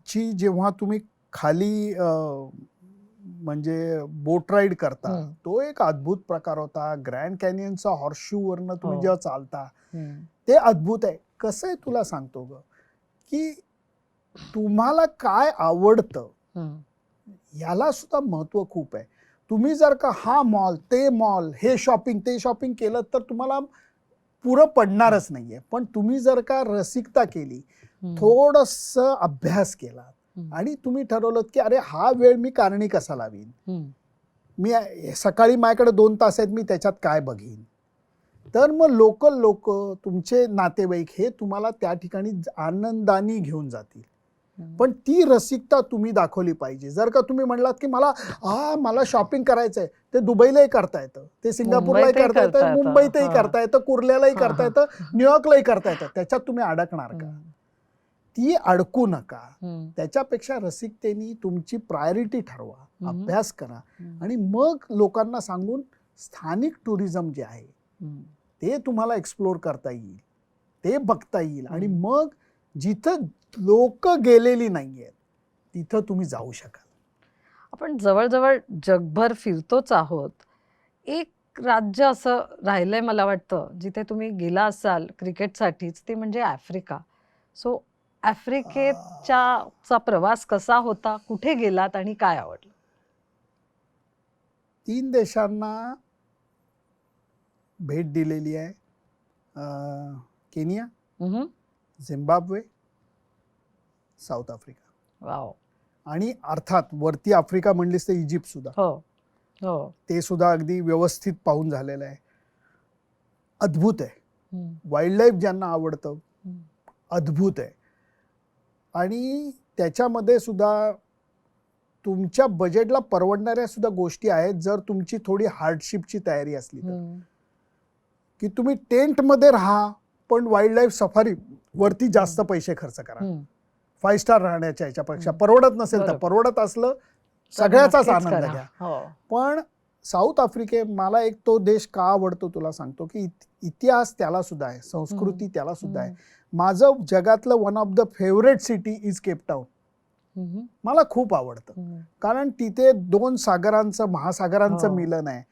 ची जेव्हा तुम्ही खाली म्हणजे बोट राईड करता, हम्म. तो एक अद्भुत प्रकार होता. ग्रँड कॅनियनचा हॉर्सशू वरनं तुम्ही हो. जेव्हा चालता हम्म. ते अद्भुत आहे. कसं आहे तुला सांगतो ग, की तुम्हाला काय आवडतं हम्म. याला सुद्धा महत्व खूप आहे. तुम्ही जर का हा मॉल, ते मॉल, हे शॉपिंग, ते शॉपिंग केलं तर तुम्हाला पुरं पडणारच नाहीये. पण तुम्ही जर का रसिकता केली, हम्म. थोडंसं अभ्यास केला हम्म. आणि तुम्ही ठरवलं की अरे हा वेळ मी कारणी कसा लावीन, हम्म. मी सकाळी माझ्याकडे 2 तास आहेत, मी त्याच्यात काय बघीन, तर मग लोकल लोक, तुमचे नातेवाईक हे तुम्हाला त्या ठिकाणी आनंदाने घेऊन जातील. पण ती रसिकता तुम्ही दाखवली पाहिजे. जर का तुम्ही म्हणलात की मला शॉपिंग करायचंय, ते दुबईलाही करता येतं, ते सिंगापूरलाही मुंबईतही करता येतं, करता येतं. मुंबईतही हां. करता येतं, कुर्ल्यालाही हां, करता हां. येतं, न्यूयॉर्कलाही करता येतं. त्याच्यात तुम्ही अडकणार का? हम्म. ती अडकू नका. हम्म. त्याच्यापेक्षा रसिकतेने तुमची प्रायोरिटी ठरवा, हम्म. अभ्यास करा हम्म. आणि मग लोकांना सांगून स्थानिक टुरिझम जे आहे हम्म. ते तुम्हाला एक्सप्लोर करता येईल, ते बघता येईल आणि हम्म. मग जिथं लोक गेलेली नाहीयेत तिथं तुम्ही जाऊ शकाल. आपण जवळजवळ जगभर फिरतोच आहोत. एक राज्य असं राहिलंय मला वाटतं, जिथे तुम्ही गेला असाल क्रिकेटसाठीच, ते म्हणजे आफ्रिका. सो आफ्रिकेचा प्रवास कसा होता? कुठे गेलात आणि काय आवडलं? 3 देशांना भेट दिलेली आहे. केनिया, हम्म. Zimbabwe, south Africa wow. आणि अर्थात वरती आफ्रिका म्हणलीस तर इजिप्त सुद्धा. हो हो. ते सुद्धा अगदी व्यवस्थित पाहून झालेलं आहे. अद्भुत आहे. हम्म. वाईल्ड लाईफ ज्यांना आवडतं, हम्म. अद्भुत आहे. आणि त्याच्यामध्ये सुद्धा तुमच्या बजेटला परवडणाऱ्या सुद्धा गोष्टी आहेत, जर तुमची थोडी हार्डशिपची तयारी असली तर. हम्म. की तुम्ही टेंटमध्ये राहा, पण वाईल्ड लाईफ सफारी वरती जास्त पैसे खर्च करा. हम्म. 5 स्टार राहण्याच्या ह्याच्यापेक्षा. परवडत नसेल तर, बरोबर. परवडत असलं तर सगळ्याचाच नक्कीच आनंद करा. घ्या. हो. पण साऊथ आफ्रिके मला एक तो देश का आवडतो तुला सांगतो, की इतिहास त्याला सुद्धा आहे, संस्कृती त्याला सुद्धा आहे. माझं जगातलं one of the favourite city is Cape Town. मला खूप आवडतं कारण तिथे 2 सागरांचं महासागरांचं हो. मिलन आहे.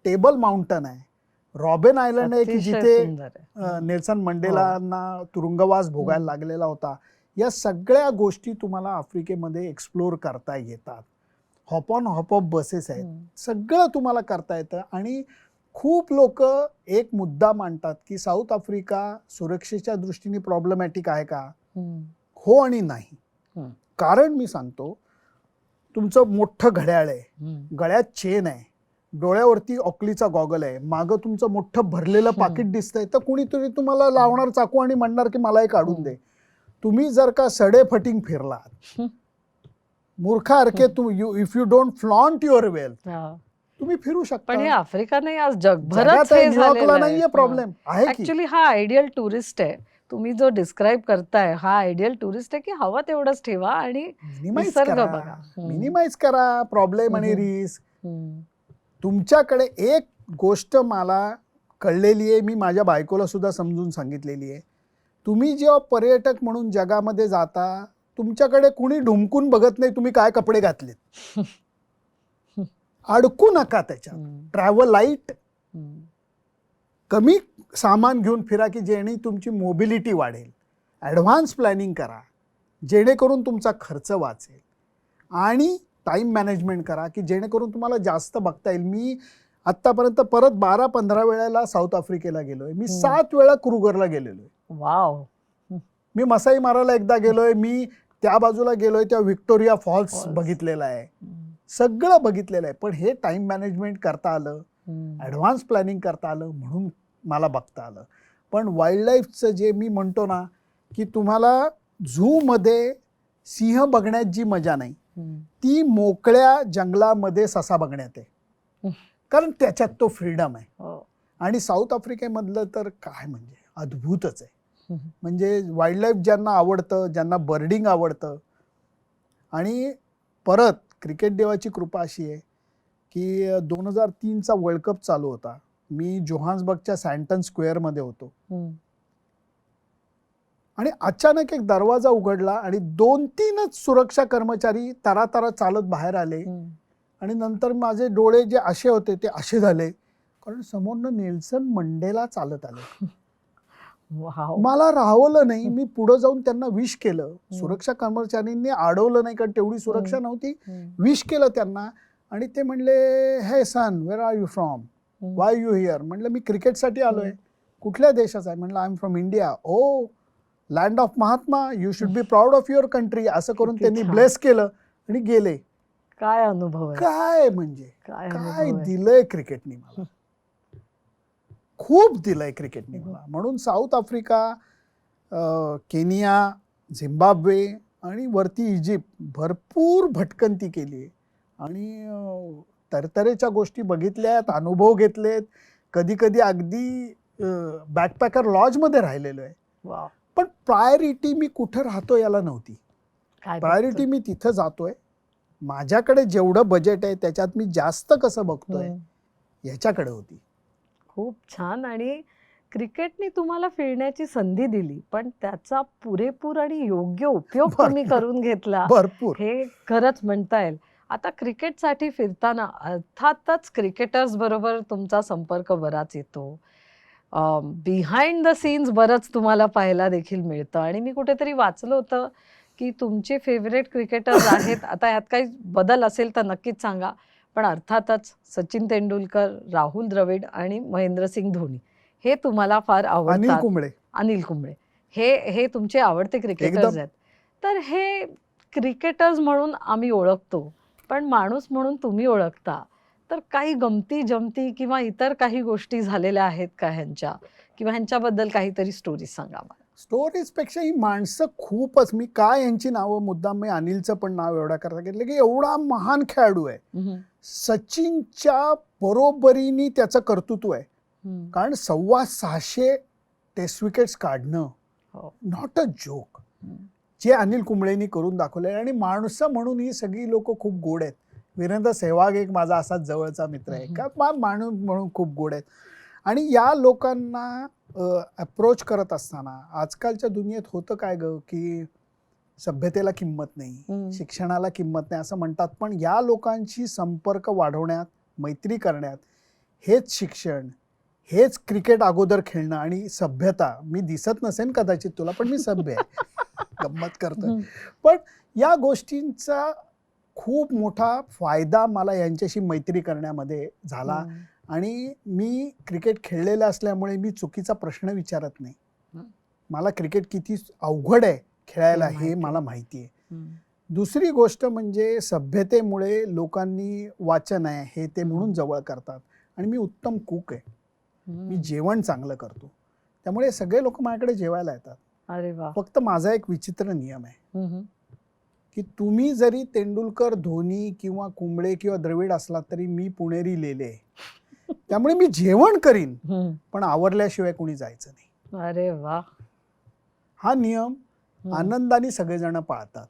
टेबल माउंटन आहे, रॉबेन आयलंड आहे की अतिशय जिथे सुंदर आहे. नेल्सन मंडेलांना तुरुंगवास भोगायला लागलेला होता. या सगळ्या गोष्टी तुम्हाला आफ्रिकेमध्ये एक्सप्लोर करता येतात. Hop on hop off buses आहेत, सगळं तुम्हाला करता येतं. आणि खूप लोक एक मुद्दा मांडतात की साऊथ आफ्रिका सुरक्षेच्या दृष्टीने प्रॉब्लेमॅटिक आहे का? हो आणि नाही. कारण मी सांगतो, तुमचं मोठं घड्याळ आहे, गळ्यात चेन आहे, डोळ्यावरती ऑकलीचा गॉगल आहे, मागं तुमचं मोठं भरलेलं पाकिट दिसतंय, तर कुणीतरी तुम्हाला लावणार चाकू आणि म्हणणार की मला हे काढून दे. तुम्ही जर का सडेफटिंग फिरलात, मूर्खासारखे if you don't flaunt your wealth, तुम्ही फिरू शकता. पण हे आफ्रिका नाही, आज जगभरच जगात आहे, हे न्यूयॉर्कला झालेलं नाहीये आहे. प्रॉब्लेम आहे की. ऍक्च्युली हा आयडियल टुरिस्ट आहे. तुम्ही जो डिस्क्राईब करताय हा आयडियल टुरिस्ट आहे की हवं तेवढंच ठेवा आणि मिनिमाइज निसर्ग करा, बघा. मिनिमाइज करा प्रॉब्लेम आणि रिस्क. तुमच्याकडे एक गोष्ट मला कळलेली आहे, मी माझ्या बायकोला सुद्धा समजून सांगितलेली आहे. तुम्ही जेव्हा पर्यटक म्हणून जगामध्ये जाता, तुमच्याकडे कुणी ढुमकून बघत नाही तुम्ही काय कपडे घातलेत. अडकू नका त्याच्यात. ट्रॅव्हल लाईट, कमी सामान घेऊन फिरा की जेणे तुमची मोबिलिटी वाढेल. ॲडव्हान्स प्लॅनिंग करा जेणेकरून तुमचा खर्च वाचेल. आणि टाईम मॅनेजमेंट करा की जेणेकरून तुम्हाला जास्त बघता येईल. मी आत्तापर्यंत परत 12-15 वेळेला साऊथ आफ्रिकेला गेलोय. मी 7 वेळा क्रुगरला गेलेलो आहे. वाव. मी मसाई माराला एकदा गेलोय, मी त्या बाजूला गेलोय, त्या व्हिक्टोरिया फॉल्स बघितलेला आहे, सगळं बघितलेलं आहे. पण हे टाइम मॅनेजमेंट करता आलं, ॲडव्हान्स प्लॅनिंग करता आलं, म्हणून मला बघता आलं. पण वाईल्ड लाईफचं जे मी म्हणतो ना की तुम्हाला झूमध्ये सिंह बघण्यात जी मजा नाही ती मोकळ्या जंगलामध्ये ससा बघण्यात आहे. कारण त्याच्यात तो फ्रीडम आहे. आणि साऊथ आफ्रिकेमधलं तर काय म्हणजे अद्भुतच आहे. म्हणजे वाईल्ड लाईफ ज्यांना आवडतं, ज्यांना बर्डिंग आवडतं. आणि परत क्रिकेट देवाची कृपा अशी आहे की 2003चा वर्ल्ड कप चालू होता. मी जोहान्सबर्गच्या सँटन स्क्वेअरमध्ये होतो. आणि अचानक एक दरवाजा उघडला आणि 2-3च सुरक्षा कर्मचारी तरातरा चालत बाहेर आले. आणि नंतर माझे डोळे जे असे होते ते असे झाले, कारण समोरनं नेल्सन मंडेला चालत आले. मला राहवलं नाही. मी पुढे जाऊन त्यांना विश केलं. सुरक्षा कर्मचाऱ्यांनी अडवलं नाही कारण तेवढी सुरक्षा नव्हती. विश केलं त्यांना आणि ते म्हणले, hey son, where are you from, why you here? म्हटलं मी क्रिकेटसाठी आलोय. कुठल्या देशाचा आहे? म्हटलं I am from India. Oh, land of Mahatma, you should be proud of your country. असं करून त्यांनी ब्लेस केलं आणि गेले. काय अनुभव आहे, काय म्हणजे काय दिलंय क्रिकेटने मला, खूप दिलंय क्रिकेटने मला. म्हणून साऊथ आफ्रिका, केनिया, झिम्बाब्वे आणि वरती इजिप्त भरपूर भटकंती केली आहे. आणि तरतरेच्या गोष्टी बघितल्यात, अनुभव घेतलेत. कधी कधी अगदी बॅकपॅकर लॉजमध्ये राहिलेलो आहे. पण प्रायोरिटी मी कुठं राहतो याला नव्हती. प्रायोरिटी मी तिथं जातोय, माझ्याकडे जेवढं बजेट आहे त्याच्यात मी जास्त कसं बघतोय याच्याकडे होती. खूप छान. आणि क्रिकेटने तुम्हाला फिरण्याची संधी दिली, पण त्याचा पुरेपूर आणि योग्य उपयोग तुम्ही करून घेतला, भरपूर. हे खरंच म्हणता येईल. आता क्रिकेटसाठी फिरताना अर्थातच क्रिकेटर्स बरोबर तुमचा संपर्क बराच येतो. बिहाइंड द सीन्स बरंच तुम्हाला पाहायला देखील मिळतं. आणि मी कुठेतरी वाचलं होतं की तुमचे फेवरेट क्रिकेटर्स आहेत. आता यात काही बदल असेल तर नक्कीच सांगा. पण अर्थातच सचिन तेंडुलकर, राहुल द्रविड आणि महेंद्रसिंग धोनी हे तुम्हाला फार आवडतात. अनिल कुंबळे हे तुमचे आवडते क्रिकेटर्स आहेत. तर हे क्रिकेटर्स म्हणून आम्ही ओळखतो, पण माणूस म्हणून तुम्ही ओळखता. तर काही गमती जमती किंवा इतर काही गोष्टी झालेल्या आहेत का ह्यांच्या, किंवा ह्यांच्याबद्दल काहीतरी स्टोरीज सांगा मला. स्टोरीज पेक्षा ही माणसं खूपच, मी काय यांची नावं मुद्दाम मी अनिलचं पण नाव एवढा करता घेतलं की एवढा महान खेळाडू आहे. सचिनच्या बरोबरीने त्याचं कर्तृत्व आहे. कारण 650 टेस्ट विकेट्स काढणं नॉट अ जोक, जे अनिल कुंबळेंनी करून दाखवलंय. आणि माणसं म्हणून ही सगळी लोक खूप गोड आहेत. वीरेंद्र सेहवाग एक माझा असाच जवळचा मित्र आहे का, माणूस म्हणून खूप गोड आहेत. आणि या लोकांना अप्रोच करत असताना आजकालच्या दुनियेत होतं काय ग, की सभ्यतेला किंमत नाही, शिक्षणाला किंमत नाही असं म्हणतात. पण या लोकांशी संपर्क वाढवण्यात, मैत्री करण्यात हेच शिक्षण, हेच क्रिकेट अगोदर खेळणं आणि सभ्यता. मी दिसत नसेन कदाचित तुला, पण मी सभ्य आहे. गंमत करतोय. पण या गोष्टींचा खूप मोठा फायदा मला यांच्याशी मैत्री करण्यामध्ये झाला. आणि मी क्रिकेट खेळलेलं असल्यामुळे मी चुकीचा प्रश्न विचारत नाही. मला क्रिकेट किती अवघड आहे खेळायला हे मला माहिती आहे. दुसरी गोष्ट म्हणजे सभ्यतेमुळे लोकांनी वाचन आहे हे ते म्हणून जवळ करतात. आणि मी उत्तम कुक आहे, मी जेवण चांगलं करतो, त्यामुळे सगळे लोक माझ्याकडे जेवायला येतात. अरे वा. फक्त माझा एक विचित्र नियम आहे की तुम्ही जरी तेंडुलकर, धोनी किंवा कुंबळे किंवा द्रविड असलात तरी मी पुणेरी लेले. त्यामुळे मी जेवण करीन पण आवरल्याशिवाय कोणी जायचं नाही. अरे वा. हा नियम आनंदाने सगळेजण पाळतात.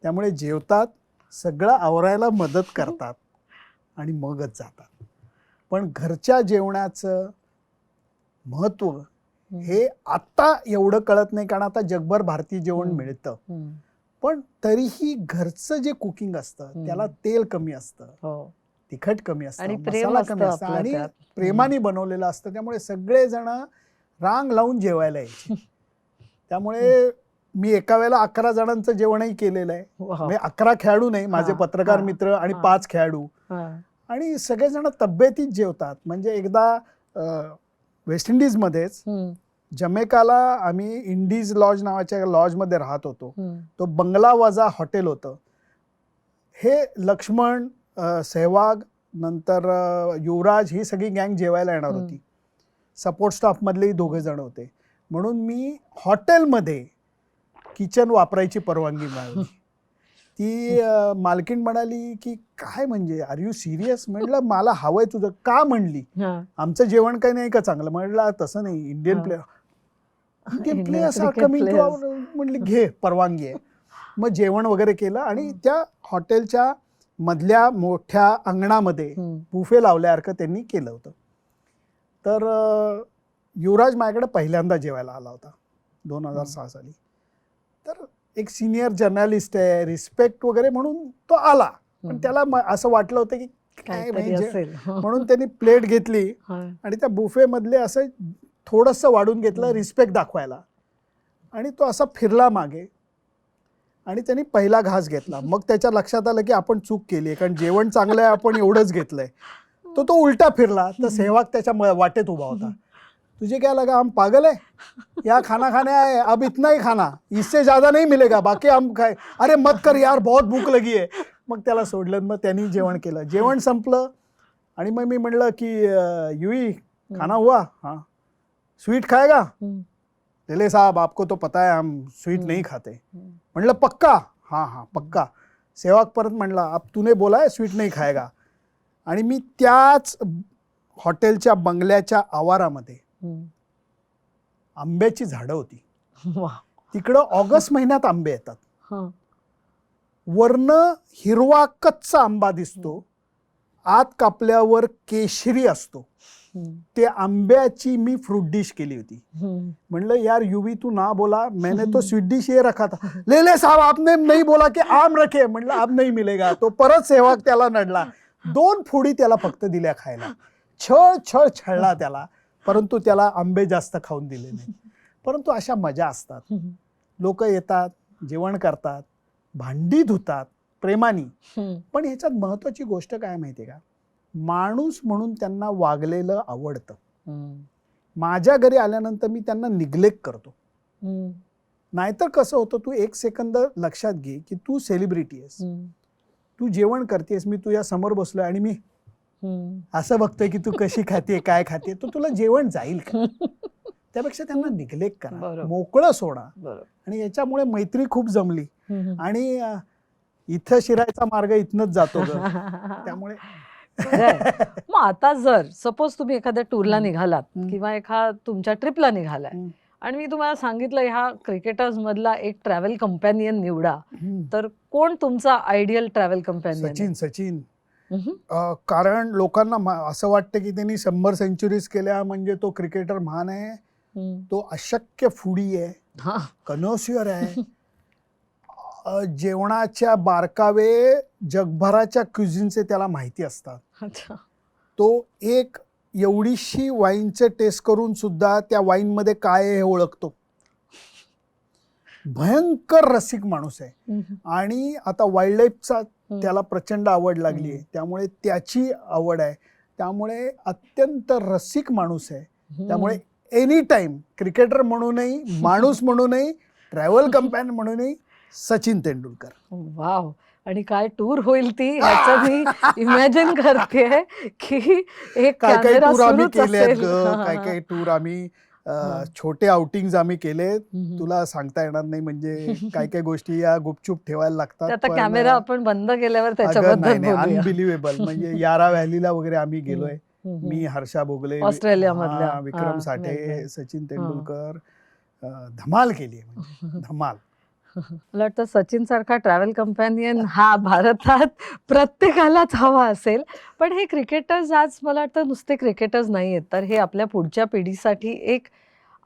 त्यामुळे जेवतात, सगळं आवरायला मदत करतात आणि मगच जातात. पण घरच्या जेवणाचं महत्व हे आता एवढं कळत नाही, कारण आता जगभर भारतीय जेवण मिळतं. पण तरीही घरचं जे कुकिंग असतं त्याला तेल कमी असतं, तिखट कमी असतं, मसाला कमी असतं आणि प्रेमाने बनवलेलं असतं. त्यामुळे सगळेजण रांग लावून जेवायला यायचे. त्यामुळे मी एका वेळेला 11 जणांचं जेवणही केलेलं आहे. म्हणजे 11 खेळाडू नाही, माझे पत्रकार मित्र आणि 5 खेळाडू, आणि सगळेजण तब्येतीत जेवतात. म्हणजे एकदा वेस्ट इंडिजमध्येच जमैकाला आम्ही इंडीज लॉज नावाच्या लॉजमध्ये राहत होतो. तो बंगला वजा हॉटेल होतं. हे लक्ष्मण, सहवाग, नंतर युवराज ही सगळी गँग जेवायला येणार होती. सपोर्ट स्टाफ मधलेही 2 जण होते. म्हणून मी हॉटेलमध्ये किचन वापरायची परवानगी मिळाली. ती मालकीण म्हणाली की काय म्हणजे आर यू सिरियस? म्हटलं मला हवंय तुझं. का म्हणली? आमचं जेवण काही नाही का चांगलं? म्हटलं तसं नाही, Indian players are coming to our. म्हटली घे, परवानगी आहे. मग जेवण वगैरे केलं आणि त्या हॉटेलच्या मधल्या मोठ्या अंगणामध्ये बुफे लावल्यासारखं त्यांनी केलं होतं. तर युवराज माझ्याकडे पहिल्यांदा जेवायला आला होता 2006 साली. तर एक सिनियर जर्नलिस्ट आहे, रिस्पेक्ट वगैरे म्हणून तो आला. पण त्याला असं वाटलं होतं की काय म्हणून त्यांनी प्लेट घेतली आणि त्या बुफे मधले असं थोडंसं वाढून घेतलं रिस्पेक्ट दाखवायला. आणि तो असा फिरला मागे आणि त्यांनी पहिला घास घेतला. मग त्याच्या लक्षात आलं की आपण चूक केली आहे, कारण जेवण चांगलं आहे, आपण एवढंच घेतलंय. तो उलटा फिरला तर सहवाग त्याच्या वाटेत उभा होता. तुझे क्या लगा हम पागल है? या खाना खाने आए, अब इतना ही खाना, इससे ज्यादा नहीं मिलेगा, बाकी हम खाए. अरे मत कर यार, बहुत भूक लगी आहे. मग त्याला सोडलं. मग त्यांनी जेवण केलं. जेवण संपलं आणि मग मी म्हणलं की युई खाना हुआ? हाँ. स्वीट खाएगा? लेले साहब आपको तो पता है हम स्वीट नहीं खाते. म्हणलं पक्का? हाँ हाँ पक्का. सहवाग परत म्हणला अब तूने बोला है स्वीट नहीं खाएगा. आणि मी त्याच हॉटेलच्या बंगल्याच्या आवारामध्ये आंब्याची झाडं होती. तिकडं ऑगस्ट महिन्यात आंबे येतात. वरनं हिरवा कच्चा आंबा दिसतो, आत कापल्यावर केशरी असतो. ते आंब्याची मी फ्रूट डिश केली होती. म्हणलं यार युवी तू ना बोला, मैंने तो स्वीट डिश ये रखा था. ले साहब आपने नहीं बोला कि आम रखे. म्हणलं अब नहीं मिलेगा. तो परत सहवाग त्याला नडला. 2 फोडी त्याला फक्त दिल्या खायला. छळ छळला त्याला, परंतु त्याला आंबे जास्त खाऊन दिले नाही. परंतु अशा मजा असतात. लोक येतात, जेवण करतात, भांडी धुतात प्रेमाने. पण ह्याच्यात महत्वाची गोष्ट काय माहितीये का? माणूस म्हणून त्यांना वागलेलं आवडतं. माझ्या घरी आल्यानंतर मी त्यांना निग्लेक्ट करतो. नाहीतर कसं होतं, तू 1 सेकंद लक्षात घे की तू सेलिब्रिटी आहेस. तू जेवण करतेस, मी तुझ्या समोर बसलोय आणि मी असं बघतोय की तू कशी खाते, काय खाते, तर तुला जेवण जाईल का? त्यापेक्षा त्यांना निग्लेक्ट करा, मोकळं सोडा. आणि याच्यामुळे मैत्री खूप जमली. आणि इथं शिरायचा मार्ग इथनच जातो त्यामुळे. मग आता जर सपोज तुम्ही एखाद्या टूरला निघालात किंवा तुमच्या ट्रिपला निघालाय आणि मी तुम्हाला सांगितलं ह्या क्रिकेटर्स मधला एक ट्रॅव्हल कंपॅनियन निवडा, तर कोण तुमचा आयडियल ट्रॅव्हल कंपॅनियन? सचिन. कारण लोकांना असं वाटतं की त्यांनी 100 सेंचुरीज केल्या म्हणजे तो क्रिकेटर महान आहे. तो अशक्य फूडी आहे, हा. कनोसियर आहे, जेवणाच्या बारकावे जगभराच्या क्युझिनचे त्याला माहिती असतात. अच्छा. तो एक एवढीशी वाईनचे टेस्ट करून सुद्धा त्या वाईनमध्ये काय आहे हे ओळखतो. भयंकर रसिक माणूस आहे. आणि आता वाईल्ड लाईफचा त्याला प्रचंड आवड लागली आहे, त्यामुळे त्याची आवड आहे, त्यामुळे अत्यंत रसिक माणूस आहे. त्यामुळे एनी टाइम क्रिकेटर म्हणूनही, माणूस म्हणूनही, ट्रॅव्हल कंपॅन म्हणूनही सचिन तेंडुलकर. वाव. आणि काय टूर होईल ती ह्याचं मी इमॅजिन करते की एक काय काय कॅमेरा टूर आम्ही सुरूच केले आहेत असेल. ग, काय काय टूर आम्ही छोटे आउटिंग्स आम्ही केले, तुला सांगता येणार नाही. म्हणजे काय काय गोष्टी या गुपचूप ठेवायला लागतात. आता कॅमेरा आपण बंद केल्यावर त्याच्याबद्दल बोलूया. अनबिलिव्हेबल. म्हणजे यारा व्हॅलीला वगैरे आम्ही गेलोय. मी, हर्षा भोगले, ऑस्ट्रेलियामधल्या विक्रम साठे, सचिन तेंडुलकर. धमाल केली म्हणजे धमाल. मला वाटतं सचिन सारखा ट्रॅव्हल कंपॅनियन हा भारतात प्रत्येकालाच हवा असेल. पण हे क्रिकेटर्स आज मला वाटतं नुसते क्रिकेटर्स नाही आहेत, तर हे आपल्या पुढच्या पिढीसाठी एक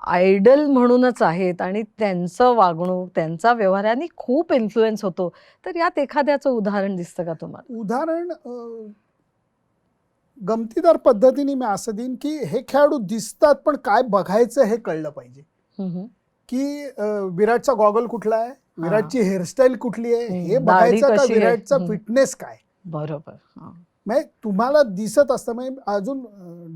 आयडल म्हणूनच आहेत. आणि त्यांचं वागणूक, त्यांचा व्यवहार यांनी खूप इन्फ्लुएन्स होतो. तर यात एखाद्याचं उदाहरण दिसतं का तुम्हाला? उदाहरण गमतीदार पद्धतीने मी असं देईन की हे खेळाडू दिसतात, पण काय बघायचं हे कळलं पाहिजे. की विराटचा गॉगल कुठला आहे, विराटची हेअरस्टाईल कुठली आहे हे बघायचं का, विराटचा फिटनेस काय. बरोबर. म्हणजे तुम्हाला दिसत असतं. म्हणजे अजून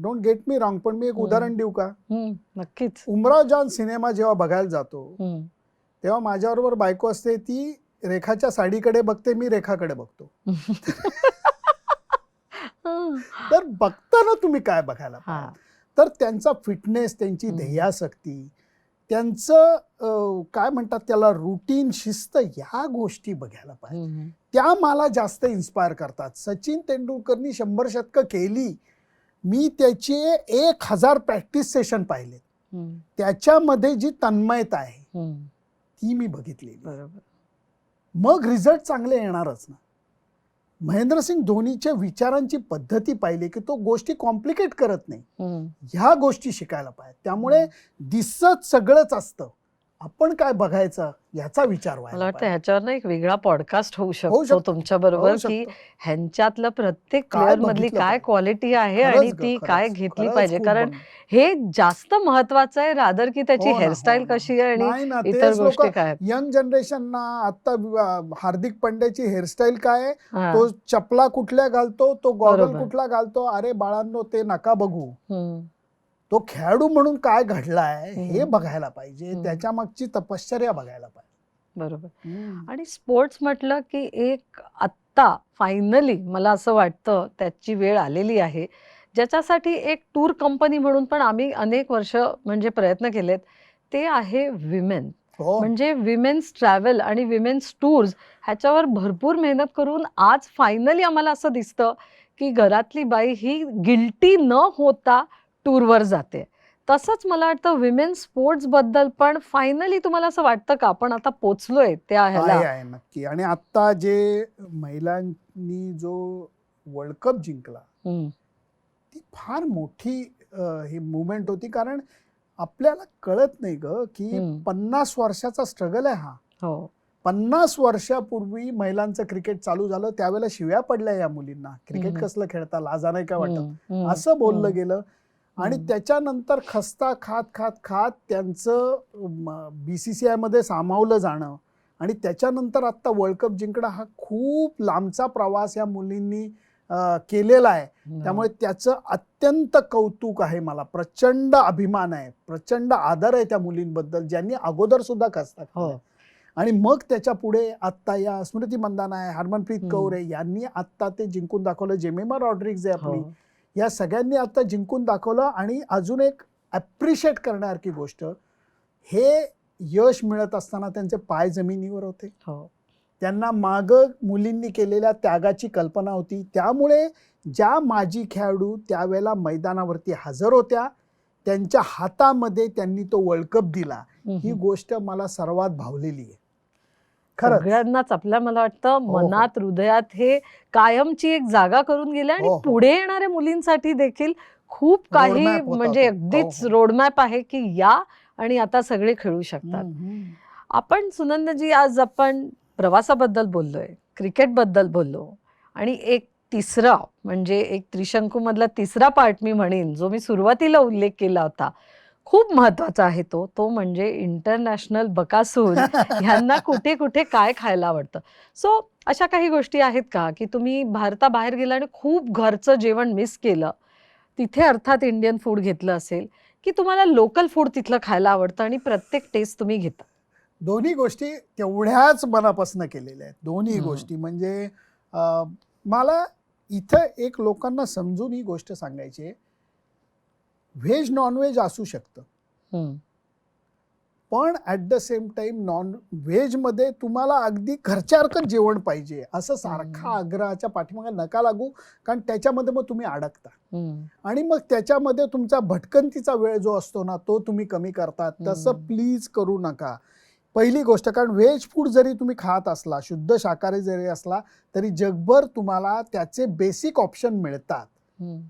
डोंट गेट मी रॉंग, पण मी एक उदाहरण देऊ का? नक्कीच. उमराव जान सिनेमा जेव्हा बघायला जातो तेव्हा माझ्याबरोबर बायको असते, ती रेखाच्या साडीकडे बघते, मी रेखाकडे बघतो. तर बघताना तुम्ही काय बघायला पाहिजे, तर त्यांचा फिटनेस, त्यांची ध्येयासक्ती, त्यांचं काय म्हणतात त्याला रुटीन, शिस्त, या गोष्टी बघायला पाहिजे. त्या मला जास्त इन्स्पायर करतात. सचिन तेंडुलकरनी 100 शतकं केली. मी त्याचे 1000 प्रॅक्टिस सेशन पाहिले. त्याच्यामध्ये जी तन्मयता आहे ती मी बघितलेली. बरोबर. मग रिझल्ट चांगले येणारच ना. महेंद्रसिंग धोनीच्या विचारांची पद्धती पाहिली की तो गोष्टी कॉम्प्लिकेट करत नाही. ह्या गोष्टी शिकायला पाहिजे. त्यामुळे दिसत सगळंच असतं, आपण काय बघायचं याचा विचार व्हायला. मला वाटतं ह्याच्यावर ना एक वेगळा पॉडकास्ट होऊ शकतो तुमच्या बरोबर, की ह्यांच्यातलं प्रत्येक प्लेअर मधली काय क्वालिटी आहे आणि ती काय घेतली पाहिजे. कारण हे जास्त महत्वाचं आहे रादर की त्याची हेअरस्टाईल कशी आहे आणि इतर गोष्टी काय. यंग जनरेशनना आता हार्दिक पांड्याची हेअरस्टाईल काय, तो चपला कुठल्या घालतो, तो गॉगल कुठला घालतो, अरे बाळांनो ते नका बघू. तो खेळाडू म्हणून काय घडलाय हे बघायला पाहिजे, त्याच्या मागची तपश्चर्या बघायला पाहिजे. बरोबर. आणि स्पोर्ट्स म्हटलं की एक आत्ता फायनली मला असं वाटतं त्याची वेळ आलेली आहे, ज्याच्यासाठी एक टूर कंपनी म्हणून पण आम्ही अनेक वर्ष म्हणजे प्रयत्न केलेत. ते आहे विमेन. म्हणजे विमेन्स ट्रॅव्हल आणि विमेन्स टूर्स ह्याच्यावर भरपूर मेहनत करून आज फायनली आम्हाला असं दिसतं की घरातली बाई ही गिल्टी न होता टूरवर जाते. तसंच मला वाटतं विमेन स्पोर्ट्स बद्दल पण फायनली तुम्हाला असं वाटतं का आपण आता पोचलोय त्या ह्याला? आहे नक्की. आणि आता जे महिलांनी जो वर्ल्ड कप जिंकला ती फार मोठी ही मुवमेंट होती. कारण आपल्याला कळत नाही ग की 50 वर्षाचा स्ट्रगल आहे हा. 50 वर्षापूर्वी महिलांचं क्रिकेट चालू झालं, त्यावेळेला शिव्या पडल्या या मुलींना, क्रिकेट कसलं खेळता, लाजा नाही का वाटत, असं बोललं गेलं. आणि त्याच्यानंतर खस्ता खात खात खात त्यांचं BCCI मध्ये सामावलं जाणं आणि त्याच्यानंतर आता वर्ल्ड कप जिंकणं हा खूप लांबचा प्रवास या मुलींनी केलेला आहे. त्यामुळे त्याचं अत्यंत कौतुक आहे मला, प्रचंड अभिमान आहे, प्रचंड आदर आहे त्या मुलींबद्दल ज्यांनी अगोदर सुद्धा खस्ता खाल्ला. आणि मग त्याच्या पुढे आता या स्मृती मंदाना आहे, हरमनप्रीत कौर आहे, यांनी आता ते जिंकून दाखवलं. जेमिमा रॉड्रिग्ज आहे आपली, या सगळ्यांनी आता जिंकून दाखवलं. आणि अजून एक अप्रिशिएट करण्यासारखी गोष्ट, हे यश मिळत असताना त्यांचे पाय जमिनीवर होते. त्यांना माग मुलींनी केलेल्या त्यागाची कल्पना होती. त्यामुळे ज्या माजी खेळाडू त्यावेळेला मैदानावरती हजर होत्या त्यांच्या हातामध्ये त्यांनी तो वर्ल्ड कप दिला, ही गोष्ट मला सर्वात भावलेली आहे. खरंच. सगळ्यांनाच आपल्या मला वाटतं हो, हो. मनात हृदयात हे कायमची एक जागा करून गेले आणि हो, हो. पुढे येणाऱ्या मुलींसाठी देखील खूप काही रोडमॅप होता म्हणजे तो. अगदीच हो, हो. रोडमॅप आहे की या आणि आता सगळे खेळू शकतात. आपण सुनंदाजी आज आपण प्रवासाबद्दल बोललोय, क्रिकेटबद्दल बोललो आणि एक तिसरा म्हणजे एक त्रिशंकू मधला तिसरा पार्ट मी म्हणेन जो मी सुरुवातीला उल्लेख केला होता. खूप महत्वाचा आहे तो. तो म्हणजे इंटरनॅशनल बकासूर ह्यांना कुठे-कुठे काय खायला आवडतं. सो अशा काही गोष्टी आहेत का, की तुम्ही भारताबाहेर गेला आणि खूप घरचं जेवण मिस केलं? तिथे अर्थात इंडियन फूड घेतलं असेल, की तुम्हाला लोकल फूड तिथलं खायला आवडतं आणि प्रत्येक टेस्ट तुम्ही घेता? दोन्ही गोष्टी तेवढ्याच मनापासून केलेल्या आहेत. दोन्ही हं. गोष्टी म्हणजे अ, मला इथं एक लोकांना समजून ही गोष्ट सांगायची आहे. व्हेज, नॉन-व्हेज असू शकतं. हं. पण ॲट द सेम टाईम व्हेजमध्ये तुम्हाला अगदी घरच्यासारखं जेवण पाहिजे. असं सारखा आग्रहाच्या पाठीमागे नका लागू, कारण त्याच्यामध्ये मग तुम्ही अडकता. हं. आणि मग त्याच्यामध्ये तुमचा भटकंतीचा वेळ जो असतो ना, तो तुम्ही कमी करता. तसं प्लीज करू नका. पहिली गोष्ट, कारण व्हेज फूड जरी तुम्ही खात असला, शुद्ध शाकाहारी जरी असला, तरी जगभर तुम्हाला त्याचे बेसिक ऑप्शन मिळतात. हं.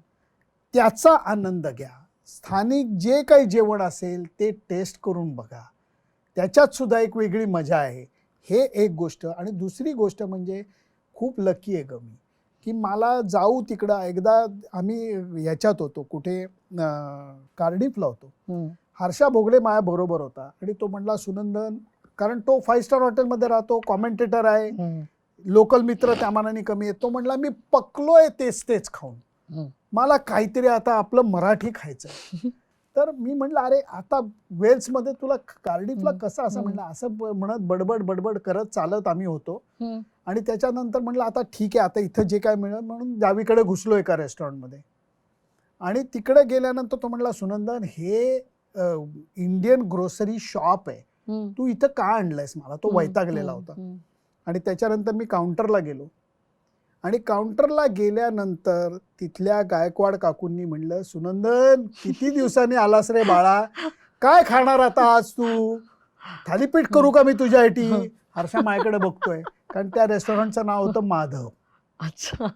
त्याचा आनंद घ्या. स्थानिक जे काही जेवण असेल ते टेस्ट करून बघा. त्याच्यात सुद्धा एक वेगळी मजा आहे. हे एक गोष्ट. आणि दुसरी गोष्ट म्हणजे खूप लकी आहे गं मी, की मला जाऊ तिकडं एकदा आम्ही ह्याच्यात होतो कुठे कार्डिफला होतो. हं. हर्षा भोगले माझ्याबरोबर होता आणि तो म्हटला, सुनंदन, कारण तो 5 स्टार हॉटेलमध्ये राहतो, कॉमेंटेटर आहे, हं. लोकल मित्र त्या मानाने कमी आहेत. तो म्हटला, मी पकलोय तेच खाऊन. हं. मला काहीतरी आता आपलं मराठी खायचं. तर मी म्हटलं, अरे आता वेल्समध्ये तुला कार्डिफला कसं असं म्हणलं, असं म्हणत बडबड करत चालत आम्ही होतो. हं. आणि त्याच्यानंतर म्हटलं आता ठीक आहे, आता इथं जे काय मिळेल म्हणून डावीकडे घुसलो एका रेस्टॉरंटमध्ये. आणि तिकडे गेल्यानंतर तो म्हटला, सुनंदन, हे इंडियन ग्रोसरी शॉप आहे, हं. तू इथं का आणलंयस मला? तो वैतागलेला हं. होता. हं. आणि त्याच्यानंतर मी काउंटरला गेलो आणि काउंटरला गेल्यानंतर तिथल्या गायकवाड काकूंनी म्हणलं, सुनंदन, किती दिवसांनी आलास रे बाळा, काय खाणार आता आज तू? थालीपीठ करू का मी तुझ्यासाठी? हर्षा माझ्याकडे बघतोय, कारण त्या रेस्टॉरंटचं नाव होतं माधव. अच्छा.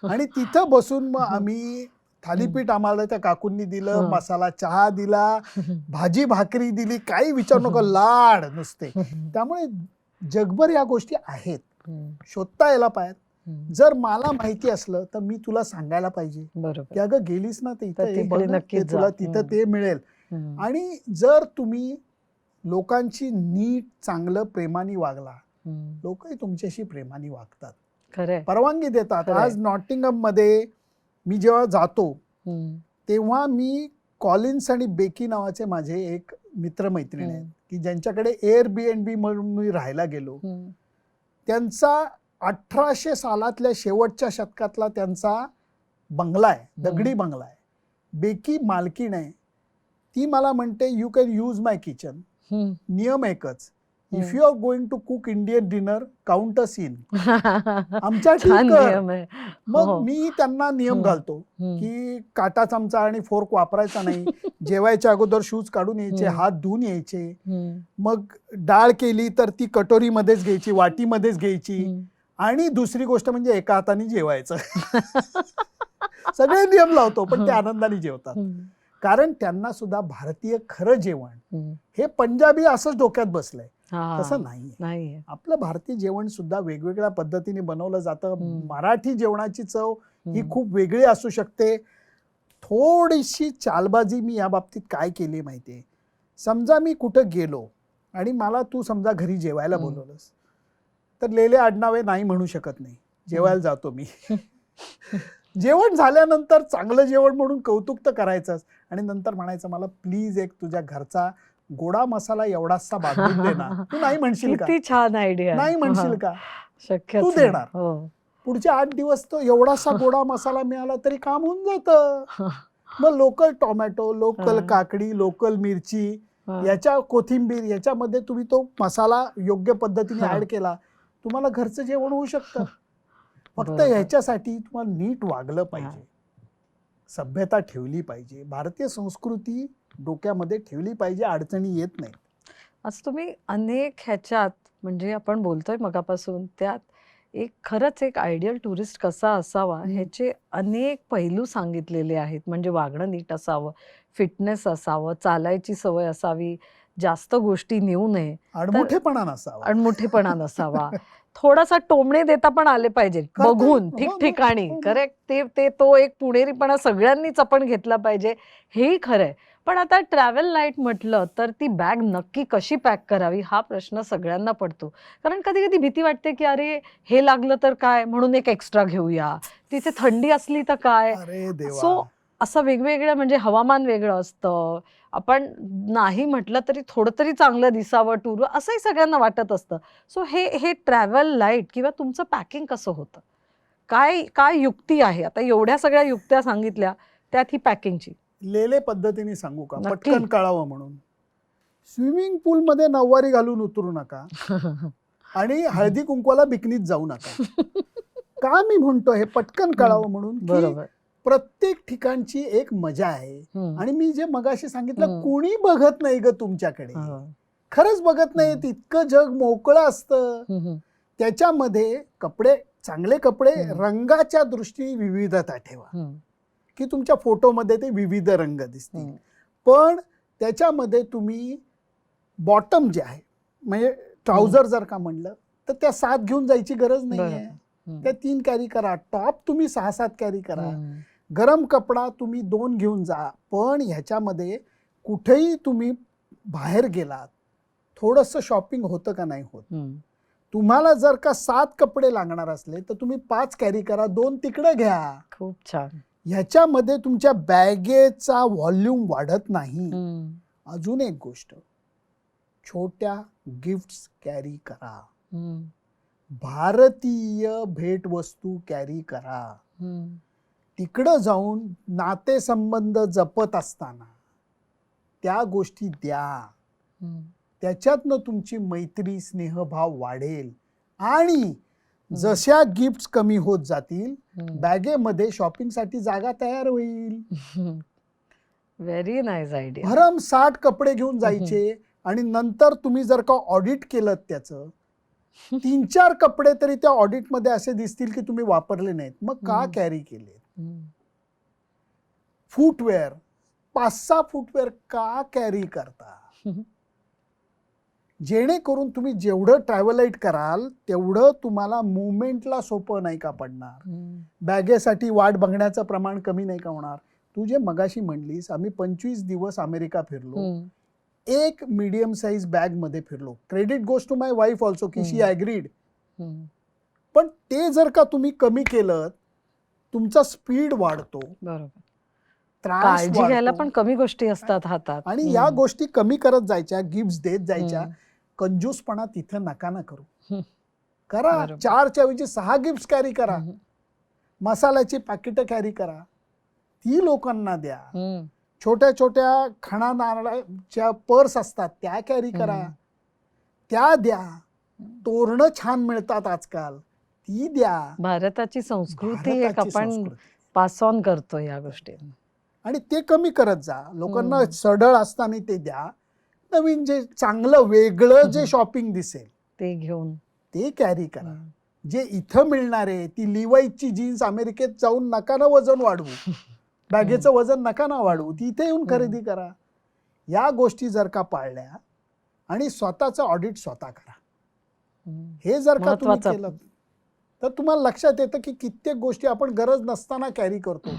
आणि तिथं बसून मग आम्ही थालीपीठ आम्हाला त्या काकूंनी दिलं, हं. मसाला चहा दिला, भाजी भाकरी दिली, काही विचारू नको, लाड नुसते. त्यामुळे जगभर या गोष्टी आहेत, हं. शोधता यायला पाहिजेत. हं. जर मला माहिती असलं तर मी तुला सांगायला पाहिजे की बरोबर. अगं गेलीस ना तर तर इथं हे तिकडे बघ ना, ते नक्कीच जा. तुला तिथं हं. ते मिळेल. हं. आणि जर तुम्ही लोकांची नीट चांगलं प्रेमाने वागला, हं. लोकही तुमच्याशी प्रेमाने वागतात, खरंय. परवानगी देतात. खरंय. आज नॉटिंगहममध्ये मी जेव्हा जातो हं. तेव्हा मी कॉलिन्स आणि बेकी नावाचे माझे एक मित्रमैत्रिणी आहेत, हं. की ज्यांच्याकडे एअरबीएनबी म्हणून मी राहायला गेलो. हं. त्यांचा 1800 सालातल्या शेवटच्या शतकातला त्यांचा बंगला आहे, दगडी बंगला आहे. बेकी मालकीण आहे. ती मला म्हणते, you can use my kitchen. हं. नियम एकच, if you are going to cook Indian dinner, count us in. आमच्या छान ठीक कर. नियम आहे. मग हो. मी त्यांना नियम हं. घालतो हं. की काटा चमचा आणि फोर्क वापरायचा नाही. जेवायच्या अगोदर शूज काढून यायचे, हं. हात धुवून यायचे. हं. मग डाळ केली तर ती कटोरीमध्येच घ्यायची, वाटीमध्येच घ्यायची. हं. आणि दुसरी गोष्ट म्हणजे एका हाताने जेवायचं. सगळे नियम लावतो, पण ते आनंदाने जेवतात. हं. कारण त्यांना सुद्धा भारतीय खरं जेवण हं. हे पंजाबी असंच डोक्यात बसलंय, हां. तसं नाहीये. नाहीये. आपलं भारतीय जेवण सुद्धा वेगवेगळ्या पद्धतीने बनवलं जातं. हं. मराठी जेवणाची चव ही हं. खूप वेगळी असू शकते. थोडीशी चालबाजी मी या बाबतीत काय केली माहितीये, समजा मी कुठं गेलो आणि मला तू समजा घरी जेवायला बोलवलंस, तर लेले आडनावे नाही म्हणू शकत नाही, जेवायला जातो मी. जेवण झाल्यानंतर चांगलं जेवण म्हणून कौतुक तर करायचंच आणि नंतर म्हणायचं, मला प्लीज एक तुझ्या घरचा गोडा मसाला एवढासा बांधून दे ना. तू नाही म्हणशील का? किती छान आयडिया. नाही म्हणशील का? शक्यच तू नाही. देणार. हो. पुढचे 8 दिवस तो एवढासा गोडा मसाला मिळाला तरी काम होऊन जातं. मग लोकल टोमॅटो, लोकल हां. काकडी, लोकल मिरची, हां. याच्या कोथिंबीर, याच्यामध्ये तुम्ही तो मसाला योग्य पद्धतीने हां. ऍड केला, तुम्हाला घरचं जेवण होऊ शकतं. फक्त बरोबर. ह्याच्यासाठी तुम्हाला नीट वागलं हां. पाहिजे, सभ्यता ठेवली पाहिजे, भारतीय संस्कृती डोक्यामध्ये ठेवली पाहिजे, अडचणी येत नाहीत. आज तुम्ही अनेक ह्याच्यात म्हणजे आपण बोलतोय मगापासून त्यात खरंच एक आयडियल टुरिस्ट कसा असावा ह्याचे अनेक पैलू सांगितलेले आहेत. म्हणजे वागणं नीट असावं, फिटनेस असावं, चालायची सवय असावी, जास्त गोष्टी नेऊ नये, तर अडमुठेपणा नसावा. अडमुठेपणा नसावा, थोडासा टोमणे देता पण आले पाहिजे करता बघून येईल. हो, ठिकठिकाणी. हो. करेक्ट. ते तो एक पुणेरीपणा सगळ्यांनीच आपण घेतला पाहिजे, हेही खरंय. पण आता ट्रॅव्हल लाईट म्हटलं तर ती बॅग नक्की कशी पॅक करावी हा प्रश्न सगळ्यांना पडतो. कारण कधी-कधी भीती वाटते, की अरे हे लागलं तर काय म्हणून एक एक्स्ट्रा घेऊया. तिथे थंडी असली तर काय? अरे देवा. सो असं वेगवेगळं म्हणजे हवामान वेगळं असतं. आपण नाही म्हटलं तरी थोडं तरी चांगलं दिसावं टूर असंही सगळ्यांना वाटत असतं. सो हे ट्रॅव्हल लाईट किंवा तुमचं पॅकिंग कसं होतं? काय काय युक्ती आहे? आता एवढ्या सगळ्या युक्त्या सांगितल्या त्यात ही पॅकिंगची. लेले पद्धतीने सांगू का, नक्की. पटकन कळावं म्हणून. स्विमिंग पूल मध्ये नऊवारी घालून उतरू नका आणि हळदी कुंकवाला बिकनीत जाऊ नका. का मी म्हणतो हे पटकन कळावं म्हणून, की बरोबर. प्रत्येक ठिकाणची एक मजा आहे. हं. आणि मी जे मगाशी सांगितलं, हं. कोणी बघत नाही ग तुमच्याकडे, हो. खरंच बघत नाही. तितकं जग मोकळं असतं. हं, हं. त्याच्यामध्ये कपडे, चांगले कपडे, हं. रंगाच्या दृष्टीने विविधता ठेवा, हं. की तुमच्या फोटोमध्ये ते विविध रंग दिसतील. हं. पण त्याच्यामध्ये तुम्ही बॉटम जे आहे, म्हणजे ट्राउझर जर का म्हणलं तर त्या 7 घेऊन जायची गरज नाहीये. बरोबर. हं. त्या 3 कॅरी करा. टॉप तुम्ही 6-7 कॅरी करा. हं. गरम कपडा तुम्ही 2 घेऊन जा. पण ह्याच्यामध्ये कुठेही तुम्ही बाहेर गेलात, थोडंसं शॉपिंग होतं का नाही होत. हं. तुम्हाला जर का 7 कपडे लागणार असले तर तुम्ही 5 कॅरी करा, 2 तिकडे घ्या. खूप छान. ह्याच्यामध्ये तुमच्या बॅगेचा व्हॉल्यूम वाढत नाही. हं. अजून एक गोष्ट, छोट्या गिफ्ट्स कॅरी करा. हं. भारतीय भेटवस्तू कॅरी करा. हं. तिकडं जाऊन नातेसंबंध जपत असताना त्या गोष्टी द्या. हं. त्याच्यातनं तुमची मैत्री, स्नेहभाव वाढेल. आणि जशा गिफ्ट्स कमी होत जातील, हं. बॅगेमध्ये शॉपिंगसाठी जागा तयार होईल. Very nice idea. भरमसाठ कपडे घेऊन जायचे आणि नंतर तुम्ही जर का ऑडिट केलं त्याचं, 3-4 कपडे तरी त्या ऑडिटमध्ये असे दिसतील की तुम्ही वापरले नाहीत. मग का कॅरी केले? फुटवेअर, 5-6 फुटवेअर का कॅरी करता? जेणेकरून तुम्ही जेवढं ट्रॅव्हलाईट कराल तेवढं तुम्हाला मुवमेंटला सोपं नाही का पडणार. बॅगेसाठी वाट बघण्याचं प्रमाण कमी नाही का होणार. तू जे मगाशी म्हणलीस, आम्ही 25 दिवस अमेरिका फिरलो, एक मीडियम साईज बॅग मध्ये फिरलो. Credit goes to my wife also, की शी ॲग्रीड. पण ते जर का तुम्ही कमी केलं, तुमचा स्पीड वाढतो, बरोबर. त्रास काळजी घ्यायला वाढतो. पण कमी गोष्टी असतात हातात. आणि या गोष्टी कमी करत जायच्या, गिफ्ट्स देत जायच्या. कंजूसपणा तिथं नका ना करू. करा. बरोबर. 4च्या ऐवजी 6 गिफ्ट्स कॅरी करा. मसाल्याची पाकिटं कॅरी करा, ती लोकांना द्या. छोट्या छोट्या खणा नारळाच्या पर्स असतात त्या कॅरी करा, त्या द्या. तोरणं छान मिळतात आजकाल, ती द्या. भारताची संस्कृती एक भारताची आपण संस्कृती. पास ऑन करतो या गोष्टी. आणि ते कमी करत जा. लोकांना सढळ असताना ते द्या. नवीन जे चांगलं वेगळं जे शॉपिंग दिसेल ते घेऊन ते कॅरी करा. जे इथं मिळणारे ती लिवाईची जीन्स अमेरिकेत जाऊन नका ना वजन वाढवू, बॅगेचं वजन नका ना वाढवू, ती इथे येऊन खरेदी करा. या गोष्टी जर का पाळल्या आणि स्वतःचं ऑडिट स्वतः करा, हे जर का तुम्ही महत्त्वाचं. केलं तर तुम्हाला लक्षात येतं की कित्येक गोष्टी आपण गरज नसताना कॅरी करतो.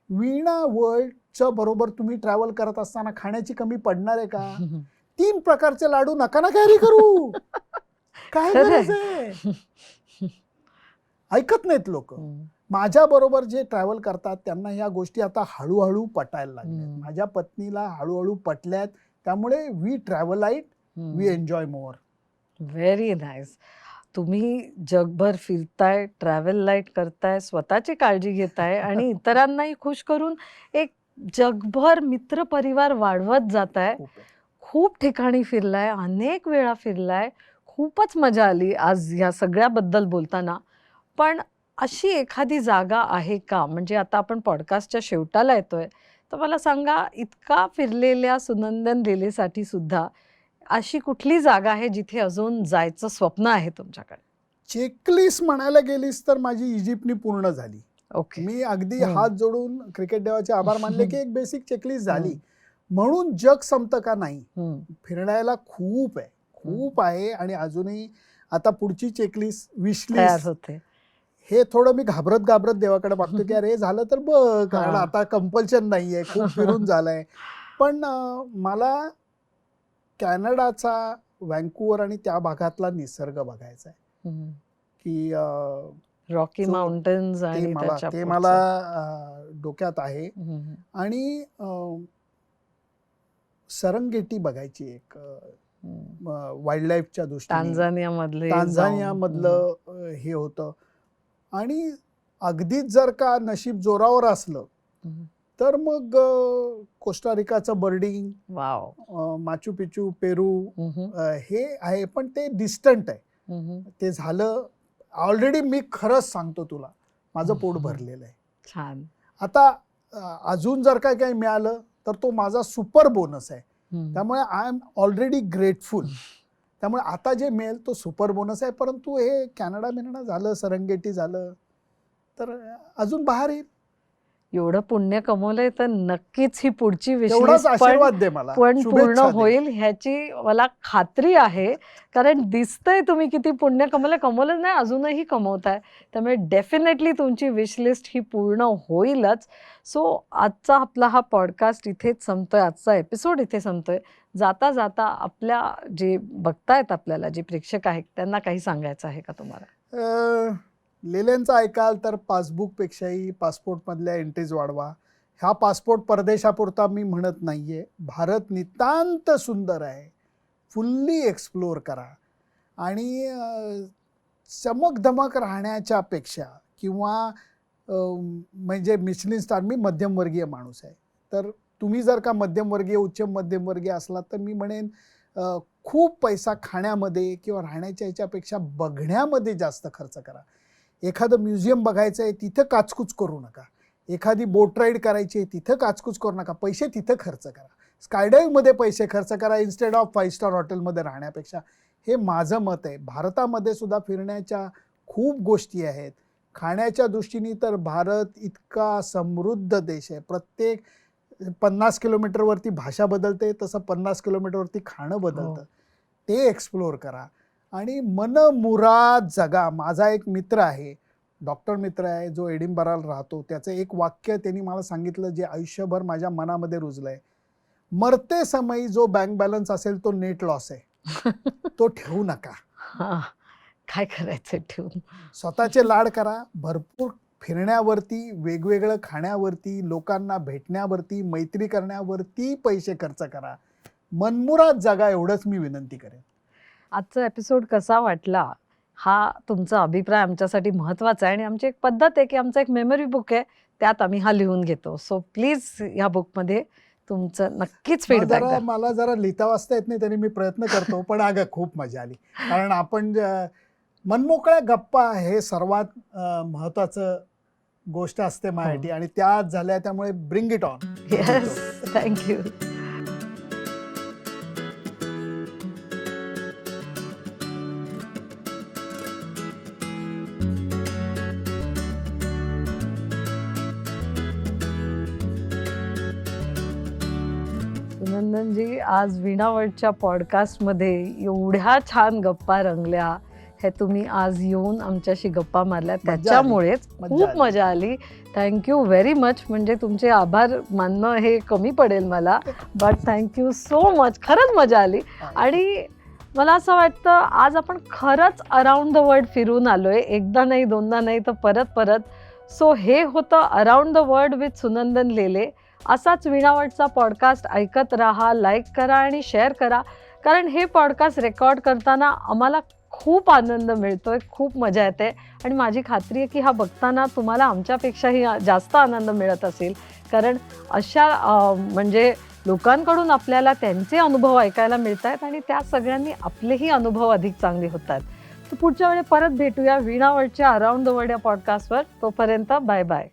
वीणा वर्ल्डच्या बरोबर तुम्ही ट्रॅव्हल करत असताना खाण्याची कमी पडणार आहे का? 3 प्रकारचे लाडू नका ना कॅरी करू. काय गरज आहे? ऐकत नाहीत लोक. माझ्या बरोबर जे ट्रॅव्हल करतात त्यांना या गोष्टी आता हळूहळू पटायला लागल्या. माझ्या पत्नीला हळूहळू पटल्यात. त्यामुळे we travel light, we enjoy more. Very nice. तुम्ही जगभर फिरताय, ट्रॅव्हल लाईट करताय, स्वतःची काळजी घेताय आणि इतरांनाही खुश करून एक जगभर मित्र परिवार वाढवत जाताय. खूप ठिकाणी फिरलाय, अनेक वेळा फिरलाय. खूपच मजा आली आज या सगळ्याबद्दल बोलताना. पण अशी एखादी जागा आहे का? म्हणजे आता आपण पॉडकास्टच्या शेवटाला येतोय, तर मला सांगा, इतका फिरलेल्या सुनंदन लेलेसाठी सुद्धा अशी कुठली जागा आहे जिथे अजून जायचं स्वप्न आहे तुमच्याकडे? चेकलिस्ट म्हणायला गेलीस तर माझी इजिप्तनी पूर्ण झाली. ओके. मी अगदी हम्म. हात जोडून क्रिकेट देवाचे आभार मानले की एक बेसिक चेकलिस्ट झाली. म्हणून जग संपतं का नाही, हम्म. फिरण्याला खूप आहे, खूप आहे. आणि अजूनही आता पुढची चेकलिस्ट तयार विशलिस्ट होते. हे थोडं मी घाबरत देवाकडे बघतो की अरे झालं तर बघ, कारण हा. आता कंपल्शन नाहीये, खूप फिरून झालंय. पण मला कॅनडाचा व्हँकुव्हर आणि त्या भागातला निसर्ग बघायचा आहे हम्म. की रॉकी जो- माउंटन्स ते आणि मला त्याच्या ते पुढचं. मला डोक्यात आहे. हम्म. आणि सरंगेटी बघायची एक हम्म. वाईल्ड लाईफच्या दृष्टीने. टांझानिया मधले टांझानिया मधलं हे होतं. आणि अगदीच जर का नशीब जोरावर असलं तर मग कोस्टारिकाचं बर्डिंग, वाव. माचू पिचू, पेरू हे आहे. पण ते डिस्टंट आहे, ते झालं ऑलरेडी. मी खरंच सांगतो तुला, माझं पोट भरलेलं आहे. छान. आता अजून जर काय काही मिळालं तर तो माझा सुपर बोनस आहे. त्यामुळे आय एम ऑलरेडी ग्रेटफुल. त्यामुळे आता जे मिळेल तो सुपर बोनस आहे. परंतु हे कॅनडा झालं, सरंगेटी झालं तर अजून बाहेर येईल. एवढं पुण्य कमवलंय तर नक्कीच ही पुढची तेवढाच विशलिस्ट आशीर्वाद दे मला, पण पूर्ण शुभेच्छा दे. होईल ह्याची मला खात्री आहे. कारण दिसतंय तुम्ही किती पुण्य कमवलं नाही, अजूनही कमवताय. त्यामुळे डेफिनेटली तुमची विशलिस्ट ही पूर्ण होईलच. सो आजचा आपला हा पॉडकास्ट इथेच संपतोय, आजचा एपिसोड इथे संपतोय. जाता जाता आपल्या जे बघतायत आपल्याला जे प्रेक्षक आहेत त्यांना काही सांगायचं आहे का तुम्हाला? लिहिलेंचं ऐकाल तर पासबुकपेक्षाही पासपोर्टमधल्या एंट्रीज वाढवा. हा पासपोर्ट परदेशापुरता मी म्हणत नाहीये. भारत नितांत सुंदर आहे, फुल्ली एक्सप्लोअर करा. आणि चमकधमक राहण्याच्या पेक्षा किंवा म्हणजे मिशलिन स्टार, मी मध्यमवर्गीय माणूस आहे. तर तुम्ही जर का मध्यमवर्गीय, उच्च मध्यमवर्गीय असला तर मी म्हणेन खूप पैसा खाण्यामध्ये किंवा राहण्याच्या ह्याच्यापेक्षा बघण्यामध्ये जास्त खर्च करा. एखादं म्युझियम बघायचं आहे तिथं काचकूच करू नका. एखादी बोट राईड करायची आहे तिथं काचकूच करू नका. पैसे तिथं खर्च करा. स्कायडाईव्हमध्ये पैसे खर्च करा इन्स्टेड ऑफ 5 स्टार हॉटेलमध्ये राहण्यापेक्षा. हे माझं मत आहे. भारतामध्ये सुद्धा फिरण्याच्या खूप गोष्टी आहेत. खाण्याच्या दृष्टीने तर भारत इतका समृद्ध देश आहे. प्रत्येक 50 किलोमीटरवरती भाषा बदलते, तसं 50 किलोमीटरवरती खाणं बदलतं. ते एक्सप्लोअर करा आणि मनमुराद जगा. माझा एक मित्र आहे, डॉक्टर मित्र आहे, जो एडिनबराला राहतो. त्याचं एक वाक्य त्यांनी मला सांगितलं जे आयुष्यभर माझ्या मनामध्ये रुजलंय. मरते समयी जो बँक बॅलन्स असेल तो नेट लॉस आहे, तो ठेवू नका. काय करायचं ठेवून? स्वतःचे लाड करा. भरपूर फिरण्यावरती, वेगवेगळं खाण्यावरती, लोकांना भेटण्यावरती, मैत्री करण्यावरती पैसे खर्च करा. मनमुराद जगा, एवढंच मी विनंती करेन. आजचा एपिसोड कसा वाटला हा तुमचा अभिप्राय आमच्यासाठी महत्त्वाचा आहे. आणि आमची एक पद्धत आहे की आमचं एक मेमरी बुक आहे, त्यात आम्ही हा लिहून घेतो. सो प्लीज या बुकमध्ये तुमचं नक्कीच फीडबॅक द्या. मला जरा लिहिता वाचता येत नाही, तरी मी प्रयत्न करतो. पण अगं खूप मजा आली. कारण आपण मनमोकळ्या गप्पा हे सर्वात महत्वाचं गोष्ट असते माझ्यासाठी. आणि त्या झाल्या, त्यामुळे bring it on. Yes, thank you. सुनंदनजी, आज वीणावटच्या पॉडकास्टमध्ये एवढ्या छान गप्पा रंगल्या. हे तुम्ही आज येऊन आमच्याशी गप्पा मारल्या, त्याच्यामुळेच खूप मजा आली. Thank you very much. म्हणजे तुमचे आभार मानणं हे कमी पडेल मला, बट थँक्यू सो मच. खरंच मजा आली. आणि मला असं वाटतं आज आपण खरंच अराउंड द वर्ल्ड फिरून आलोय. एकदा नाही, दोनदा नाही, तर परत परत. सो हे होतं around the world with Sunandan Lele. असाच वीणावटचा पॉडकास्ट ऐकत राहा, लाईक करा आणि शेअर करा. कारण हे पॉडकास्ट रेकॉर्ड करताना आम्हाला खूप आनंद मिळतोय, खूप मजा येते. आणि माझी खात्री आहे की हा बघताना तुम्हाला आमच्यापेक्षाही जास्त आनंद मिळत असेल. कारण अशा म्हणजे लोकांकडून आपल्याला त्यांचे अनुभव ऐकायला मिळत आहेत आणि त्या सगळ्यांनी आपलेही अनुभव अधिक चांगले होत आहेत. तर पुढच्या वेळी परत भेटूया वीणावटच्या अराउंड द वर्ल्ड या पॉडकास्टवर. तोपर्यंत बाय बाय.